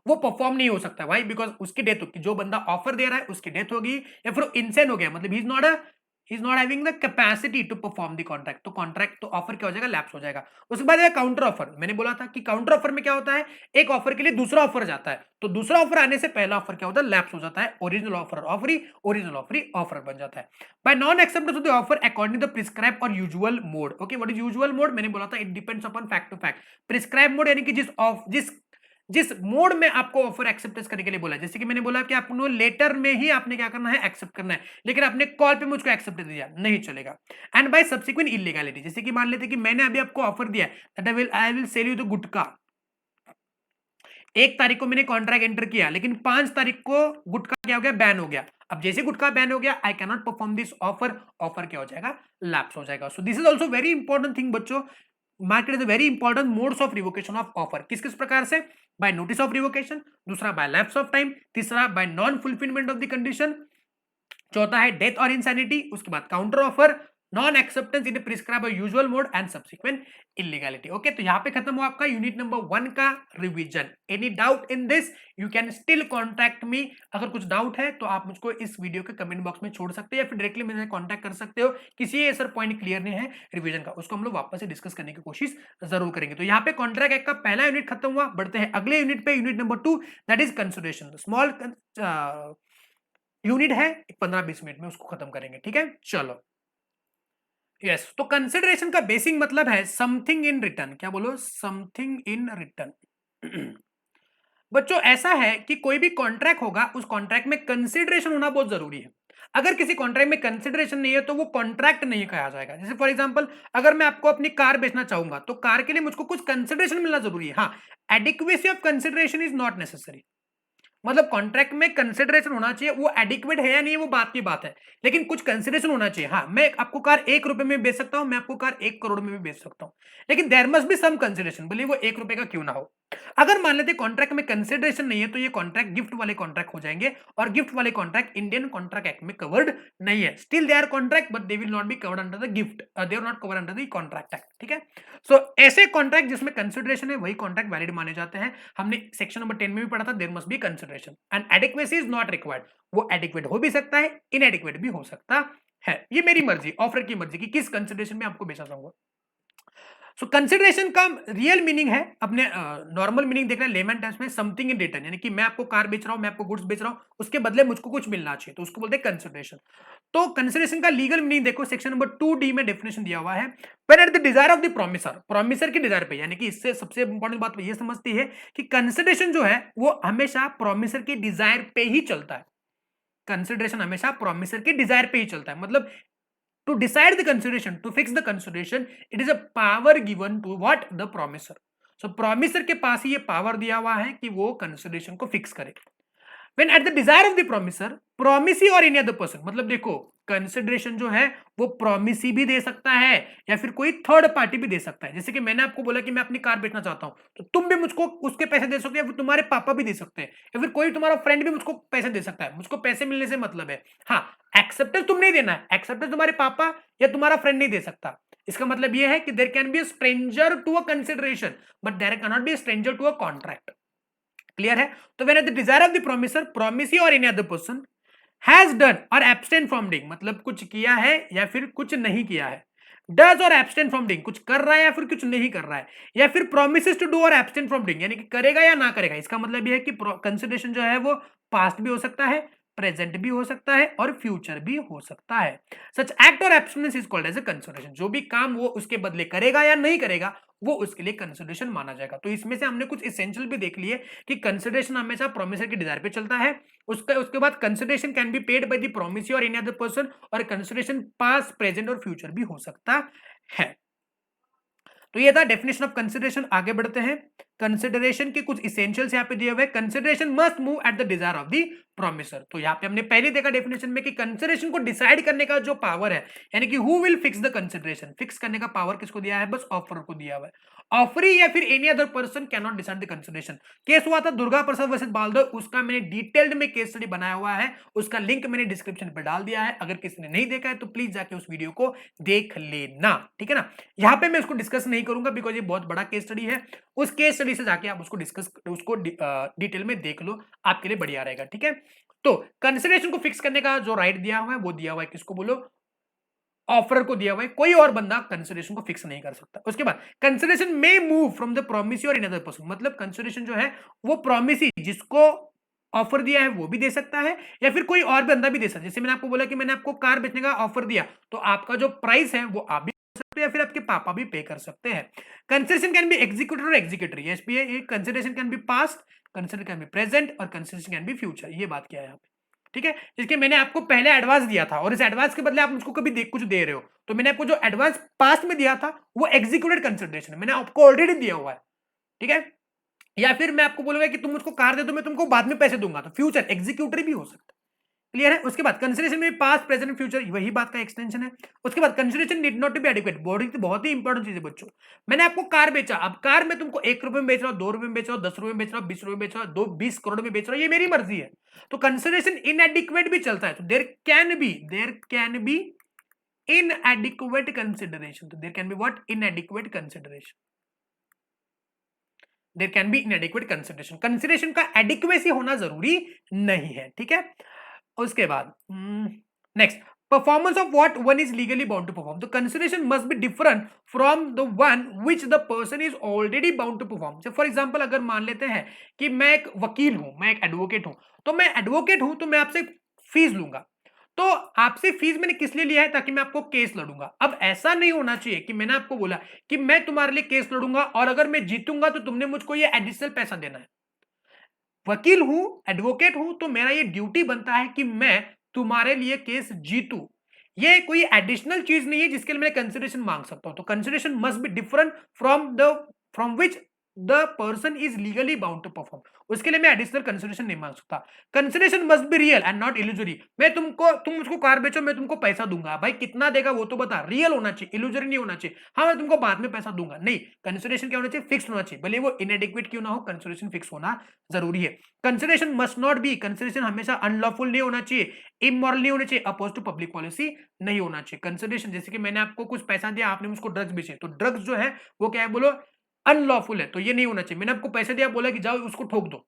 वो परफॉर्म नहीं हो सकता। व्हाई? बिकॉज उसकी डेथ होगी, जो बंदा ऑफर दे रहा है उसकी डेथ होगी या फिर इंसेन हो गया, मतलब he is not having the capacity to perform the contract, तो कॉन्ट्रैक्ट तो ऑफर क्या हो जाएगा, लैप्स हो जाएगा। उसके बाद काउंटर ऑफर। मैंने बोला था कि काउंटर ऑफर में क्या होता है, एक ऑफर के लिए दूसरा ऑफर जाता है, तो दूसरा ऑफर आने से पहला ऑफर क्या होता है, लैप्स हो जाता है। ओरिजिनल ऑफर ऑफर बन जाता है। By non acceptance of the offer according to the prescribe और usual mode. Okay, what is usual mode? मैंने बोला था it depends upon fact to fact. Prescribe mode यानी कि जिस जिस मोड में आपको ऑफर एक्सेप्टेंस करने के लिए बोला है। जैसे कि मैंने बोला कि आपको लेटर में ही आपने क्या करना है, एक्सेप्ट करना है, लेकिन आपने कॉल पे मुझको एक्सेप्ट दिया, नहीं चलेगा। एंड बाय सब्सिक्वेंट इलीगैलिटी, जैसे कि मान लेते कि मैंने अभी आपको ऑफर दिया है that I will sell you the gutkha. 1 तारीख को मैंने कॉन्ट्रैक्ट एंटर किया, लेकिन 5 तारीख को गुटखा क्या हो गया, बैन हो गया। अब जैसे गुटखा बैन हो गया, I can not perform this offer, offer क्या हो जाएगा, लैप्स हो जाएगा। So this is also very important thing बच्चों, market is very important modes of revocation of offer. किस किस प्रकार से, बाय नोटिस ऑफ रिवोकेशन, दूसरा बाय लैप्स ऑफ टाइम, तीसरा by non fulfilment of the condition, चौथा है डेथ और इंसैनिटी, उसके बाद counter offer, non acceptance in prescribe usual mode and subsequent illegality. Okay, तो यहाँ पे खत्म हुआ आपका यूनिट नंबर 1 का revision. Any doubt in this, you can still contact me. अगर कुछ डाउट है तो आप मुझको इस वीडियो के कमेंट बॉक्स में छोड़ सकते हो, या फिर डायरेक्टली मेरे कॉन्टैक्ट कर सकते हो। किसी ऐसा पॉइंट क्लियर नहीं है रिवीजन का, उसको हम लोग वापस से डिस्कस करने की कोशिश जरूर करेंगे। तो यहाँ पे कॉन्ट्रैक्ट एक्ट का पहला यूनिट खत्म हुआ, बढ़ते हैं अगले यूनिट पे, unit number 2 that is consideration. Small unit है, 15-20 मिनट में उसको खत्म करेंगे, ठीक है। चलो, यस, तो कंसिडरेशन का बेसिक मतलब है समथिंग इन रिटर्न। क्या बोलो, समथिंग इन रिटर्न। बच्चों ऐसा है कि कोई भी कॉन्ट्रैक्ट होगा, उस कॉन्ट्रैक्ट में कंसिडरेशन होना बहुत जरूरी है। अगर किसी कॉन्ट्रैक्ट में कंसिडरेशन नहीं है तो वो कॉन्ट्रैक्ट नहीं कहा जाएगा। जैसे फॉर एग्जांपल, अगर मैं आपको अपनी कार बेचना चाहूंगा तो कार के लिए मुझको कुछ कंसिडरेशन मिलना जरूरी है। हाँ, adequacy of consideration is not necessary. मतलब कॉन्ट्रैक्ट में कंसिडरेशन होना चाहिए, वो एडिक्वेट है या नहीं वो बात की बात है, लेकिन कुछ कंसिडरेशन होना चाहिए। हाँ, मैं आपको कार 1 रुपए में बेच सकता हूं, मैं आपको कार 1 करोड़ में भी बेच सकता हूं, लेकिन there must be some consideration, भले वो 1 रुपए का क्यों ना हो। अगर मान लेते कॉन्ट्रैक्ट में कंसिडरेशन नहीं है तो ये कॉन्ट्रैक्ट गिफ्ट वाले कॉन्ट्रैक्ट हो जाएंगे, और गिफ्ट वाले कॉन्ट्रैक्ट इंडियन कॉन्ट्रैक्ट एक्ट में कवर्ड नहीं है। Still they are contract but they will not be covered under the gift, they are not covered under the contract act, ठीक है। सो ऐसे कॉन्ट्रैक्ट जिसमें कंसिडरेशन है वही कॉन्ट्रैक्ट वैलिड माने जाते हैं। हमने सेक्शन नंबर 10 में भी पढ़ा था, there must be consideration and adequacy is not required. वो एडिक्वेट हो भी सकता है, इनएडिक्वेट भी हो सकता है, ये मेरी मर्जी, ऑफर की मर्जी कि किस कंसिडरेशन में आपको बेचा जाऊंगा। सो कंसिडरेशन का रियल मीनिंग है, अपने नॉर्मल मीनिंग देख रहे हैं लेमन टर्म्स में, समथिंग इन रिटर्न, यानी कि मैं आपको कार बेच रहा हूं, मैं आपको गुड्स बेच रहा हूं, उसके बदले मुझको कुछ मिलना चाहिए, तो उसको बोलते हैं कंसिडरेशन। तो कंसिडरेशन का लीगल मीनिंग देखो, सेक्शन नंबर 2D में डेफिनेशन दिया हुआ है, when at the desire of the promisor, promisor की डिजायर पे, यानी कि इससे सबसे इंपॉर्टेंट बात ये समझती है कि कंसिडरेशन जो है वो हमेशा प्रोमिसर की डिजायर पे ही चलता है। कंसिडरेशन हमेशा प्रोमिसर की डिजायर पे ही चलता है, मतलब to decide the consideration, to fix the consideration, it is a power given to what, the promisor. So promisor के पास ही ये पावर दिया हुआ है कि वो कंसिडरेशन को फिक्स करे। When at the desire of the promisor, promisee or any other person, मतलब देखो कंसिडरेशन जो है वो प्रोमिसी भी दे सकता है या फिर कोई थर्ड पार्टी भी दे सकता है। जैसे कि मैंने आपको बोला कि मैं अपनी कार बेचना चाहता हूं, तो तुम भी मुझको उसके पैसे दे सकते हो, या फिर तुम्हारे पापा भी दे सकते हैं, या फिर कोई तुम्हारा फ्रेंड भी मुझको पैसे दे सकता है। मुझको पैसे मिलने से मतलब है, हाँ, एक्सेप्टेंस तुम नहीं देना है, एक्सेप्टेंस तुम्हारे पापा या तुम्हारा फ्रेंड नहीं दे सकता। इसका मतलब यह है कि there can be a stranger to a consideration but there can not be a stranger to a contract. Clear है। तो when at the desire of the promisor, promisee और any other person has done और abstain from doing, मतलब कुछ किया है या फिर कुछ नहीं किया है। डज और एब्सटेन फ्रॉम डूइंग, कुछ कर रहा है या फिर कुछ नहीं कर रहा है, या फिर प्रोमिसेस टू डू और एब्सटेन फ्रॉम डूइंग, यानी कि करेगा या ना करेगा। इसका मतलब यह है कि कंसिडरेशन जो है वो पास्ट भी हो सकता है, प्रेजेंट भी हो सकता है और फ्यूचर भी हो सकता है। सच एक्ट और abstinence is called as a consideration. जो भी काम वो उसके बदले करेगा या नहीं करेगा वो उसके लिए कंसिडरेशन माना जाएगा। तो इसमें से हमने कुछ एसेंशियल भी देख लिए कि कंसिडरेशन हमेशा प्रोमिसर के डिजायर पे चलता है। उसके बाद consideration can be paid by the promisor और एनी अदर पर्सन, और कंसिडरेशन पास्ट, प्रेजेंट और फ्यूचर भी हो सकता है। तो ये था डेफिनेशन ऑफ कंसिडरेशन। आगे बढ़ते हैं। कंसिडरेशन के कुछ इसेंशियल्स यहाँ पे दिए हुए। Consideration must move at the desire of the promisor. तो यहाँ पे हमने पहले देखा डेफिनेशन में कि कंसिडरेशन को डिसाइड करने का जो पावर है, यानी कि who will fix the consideration, fix करने का पावर किसको दिया है, बस ऑफर को दिया हुआ है। ऑफरी या फिर any other person can not decide the consideration. Case हुआ था दुर्गा प्रसाद वर्सेस बालदो, उसका मैंने डिटेल्ड में केस स्टडी बनाया हुआ है, उसका लिंक मैंने डिस्क्रिप्शन पर डाल दिया है। अगर किसी ने नहीं देखा है तो प्लीज जाके उस वीडियो को देख लेना, ठीक है ना। यहाँ पे मैं उसको डिस्कस नहीं करूंगा बिकॉज ये बहुत बड़ा केस स्टडी है। उस केस स्टडी से जाके आप उसको डिटेल में देख लो, आपके लिए बढ़िया रहेगा, ठीक है। तो कंसिडरेशन को फिक्स करने का जो राइट दिया हुआ है वो दिया हुआ है किसको, बोलो, ऑफर को दिया हुआ है। कोई और बंदा कंसिडरेशन को फिक्स नहीं कर सकता। उसके बाद consideration may move from the promisee और अनदर पर्सन, मतलब कंसिडरेशन जो है वो प्रोमिसी जिसको ऑफर दिया है वो भी दे सकता है, या फिर कोई और बंदा भी दे सकता है। जैसे मैंने आपको बोला कि मैंने आपको कार बेचने का ऑफर दिया, तो आपका जो प्राइस है वो आप भी सकते हैं या फिर आपके पापा भी पे कर सकते हैं। कंसिडरेशन कैन बी एग्जीक्यूटेड और एग्जीक्यूटरी, एसपीए ये consideration can be past, consideration can be present और कंसिडरेशन कैन बी फ्यूचर, ये बात किया है यहाँ पे। ठीक है, इसके मैंने आपको पहले एडवांस दिया था और इस एडवांस के बदले आप मुझको कभी कुछ दे रहे हो, तो मैंने आपको जो एडवांस पास्ट में दिया था वो एग्जीक्यूटेड कंसिडरेशन मैंने आपको ऑलरेडी दिया हुआ है। ठीक है, या फिर मैं आपको बोलूंगा कि तुम मुझको कार दे दो, मैं तुमको बाद में पैसे दूंगा, तो फ्यूचर एग्जीक्यूटरी भी हो सकता है। क्लियर है। उसके बाद कंसिडरेशन में पास्ट प्रेजेंट फ्यूचर वही बात का एक्सटेंशन है। उसके बाद consideration need not to be adequate, बहुत ही इंपॉर्टेंट चीज है बच्चों। मैंने आपको कार बेचा, अब कार मैं तुमको 1 रुपए में बेच रहा हूँ, 2 रुपए में बेच रहा हूँ, 10 रुपए में बेच रहा हूँ, 20 रुपए में बेच रहा हूँ, 20 करोड़ में बेच रहा हूँ, ये मेरी मर्जी है। तो कंसिडरेशन इनएडिक्वेट भी चलता है, तो there can be inadequate consideration, तो there can be what, inadequate consideration, there can be inadequate consideration. Consideration का एडिक्वेसी होना जरूरी नहीं है। ठीक है, उसके बाद next, performance of what one is legally bound to perform, the consideration must be different from the one which the person is already bound to perform. For example अगर मान लेते हैं कि मैं एक वकील हूं, मैं एक एडवोकेट हूं, तो मैं एडवोकेट हूं तो मैं आपसे फीस लूंगा, तो आपसे फीस मैंने किस लिए लिया है, ताकि मैं आपको केस लड़ूंगा। अब ऐसा नहीं होना चाहिए कि मैंने आपको बोला कि मैं तुम्हारे लिए केस लड़ूंगा और अगर मैं जीतूंगा तो तुमने मुझको ये एडिशनल पैसा देना है। वकील हूं, एडवोकेट हूं, तो मेरा ये ड्यूटी बनता है कि मैं तुम्हारे लिए केस जीतूं। ये कोई एडिशनल चीज नहीं है जिसके लिए मैं कंसिडरेशन मांग सकता हूं। तो consideration must be different from which the person is legally bound to perform, उसके लिए मैं एडिशनल कंसिडरेशन नहीं मांग सकता। Consideration must be real and not illusory, तुम मुझको कार बेचो, मैं तुमको पैसा दूंगा, भाई कितना देगा वो तो बता, रियल होना चाहिए, इल्यूजरी नहीं होना चाहिए। हाँ मैं तुमको बाद में पैसा दूंगा, नहीं, कंसिडरेशन क्या होना चाहिए, फिक्स होना चाहिए, भले वो इनएडिक्वेट क्यों ना हो, कंसिडरेशन फिक्स होना जरूरी है। Consideration must not B, consideration हमेशा अनलॉफुल नहीं होना चाहिए, इमोरल नहीं होना चाहिए, अपोज टू पब्लिक पॉलिसी नहीं होना चाहिए। कंसिडरेशन जैसे कि मैंने आपको कुछ पैसा दिया, आपने मुझको ड्रग्स बेचे, तो ड्रग्स जो है वो क्या है बोलो, अनलॉफुल है, तो ये नहीं होना चाहिए। मैंने आपको पैसे दिया, बोला कि जाओ उसको ठोक दो,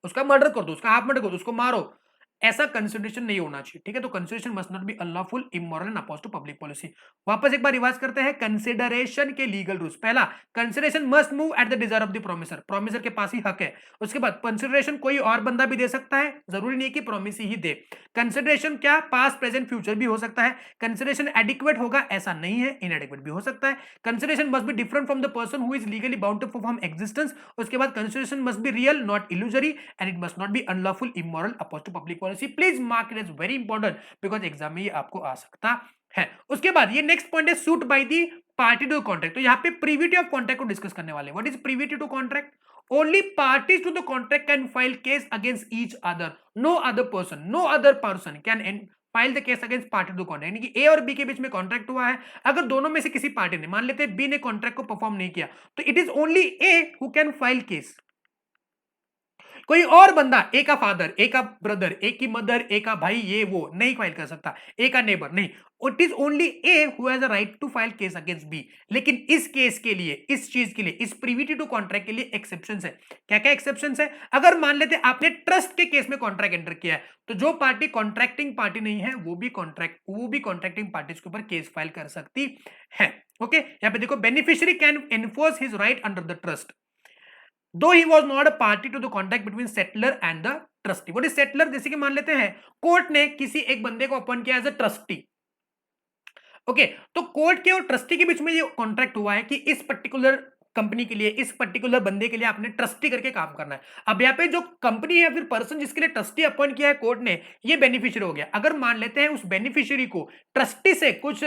उसका मर्डर कर दो, उसका हाफ मर्डर कर दो, उसको मारो, ऐसा कंसिडरेशन नहीं होना चाहिए। ठीक है, तो consideration must not be unlawful, immoral and oppose to public policy. वापस एक बार रिवाइज करते हैं कंसिडरेशन के लीगल रूल्स। पहला, consideration must move at the desire of the promisor, promisor के पास ही हक है। उसके बाद कंसिडरेशन कोई और बंदा भी दे सकता है, जरूरी नहीं कि प्रोमिस ही दे। कंसिडरेशन क्या, पास्ट प्रेजेंट फ्यूचर भी हो सकता है। कंसिडरेशन एडिक्वेट होगा ऐसा नहीं है, इनएडिक्वेट भी हो सकता है। Consideration must be different from the person who is legally bound to perform existence. उसके बाद consideration must be real not illusory and it must not be unlawful, immoral, oppose to public policy. Please mark it as very important because exam में ये आपको आ सकता है। उसके बाद ये नेक्स्ट पॉइंट है, suit by the party to contract. तो यहाँ पे प्रीविटी ऑफ कॉन्ट्रैक्ट को डिस्कस करने वाले। What is privity to contract, only parties to the contract can file case against each other, no other person can file the case against party to contract. यानी कि ए और B के बीच में contract हुआ है, अगर दोनों में से किसी पार्टी ने, मान लेते हैं बी ने कॉन्ट्रैक्ट को परफॉर्म नहीं किया, तो it is only A who can file case. कोई और बंदा, ए का फादर, ए का ब्रदर, ए की मदर, ए का भाई, ये वो नहीं फाइल कर सकता, ए का नेबर नहीं। It is only A who has a right to file case against B. लेकिन इस केस के लिए, इस चीज के लिए, इस प्रीविटी टू कॉन्ट्रैक्ट के लिए एक्सेप्शंस है। क्या क्या एक्सेप्शंस है, अगर मान लेते आपने ट्रस्ट के केस में कॉन्ट्रैक्ट एंटर किया है, तो जो पार्टी कॉन्ट्रैक्टिंग पार्टी नहीं है वो भी कॉन्ट्रैक्टिंग पार्टीज के ऊपर केस फाइल कर सकती है। ओके, यहां पे देखो, beneficiary can enforce his right under the trust though he was not a party to the contract between settler and the trustee। what is settler, जैसे कि मान लेते हैं कोर्ट ने किसी एक बंदे को अपॉइंट किया एज अ ट्रस्टी। ओके, तो कोर्ट के और ट्रस्टी के बीच में ये कॉन्ट्रैक्ट हुआ है कि इस पर्टिकुलर कंपनी के लिए, इस पर्टिकुलर बंदे के लिए आपने ट्रस्टी करके काम करना है। अब यहाँ पे जो कंपनी है, फिर पर्सन जिसके लिए ट्रस्टी अपॉइंट किया है कोर्ट ने, ये बेनिफिशियरी हो गया। अगर मान लेते हैं उस बेनिफिशियरी को ट्रस्टी से कुछ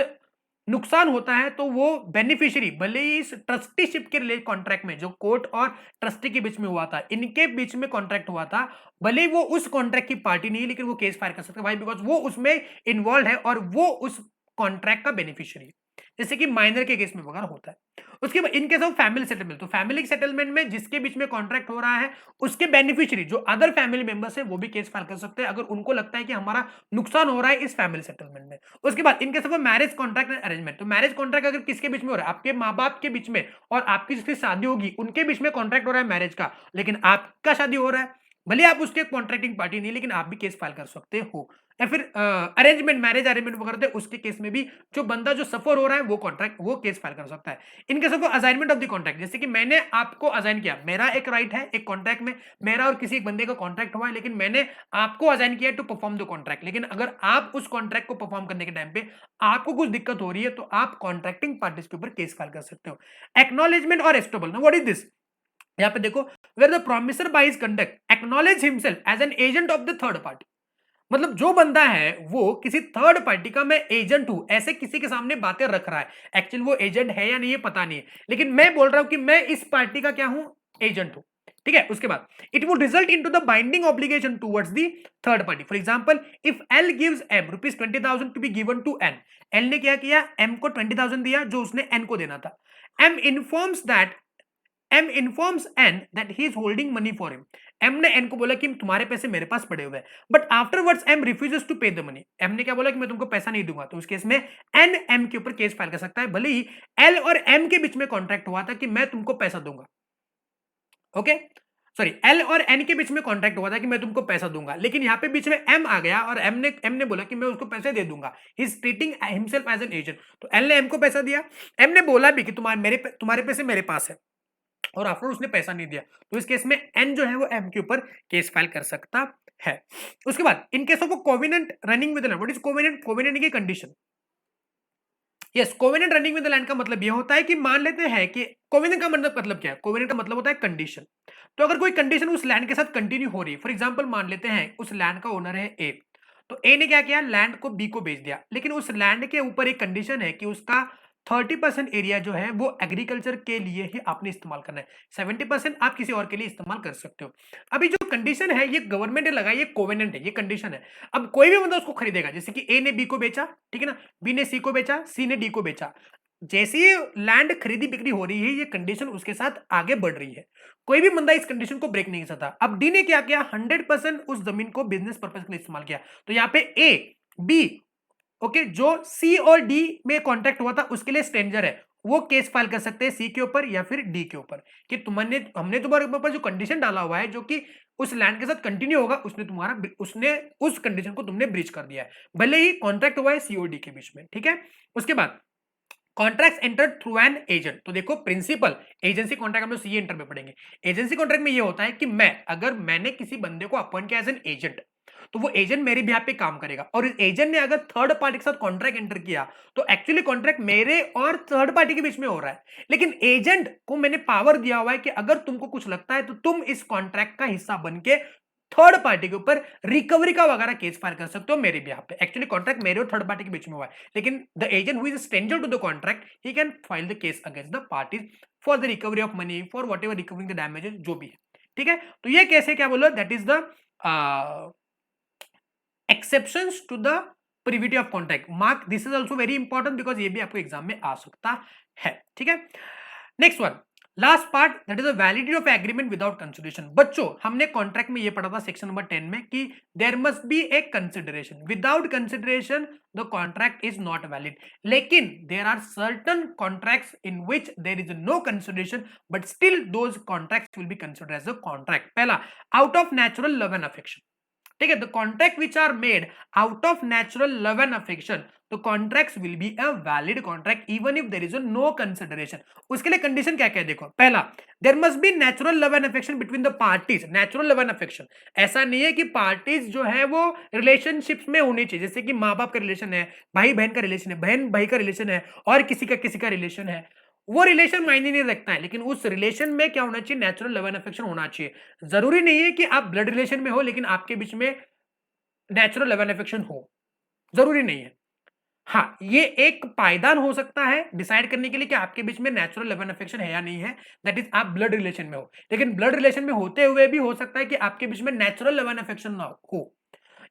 नुकसान होता है, तो वो बेनिफिशियरी, भले ही इस ट्रस्टीशिप के रिलेटेड कॉन्ट्रैक्ट में जो कोर्ट और ट्रस्टी के बीच में हुआ था, इनके बीच में कॉन्ट्रैक्ट हुआ था, भले ही वो उस कॉन्ट्रैक्ट की पार्टी नहीं है, लेकिन वो केस फाइल कर सकते हैं। भाई बिकॉज वो उसमें इन्वॉल्व है और वो उस कॉन्ट्रैक्ट का बेनिफिशियरी है, जैसे कि माइनर के केस में वगैरह होता है। उसके बाद इनकेस ऑफ फैमिली सेटलमेंट, तो फैमिली सेटलमेंट में जिसके बीच में कॉन्ट्रैक्ट हो रहा है, उसके बेनिफिशियरी जो अदर फैमिली मेंबर्स है, वो भी केस फाइल कर सकते हैं अगर उनको लगता है कि हमारा नुकसान हो रहा है इस फैमिली सेटलमेंट में। उसके बाद in case of marriage contract and arrangement, तो मैरिज कॉन्ट्रैक्ट अगर किसके बीच में हो रहा है, आपके माँ बाप के बीच में और आपकी जिसकी शादी होगी उनके बीच में कॉन्ट्रैक्ट हो रहा है मैरिज का, लेकिन आपका शादी हो रहा है, भले आप उसके कॉन्ट्रैक्टिंग पार्टी नहीं, लेकिन आप भी केस फाइल कर सकते हो। या फिर अरेंजमेंट, मैरिज अरेंजमेंट वगैरह थे, उसके केस में भी जो बंदा जो सफर हो रहा है वो केस फाइल कर सकता है। इन case of assignment of the contract, जैसे कि मैंने आपको असाइन किया, मेरा एक राइट है एक कॉन्ट्रैक्ट में, मेरा और किसी एक बंदे का कॉन्ट्रैक्ट हुआ है, लेकिन मैंने आपको असाइन किया टू परफॉर्म द कॉन्ट्रैक्ट, लेकिन अगर आप उस कॉन्ट्रैक्ट को परफॉर्म करने के टाइम पे आपको कुछ दिक्कत हो रही है, तो आप कॉन्ट्रैक्टिंग पार्टीज के ऊपर केस फाइल कर सकते हो। एक्नॉलेजमेंट और एस्टेबल, व्हाट इज दिस? यहाँ पे देखो, where the promisor by his conduct acknowledge himself as an agent of the third party, मतलब जो बंदा है वो किसी थर्ड पार्टी का मैं एजेंट हूं, ऐसे किसी के सामने बातें रख रहा है, एक्चुअली वो एजेंट है या नहीं है पता नहीं है, लेकिन मैं बोल रहा हूं कि मैं इस पार्टी का क्या हूं, एजेंट हूं। ठीक है, उसके बाद it would result into the binding obligation towards the third party. For example, if L gives M ₹20,000 to be given to N, L ने क्या किया, एम को 20,000 दिया जो उसने एन को देना था। M informs that M informs N that he is holding money for him. M ने N को बोला कि तुम्हारे पैसे मेरे पास पड़े हुए हैं, but afterwards M refuses to pay the money. M ने क्या बोला कि मैं तुमको पैसा नहीं दूंगा, तो उस केस में N M के ऊपर केस फाइल कर सकता है, भले ही L और M के बीच में कॉन्ट्रैक्ट हुआ था कि मैं तुमको पैसा दूंगा। ओके, सॉरी, L और N के बीच में कॉन्ट्रैक्ट हुआ था कि मैं तुमको पैसा दूंगा, लेकिन यहाँ पे बीच में M आ गया और M ने बोला कि मैं उसको पैसे दे दूंगा। He is treating himself as an agent. तो L ने M को पैसा दिया, M ने बोला भी कि तुम्हारे पैसे मेरे पास है, और आफ्टर उसने पैसा नहीं दिया, तो इस केस में एन जो है वो एम के ऊपर केस फाइल कर सकता है। उसके बाद in case of covenant running with land, what is covenant? Covenant की condition, yes, covenant running with land का मतलब ये होता है कि मान लेते हैं कि कोवेनेंट का मतलब क्या है, कोवेनेंट का मतलब होता है कंडीशन। तो अगर कोई कंडीशन उस लैंड के साथ कंटिन्यू हो रही है, फॉर एग्जांपल मान लेते हैं उस लैंड का ओनर है ए, तो ए ने क्या किया, लैंड को बी को बेच दिया, लेकिन उस लैंड के ऊपर एक कंडीशन है कि उसका 30% एरिया जो है वो एग्रीकल्चर के लिए ही आपने इस्तेमाल करना है, 70% आप किसी और के लिए इस्तेमाल कर सकते हो। अभी जो कंडीशन है ये गवर्नमेंट ने लगाई, ये कोवेनेंट है, ये कंडीशन है। अब कोई भी बंदा उसको खरीदेगा, जैसे कि ए ने बी को बेचा, ठीक है ना, बी ने सी को बेचा, सी ने डी को बेचा, जैसे ही लैंड खरीदी बिक्री हो रही है, ये कंडीशन उसके साथ आगे बढ़ रही है, कोई भी बंदा इस कंडीशन को ब्रेक नहीं कर सकता। अब डी ने क्या किया, 100% उस जमीन को बिजनेस पर्पज के लिए इस्तेमाल किया, तो यहाँ पे ए बी, ओके, जो सी और डी में कॉन्ट्रैक्ट हुआ था उसके लिए स्ट्रेंजर है, वो केस फाइल कर सकते हैं सी के ऊपर या फिर डी के ऊपर कि हमने तुम्हारे ऊपर जो कंडीशन डाला हुआ है जो कि उस लैंड के साथ कंटिन्यू होगा, उसने उस कंडीशन को तुमने ब्रीच कर दिया है, भले ही कॉन्ट्रैक्ट हुआ है सी और डी के बीच में। ठीक है, उसके बाद contract enter through an agent, तो देखो प्रिंसिपल, एजेंसी कॉन्ट्रैक्ट हम लोग सी एंटर में पढ़ेंगे। एजेंसी कॉन्ट्रैक्ट में ये होता है कि मैंने किसी बंदे को अपॉइंट किया एज एन एजेंट, तो वो एजेंट मेरे बिहाफ पे काम करेगा, और इस एजेंट ने अगर थर्ड पार्टी के साथ कॉन्ट्रैक्ट एंटर किया, तो एक्चुअली कॉन्ट्रैक्ट मेरे और थर्ड पार्टी के बीच में हो रहा है, लेकिन एजेंट को मैंने पावर दिया हुआ है कि अगर तुमको कुछ लगता है तो तुम इस कॉन्ट्रैक्ट का हिस्सा बन के थर्ड पार्टी के ऊपर रिकवरी का वगैरह केस फाइल कर सकते हो मेरे बिहाफ पे। एक्चुअली कॉन्ट्रैक्ट मेरे और थर्ड पार्टी के बीच में हुआ है, लेकिन the agent who is stranger to the contract, he can file the case against the parties for the recovery of money, for whatever recovering the damages, जो भी है। ठीक है, तो ये केस है, क्या बोलो, that is the exceptions to the privity of contract. Mark this is also very important because ये भी आपको एग्जाम में आ सकता है। ठीक है, next one, last part, that is the validity of agreement without consideration. बच्चों, हमने कॉन्ट्रैक्ट में ये पढ़ा था सेक्शन नंबर 10 में कि there must be a consideration, without consideration the contract is not valid, लेकिन there are certain contracts in which there is no consideration but still those contracts will be considered as a contract. पहला, out of natural love and affection, ठीक है, the contract which are made out of natural love and affection, तो contracts will be a valid contract even if there is no consideration. उसके लिए condition क्या क्या है, देखो, पहला, there must be natural love and affection between the parties. Natural love and affection, ऐसा नहीं है कि पार्टीज जो है वो रिलेशनशिप्स में होनी चाहिए, जैसे कि माँ बाप का रिलेशन है, भाई बहन का रिलेशन है, बहन भाई का रिलेशन है, और किसी का रिलेशन है, वो रिलेशन मायने नहीं रखता है, लेकिन उस रिलेशन में क्या होना चाहिए, नेचुरल लव एंड अफेक्शन होना चाहिए। जरूरी नहीं है कि आप ब्लड रिलेशन में हो लेकिन आपके बीच में नेचुरल लव एंड अफेक्शन हो, जरूरी नहीं है। हाँ, ये एक पायदान हो सकता है डिसाइड करने के लिए कि आपके बीच में नेचुरल लव एंड अफेक्शन है या नहीं है, दैट इज आप ब्लड रिलेशन में हो, लेकिन ब्लड रिलेशन में होते हुए भी हो सकता है कि आपके बीच में नेचुरल लव एंड अफेक्शन ना हो,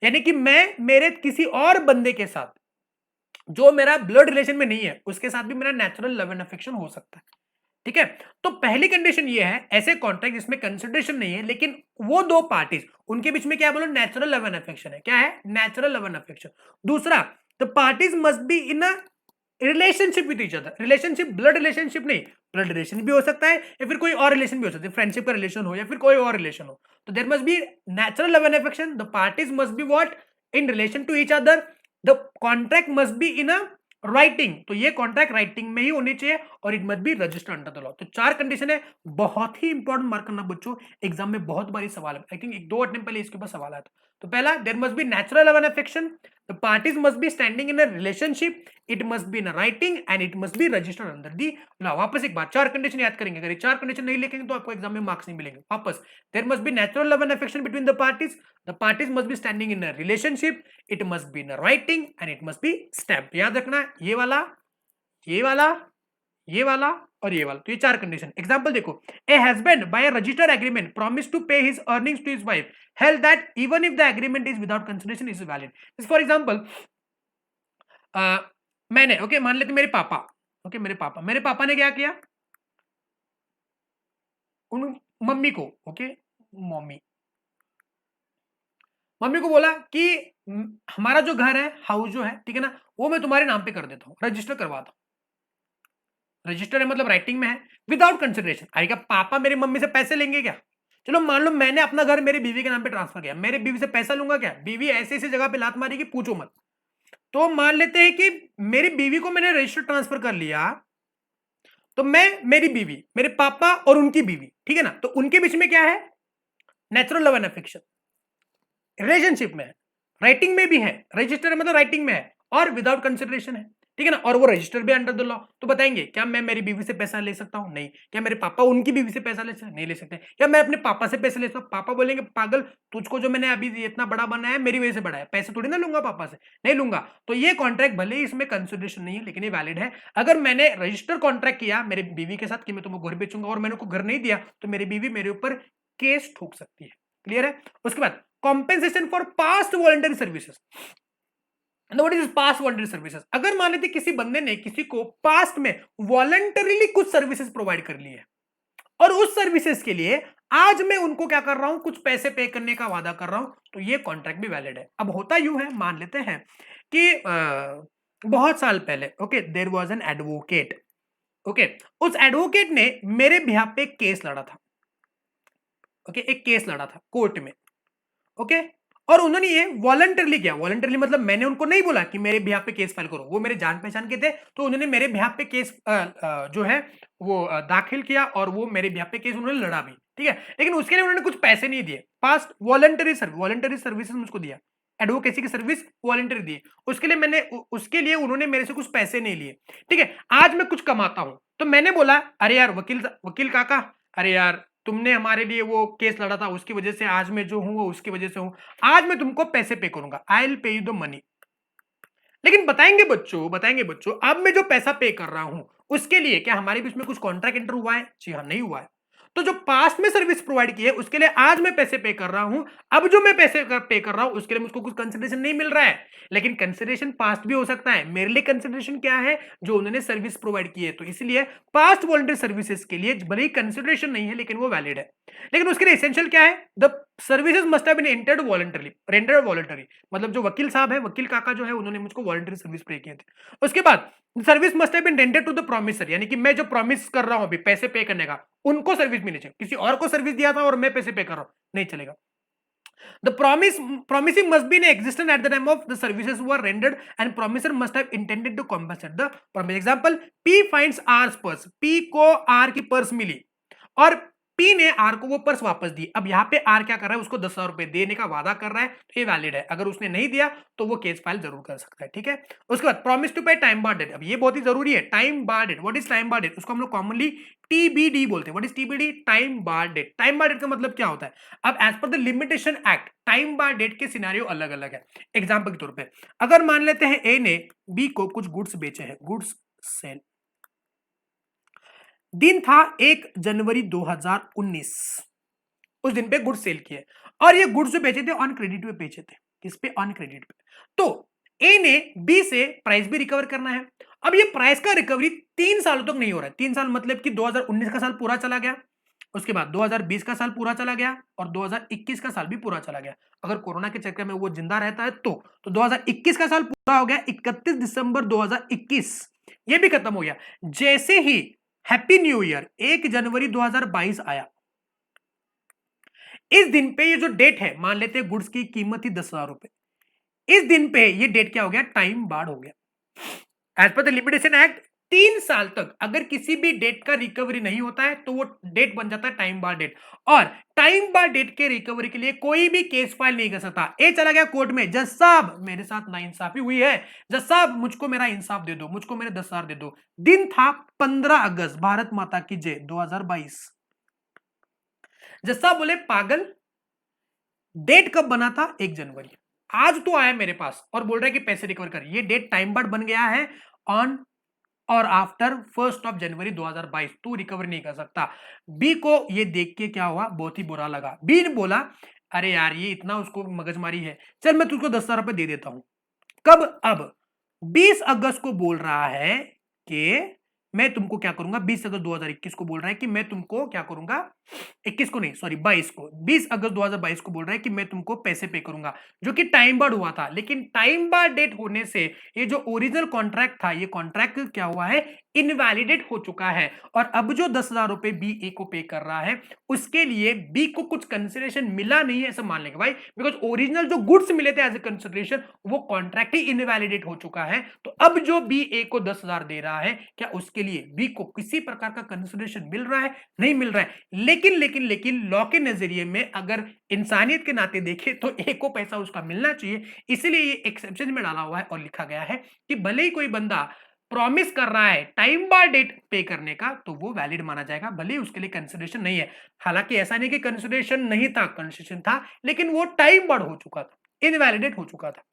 यानी कि मैं मेरे किसी और बंदे के साथ जो मेरा ब्लड रिलेशन में नहीं है उसके साथ भी मेरा नेचुरल लव एंड अफेक्शन हो सकता है। ठीक है, तो पहली कंडीशन ये है, ऐसे कॉन्ट्रैक्ट जिसमें कंसिडरेशन नहीं है लेकिन वो दो पार्टीज उनके बीच में क्या बोलो, नेचुरल लव एंड अफेक्शन है। क्या है, नेचुरल लव एंड अफेक्शन। दूसरा, the parties must be in a relationship with each other, relationship blood relationship नहीं, ब्लड रिलेशन भी हो सकता है या फिर कोई और रिलेशन भी हो सकता है, फ्रेंडशिप का रिलेशन हो या फिर कोई और रिलेशन हो। तो there must be natural love and affection, the parties must be what, in relation to each other, the contract must be in a writing, तो ये कॉन्ट्रैक्ट राइटिंग में ही होनी चाहिए और it must be registered under the law. तो 4 condition है, बहुत ही इंपॉर्टेंट, मार्क करना बच्चों, एग्जाम में बहुत बारी सवाल है, आई थिंक एक 2 अटेम्प्ट पहले इसके ऊपर सवाल आया था। तो पहला, there must be natural love and affection, the parties must be standing in a relationship, it must be in writing and it must be registered under the law. वापस एक बार 4 कंडीशन याद करेंगे, अगर ये 4 कंडीशन नहीं लिखेंगे तो आपको एग्जाम में मार्क्स नहीं मिलेंगे। वापस, there must be natural love and affection between the parties must be standing in a relationship, it must be in writing and it must be stamp. याद रखना ये वाला, ये वाला, ये वाला और ये वाला, तो ये 4 कंडीशन। एग्जांपल देखो, a husband by a registered agreement promise to pay his earnings to his wife, held that even if the agreement is without consideration is valid. For example, मैंने, ओके, मान लेते मेरे पापा, ओके, मेरे पापा ने क्या किया, उन मम्मी को, ओके, मम्मी को बोला कि हमारा जो घर है, हाउस जो है, ठीक है ना, वो मैं तुम्हारे नाम पे कर देता हूँ, रजिस्टर करवाता हूँ। रजिस्टर है मतलब राइटिंग में है, विदाउट कंसिडरेशन। आएगा पापा मेरी मम्मी से पैसे लेंगे क्या? चलो मान लो मैंने अपना घर मेरी बीवी के नाम पे ट्रांसफर किया, मेरी बीवी से पैसा लूंगा क्या? बीवी ऐसी ऐसी जगह पे लात मारेगी पूछो मत। तो मान लेते हैं कि मेरी बीवी को मैंने रजिस्टर ट्रांसफर कर लिया, तो मैं, मेरी बीवी, मेरे पापा और उनकी बीवी, ठीक है ना, तो उनके बीच में क्या है? Natural love and affection, relationship में है, राइटिंग में भी है, रजिस्टर मतलब राइटिंग में है और विदाउट कंसिडरेशन है, ठीक है ना, और वो रजिस्टर भी अंडर द लॉ। तो बताएंगे क्या मैं मेरी बीवी से पैसा ले सकता हूं? नहीं। क्या मेरे पापा उनकी बीवी से पैसा ले सकते? नहीं ले सकते। क्या मैं अपने पापा से पैसे ले सकता हूं? पापा बोलेंगे पागल, तुझको जो मैंने अभी इतना बड़ा बनाया है मेरी वजह से बड़ा है, पैसे थोड़ी ना लूंगा पापा से, नहीं लूंगा। तो ये कॉन्ट्रैक्ट भले ही इसमें कंसिडरेशन नहीं है लेकिन ये वैलिड है। अगर मैंने रजिस्टर कॉन्ट्रैक्ट किया मेरी बीवी के साथ कि मैं तुमको घर बेचूंगा और मैंने को घर नहीं दिया, तो मेरी बीवी मेरे ऊपर केस ठोक सकती है। क्लियर है? उसके बाद compensation for past voluntary services. What is past voluntary services? अगर मान लेते किसी बंदे ने किसी को पास्ट में वॉलंटरीली कुछ सर्विसेज प्रोवाइड कर ली है और उस सर्विसेज के लिए आज मैं उनको क्या कर रहा हूं, कुछ पैसे पे करने का वादा कर रहा हूं, तो ये कॉन्ट्रैक्ट भी वैलिड है। अब होता यूं है, मान लेते हैं कि बहुत साल पहले, okay, there was an advocate, okay, उस एडवोकेट ने मेरे बिहाफ पे एक केस लड़ा था, ओके, एक केस लड़ा था कोर्ट में, ओके, और उन्होंने ये वॉलंटरली किया। वॉलंटरली मतलब मैंने उनको नहीं बोला कि मेरे बिहाफ पे केस फाइल करो, वो मेरे जान पहचान के थे, तो उन्होंने मेरे बिहाफ पे केस जो है वो दाखिल किया और वो मेरे बिहाफ पे केस उन्होंने लड़ा भी, ठीक है, लेकिन उसके लिए उन्होंने कुछ पैसे नहीं दिए। पास्ट वॉलंटरी सर्विसेज मुझको दिया, एडवोकेसी की सर्विस वॉलंटरी दी, उसके लिए मैंने उसके लिए उन्होंने मेरे से कुछ पैसे नहीं लिए, ठीक है। आज मैं कुछ कमाता हूं तो मैंने बोला अरे यार वकील काका, अरे यार तुमने हमारे लिए वो केस लड़ा था, उसकी वजह से आज मैं जो हूं वो उसकी वजह से हूं, आज मैं तुमको पैसे पे करूंगा, I will pay you the money. लेकिन बताएंगे बच्चों अब मैं जो पैसा पे कर रहा हूं उसके लिए क्या हमारे बीच में कुछ कॉन्ट्रैक्ट एंटर हुआ है? जी हाँ, नहीं हुआ है। तो जो पास्ट में सर्विस प्रोवाइड की है उसके लिए आज मैं पैसे पे कर रहा हूं, अब जो मैं पैसे पे कर रहा हूं उसके लिए मुझको कुछ कंसिडरेशन नहीं मिल रहा है, लेकिन कंसिडरेशन पास्ट भी हो सकता है। मेरे लिए कंसिडरेशन क्या है? जो उन्होंने सर्विस प्रोवाइड की है, तो इसलिए पास्ट वॉलंटरी सर्विसेज के लिए भले ही कंसिडरेशन नहीं है लेकिन वो वैलिड है। लेकिन उसके लिए एसेंशियल क्या है? The services must have been entered voluntarily, rendered voluntary, मतलब जो वकील साहब है, वकील काका जो है, उन्होंने मुझको वॉलंटरी सर्विस पे किए थे। उसके बाद service must have been rendered to the promisor, यानी कि मैं जो प्रॉमिस कर रहा हूं अभी पैसे पे करने का, उनको सर्विस मिलनी चाहिए। किसी और को सर्विस दिया था और मैं पैसे पे कर रहा हूं, नहीं चलेगा। The promising must be in existence at the time of the services were rendered, and promiser must have intended to compensate the promise. Example, P finds R's purse, P को R की पर्स मिली और P ने R को वो purse वापस दी। अब यहाँ पे R क्या कर रहा है? उसको 10,000 रुपए देने का वादा कर रहा है, तो ये वैलिड है। अगर उसने नहीं दिया तो वो केस फाइल जरूर कर सकता है, ठीक है। उसके बाद promise to pay time bar date, अब ये बहुत ही जरूरी है। Time bar date, what is time bar date? उसको हम लोग कॉमनली TBD बोलते हैं। What is TBD? Time bar date. Time bar date का मतलब क्या होता है? अब as per the limitation act time bar date के सिनेरियो अलग अलग है। एग्जाम्पल के तौर पे अगर मान लेते हैं ए ने बी को कुछ गुड्स बेचे हैं, गुड्स सेल, दिन था 1 जनवरी 2019, उस दिन पे गुड्स सेल किए और ये गुड्स जो बेचे थे ऑन क्रेडिट पे बेचे थे। किस पे? ऑन क्रेडिट पे। तो ए ने बी से प्राइस भी रिकवर करना है। अब ये प्राइस का रिकवरी 3 सालों तक नहीं हो रहा है। 3 साल मतलब कि 2019 का साल पूरा चला गया, उसके बाद 2020 का साल पूरा चला गया और 2021 का साल भी पूरा चला गया। अगर कोरोना के चक्कर में वो जिंदा रहता है तो 2021 का साल पूरा हो गया 31 दिसंबर 2021, ये भी खत्म हो गया। जैसे ही हैप्पी न्यू ईयर 1 जनवरी 2022 आया, इस दिन पे ये जो डेट है, मान लेते हैं गुड्स की कीमत थी 10,000 रुपए, इस दिन पे ये डेट क्या हो गया, टाइम बार्ड हो गया। As per the limitation act 3 साल तक अगर किसी भी डेट का रिकवरी नहीं होता है तो वो डेट बन जाता है टाइम बार डेट, और टाइम बार डेट के रिकवरी के लिए कोई भी केस फाइल नहीं कर सकता। ये चला गया कोर्ट में, जज साहब मेरे साथ नाइंसाफी हुई है, जज साहब मुझको मेरा इंसाफ दे दो, मुझको मेरे 10,000 दे दो। दिन था 15 अगस्त, भारत माता की जय, 2022। जज साहब बोले पागल, डेट कब बना था, 1 जनवरी, आज तो आया मेरे पास और बोल रहा है कि पैसे रिकवर कर। ये डेट टाइम बार्ड बन गया है ऑन और आफ्टर 1 जनवरी 2022, तू रिकवर नहीं कर सकता। बी को ये देख के क्या हुआ, बहुत ही बुरा लगा। बी ने बोला अरे यार ये इतना उसको मगजमारी है, चल मैं तुझको 10,000 रुपए दे देता हूं। कब, अब 20 अगस्त को बोल रहा है कि मैं तुमको क्या करूंगा, 20 अगस्त 2021 को बोल रहा है कि मैं तुमको क्या करूंगा, 21 को नहीं सॉरी 22 को, 20 अगस्त 2022 को बोल रहा है कि मैं तुमको पैसे पे करूंगा, जो कि टाइम बार्ड हुआ था। लेकिन टाइम बार्ड डेट होने से ये जो ओरिजिनल कॉन्ट्रैक्ट था, ये कॉन्ट्रैक्ट क्या हुआ है, इनवैलिडेट हो चुका है। और अब जो 10,000 रुपए बी ए को पे कर रहा है, उसके लिए बी को कुछ कंसिडरेशन मिला नहीं है ऐसा मान लेंगे भाई, बिकॉज ओरिजिनल जो गुड्स मिले थे एज ए कंसिडरेशन, वो कॉन्ट्रैक्ट ही इनवैलिडेट हो चुका है। तो अब जो बी ए को 10,000 दे रहा है, क्या उसके लिए बी को किसी प्रकार का कंसिडरेशन मिल रहा है, नहीं मिल रहा है। लेकिन लॉ के नजरिए में अगर इंसानियत के नाते देखें तो ए को पैसा उसका मिलना चाहिए, इसीलिए ये एक्सेप्शन में डाला हुआ है और लिखा गया है कि भले ही कोई बंदा प्रॉमिस कर रहा है टाइम बार डेट पे करने का, तो वो वैलिड माना जाएगा, भले ही उसके लिए कंसिडरेशन नहीं है। हालांकि ऐसा नहीं कि कंसिडरेशन नहीं था, कंसिडरेशन था, लेकिन वो टाइम बार हो चुका था, इनवैलिडेट हो चुका था।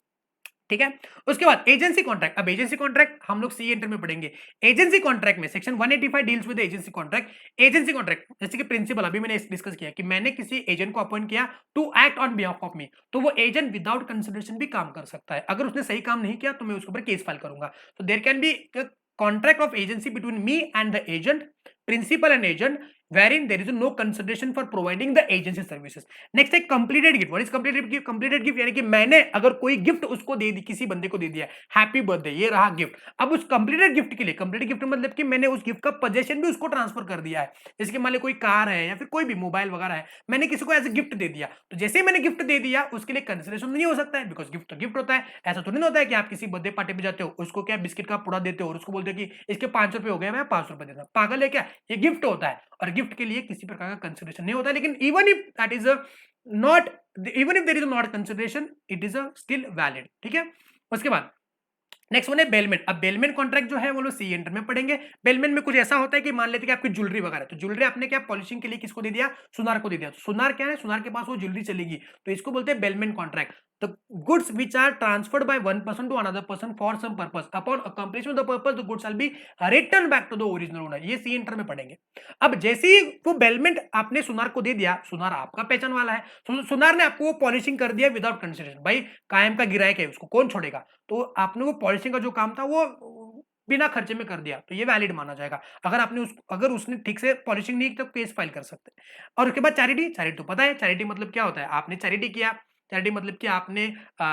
ठीक है, उसके बाद एजेंसी कॉन्ट्रैक्ट। अब एजेंसी कॉन्ट्रैक्ट हम लोग सी इंटर में पढ़ेंगे। एजेंसी कॉन्ट्रैक्ट में section 185 deals with agency contract. Agency contract जैसे कि प्रिंसिपल अभी मैंने डिस्कस किया कि मैंने किसी एजेंट को अपॉइंट किया to act on behalf of me, तो वो एजेंट विदाउट कंसिडरेशन भी काम कर सकता है। अगर उसने सही काम नहीं किया तो मैं उसके ऊपर केस फाइल करूंगा। तो there can be contract of agency between me and the agent, principal and agent, wherein there is no consideration for providing the agency services. next है completed gift. what is completed gift? completed gift यानी कि मैंने अगर कोई gift उसको दे दी, किसी बंदे को दे दिया, हैप्पी बर्थडे, ये रहा गिफ्ट। अब उस कंप्लीटेड गिफ्ट के लिए, कंप्लीटेड गिफ्ट मतलब कि मैंने उस गिफ्ट का पोजेशन भी उसको ट्रांसफर कर दिया है। जैसे कि मान लो कोई कार है या फिर कोई भी मोबाइल वगैरह है, मैंने किसी को एज ए गिफ्ट दे दिया, तो जैसे ही मैंने गिफ्ट दे दिया उसके लिए कंसिडरेशन नहीं हो सकता है, बिकॉज गिफ्ट तो गिफ्ट होता है। ऐसा तो नहीं होता है कि आप किसी बर्थडे पार्टी पे जाते हो, उसको क्या बिस्किट का पूरा देते हो और उसको बोलते हो कि इसके 5 रुपए हो गए, मैं 5 रुपए देता। पागल है क्या, ये गिफ्ट होता है और गिफ्ट के लिए किसी प्रकार का कंसिडरेशन नहीं होता। लेकिन even if that is not, even if there is not consideration, it is still valid. ठीक है, उसके बाद नेक्स्ट वन है बेलमेंट। अब बेलमेंट कॉन्ट्रैक्ट जो है वो लोग सी एंटर में पढ़ेंगे। बेलमेंट में कुछ ऐसा होता है कि मान लेते हैं कि आपकी ज्वेलरी वगैरह, तो ज्वेलरी आपने क्या पॉलिशिंग के लिए किसको दे दिया, सुनार को दे दिया। तो सुनार क्या है, सुनार के पास वो ज्वेलरी चलेगी, तो इसको बोलते हैं bailment contract. The goods which are transferred by one person to another person for some purpose, upon accomplishment of the purpose, the goods shall be returned back to the original owner. ये C inter में पढ़ेंगे। अब जैसे ही वो bailment आपने सुनार को दे दिया, सुनार आपका पहचान वाला है, तो सुनार ने आपको वो पॉलिशिंग कर दिया विदाउट कंसिडरेशन। भाई कायम का गिरायक है, उसको कौन छोड़ेगा, तो आपने वो पॉलिशिंग का जो काम था वो बिना खर्चे में कर दिया, तो ये वैलिड माना जाएगा। अगर आपने अगर उसने ठीक से पॉलिशिंग नहीं की तो केस फाइल कर सकते हैं। और उसके बाद चैरिटी। चैरिटी तो पता है, चैरिटी मतलब क्या होता है, आपने चैरिटी किया, चैरिटी मतलब कि आपने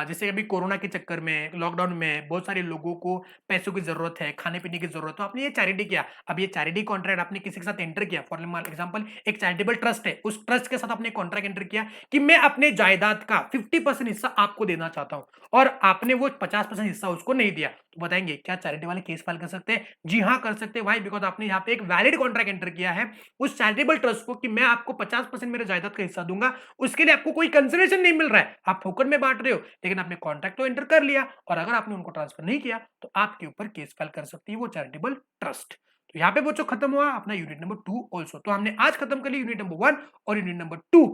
जैसे अभी कोरोना के चक्कर में, लॉकडाउन में बहुत सारे लोगों को पैसों की जरूरत है, खाने पीने की जरूरत है, तो आपने ये चैरिटी किया। अब ये चैरिटी कॉन्ट्रैक्ट आपने किसी के साथ एंटर किया, फॉर एग्जांपल एक चैरिटेबल ट्रस्ट है, उस ट्रस्ट के साथ आपने कॉन्ट्रैक्ट एंटर किया कि मैं अपने जायदाद का 50% हिस्सा आपको देना चाहता हूं, और आपने वो 50% हिस्सा उसको नहीं दिया, तो बताएंगे क्या चैरिटी वाले केस फाइल कर सकते हैं? जी हाँ कर सकते हैं भाई, बिकॉज आपने यहाँ पे एक वैलिड कॉन्ट्रैक्ट एंटर किया है उस चैरिटेबल ट्रस्ट को कि मैं आपको 50% मेरे जायदाद का हिस्सा दूंगा, उसके लिए आपको कोई कंसिडरेशन नहीं मिल रहा है, आप फोकट में बांट रहे हो, लेकिन आपने कॉन्ट्रैक्ट तो एंटर कर लिया, और अगर आपने उनको ट्रांसफर नहीं किया तो आपके ऊपर केस फाइल कर सकती है वो चैरिटेबल ट्रस्ट। तो यहाँ पे बच्चों खत्म हुआ अपना यूनिट नंबर 2 ऑल्सो। तो हमने आज खत्म कर लिया यूनिट नंबर 1 और यूनिट नंबर 2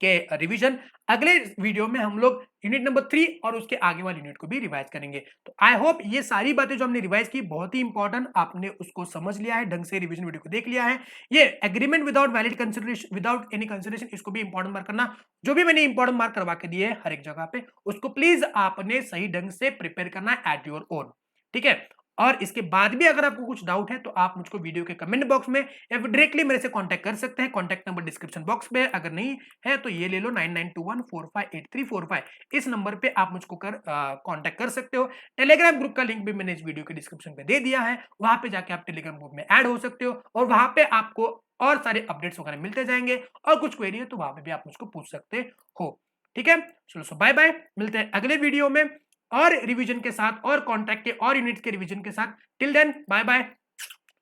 के रिवीजन। अगले वीडियो में हम लोग यूनिट नंबर 3 और उसके आगे वाले यूनिट को भी रिवाइज करेंगे। तो आई होप ये सारी बातें जो हमने रिवाइज की बहुत ही इंपॉर्टेंट, आपने उसको समझ लिया है, ढंग से रिवीजन वीडियो को देख लिया है। ये agreement without valid consideration, without any consideration, इसको भी इंपॉर्टेंट मार्क करना। जो भी मैंने इंपॉर्टेंट मार्क करवा के दिए है हर एक जगह पे, उसको प्लीज आपने सही ढंग से प्रिपेयर करना है एट योर ओन। ठीक है, और इसके बाद भी अगर आपको कुछ डाउट है तो आप मुझको वीडियो के कमेंट बॉक्स में या फिर डायरेक्टली मेरे से कांटेक्ट कर सकते हैं। कांटेक्ट नंबर डिस्क्रिप्शन बॉक्स में है, अगर नहीं है तो ये ले लो 9921458345, इस नंबर पे आप मुझको कांटेक्ट कर सकते हो। टेलीग्राम ग्रुप का लिंक भी मैंने इस वीडियो के डिस्क्रिप्शन पे दे दिया है, वहां पे जाके आप टेलीग्राम ग्रुप में ऐड हो सकते हो और वहां पे आपको और सारे अपडेट्स वगैरह मिलते जाएंगे और कुछ क्वेरी है तो वहां पे भी आप मुझको पूछ सकते हो। ठीक है, चलो सो बाय बाय, मिलते हैं अगले वीडियो में और रिवीजन के साथ और कॉन्ट्रैक्ट के और यूनिट्स के रिवीजन के साथ। Till then bye bye,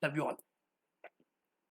love you all.